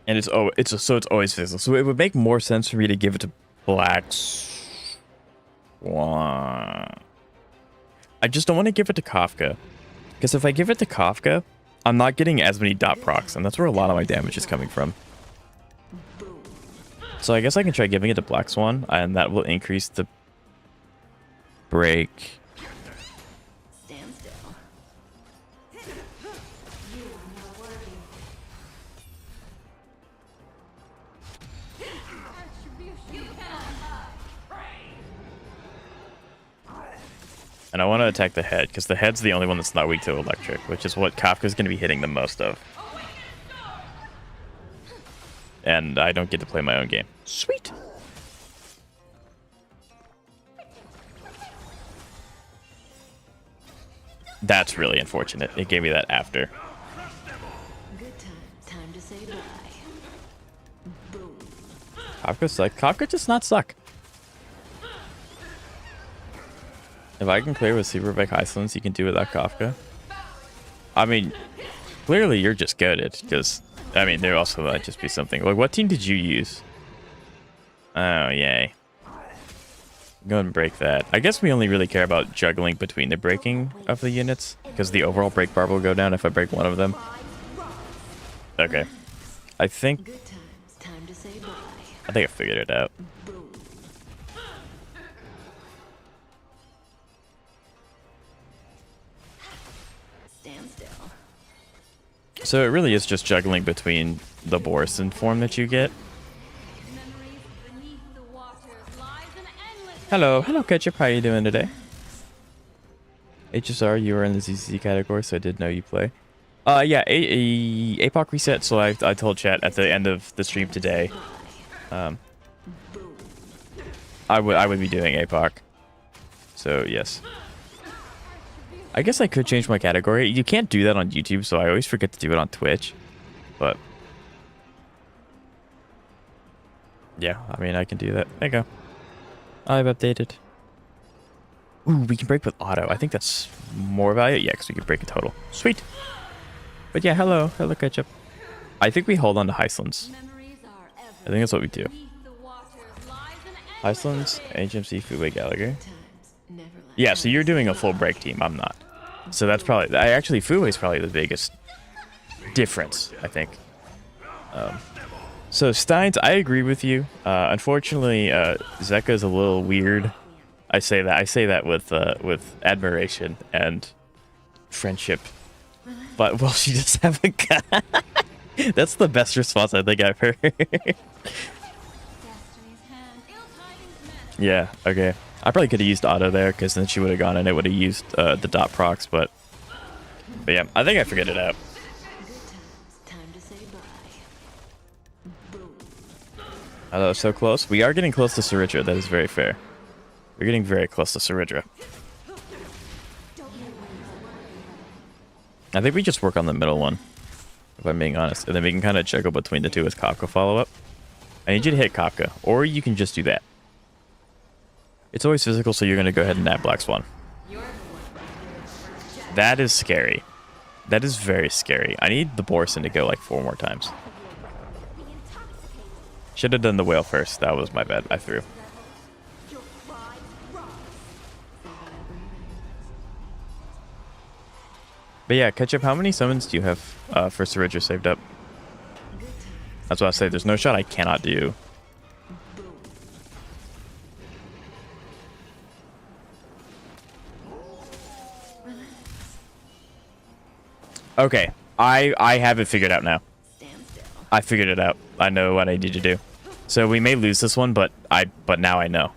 And it's always physical. So it would make more sense for me to give it to Black Swan. I just don't want to give it to Kafka. Because if I give it to Kafka, I'm not getting as many dot procs, and that's where a lot of my damage is coming from. So I guess I can try giving it to Black Swan, and that will increase the break. Stand still. You are not worthy. Attribution. You cannot hide. And I want to attack the head, because the head's the only one that's not weak to electric, which is what Kafka's going to be hitting the most of. And I don't get to play my own game. Sweet! That's really unfortunate. It gave me that after. Good times. Time to say bye. Boom. Kafka's like, Kafka does not suck. If I can clear with Super Bike Icelands, you can do without Kafka. I mean, clearly you're just goated, because, I mean, there also might just be something. Like, what team did you use? Oh, yay. Go ahead and break that. I guess we only really care about juggling between the breaking of the units, because the overall break bar will go down if I break one of them. Okay. I think Good times. Time to say bye. I figured it out. Boom. Stand still. So it really is just juggling between the Borson form that you get. Hello, Ketchup. How you doing today? HSR, you were in the ZCC category, so I did know you play. Yeah, APOC reset. So I told chat at the end of the stream today. I would be doing APOC. So yes. I guess I could change my category. You can't do that on YouTube, so I always forget to do it on Twitch. But yeah, I mean I can do that. There you go. I've updated. Ooh, we can break with auto. I think that's more value. Yeah, because we can break in total. Sweet. But yeah, hello, Ketchup. I think we hold on to Heislands. I think that's what we do. Heislands, HMC, Foodway, Gallagher. Yeah, so you're doing a full break team. I'm not. So that's probably... Actually, Foodway's probably the biggest difference, I think. So Steins, I agree with you. Unfortunately, Zeka is a little weird. I say that with admiration and friendship. But will she just have a gun? That's the best response I think I've heard. Yeah. Okay. I probably could have used auto there, because then she would have gone and it would have used the dot procs. But yeah, I think I figured it out. Oh, so close. We are getting close to Saridra. That is very fair. We're getting very close to Saridra. I think we just work on the middle one, if I'm being honest. And then we can kind of juggle between the two with Kafka follow-up. I need you to hit Kafka, or you can just do that. It's always physical, so you're going to go ahead and nab Black Swan. That is scary. That is very scary. I need the Borson to go like 4 more times. Should have done the whale first. That was my bad. I threw. But yeah, Ketchup, how many summons do you have for Saridra saved up? That's what I say. There's no shot I cannot do. Okay, I have it figured out now. I figured it out. I know what I need to do. So we may lose this one, but now I know.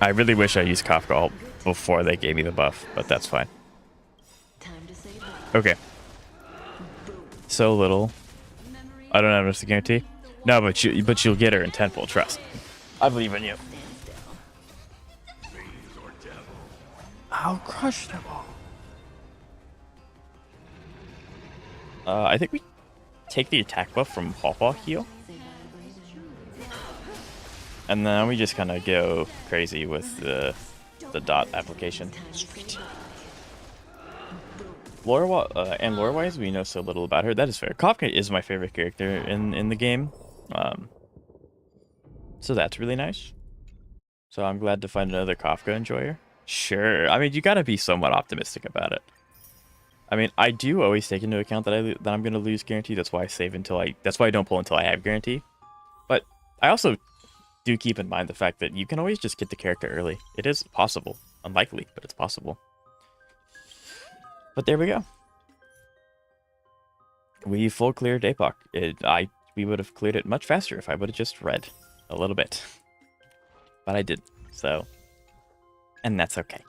I really wish I used Kafka ult before they gave me the buff, but that's fine. Okay. So little. I don't have enough to guarantee. No, but you'll get her in tenfold. Trust. I believe in you. I'll crush them all. I think we take the attack buff from Pawpaw heal. And then we just kind of go crazy with the dot application. Sweet. Lore-wise, we know so little about her. That is fair. Kafka is my favorite character in the game. So that's really nice. So I'm glad to find another Kafka enjoyer. Sure. I mean, you gotta be somewhat optimistic about it. I mean, I do always take into account that I'm gonna lose guarantee. That's why I save that's why I don't pull until I have guarantee. But I also do keep in mind the fact that you can always just get the character early. It is possible. Unlikely, but it's possible. But there we go. We full cleared APOC. We would have cleared it much faster if I would have just read. a little bit. But I did. So, and that's okay.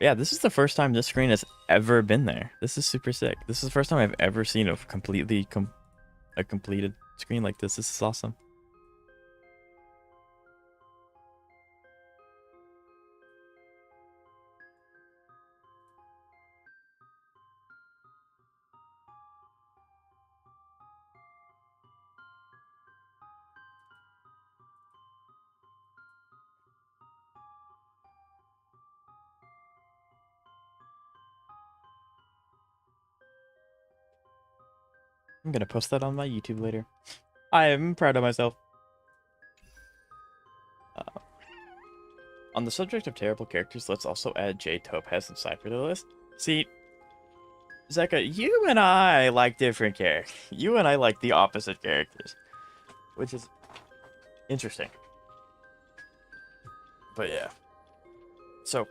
Yeah, this is the first time this screen has ever been there. This is super sick. This is the first time I've ever seen a completed screen like this. This is awesome. I'm gonna post that on my YouTube later. I am proud of myself. On the subject of terrible characters, let's also add Jay, Topaz, and Cypher to the list. See, Zeka, you and I like different characters. You and I like the opposite characters, which is interesting. But yeah. So,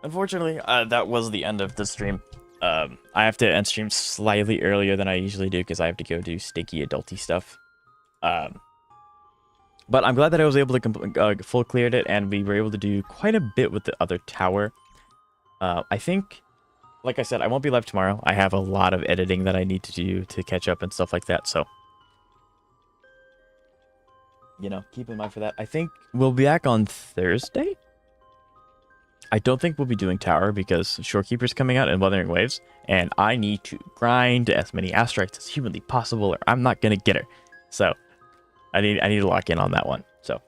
unfortunately, that was the end of the stream. I have to end stream slightly earlier than I usually do because I have to go do sticky adulty stuff. But I'm glad that I was able to full cleared it, and we were able to do quite a bit with the other tower. I think, like I said, I won't be live tomorrow. I have a lot of editing that I need to do to catch up and stuff like that, so, you know, keep in mind for that. I think we'll be back on Thursday. I don't think we'll be doing tower because Shorekeeper's coming out and Wuthering Waves, and I need to grind as many asteroids as humanly possible, or I'm not gonna get her. So I need to lock in on that one. So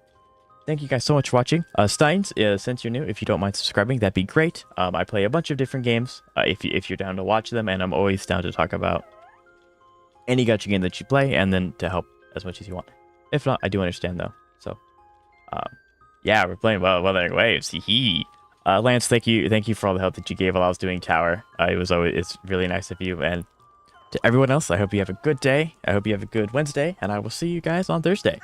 thank you guys so much for watching. Steins, since you're new, if you don't mind subscribing, that'd be great. I play a bunch of different games. If you're down to watch them, and I'm always down to talk about any gacha game that you play, and then to help as much as you want. If not, I do understand though. So yeah, we're playing Wuthering Waves. Hee hee. Lance, thank you for all the help that you gave while I was doing tower. It's really nice of you. And to everyone else, I hope you have a good day. I hope you have a good Wednesday, and I will see you guys on Thursday.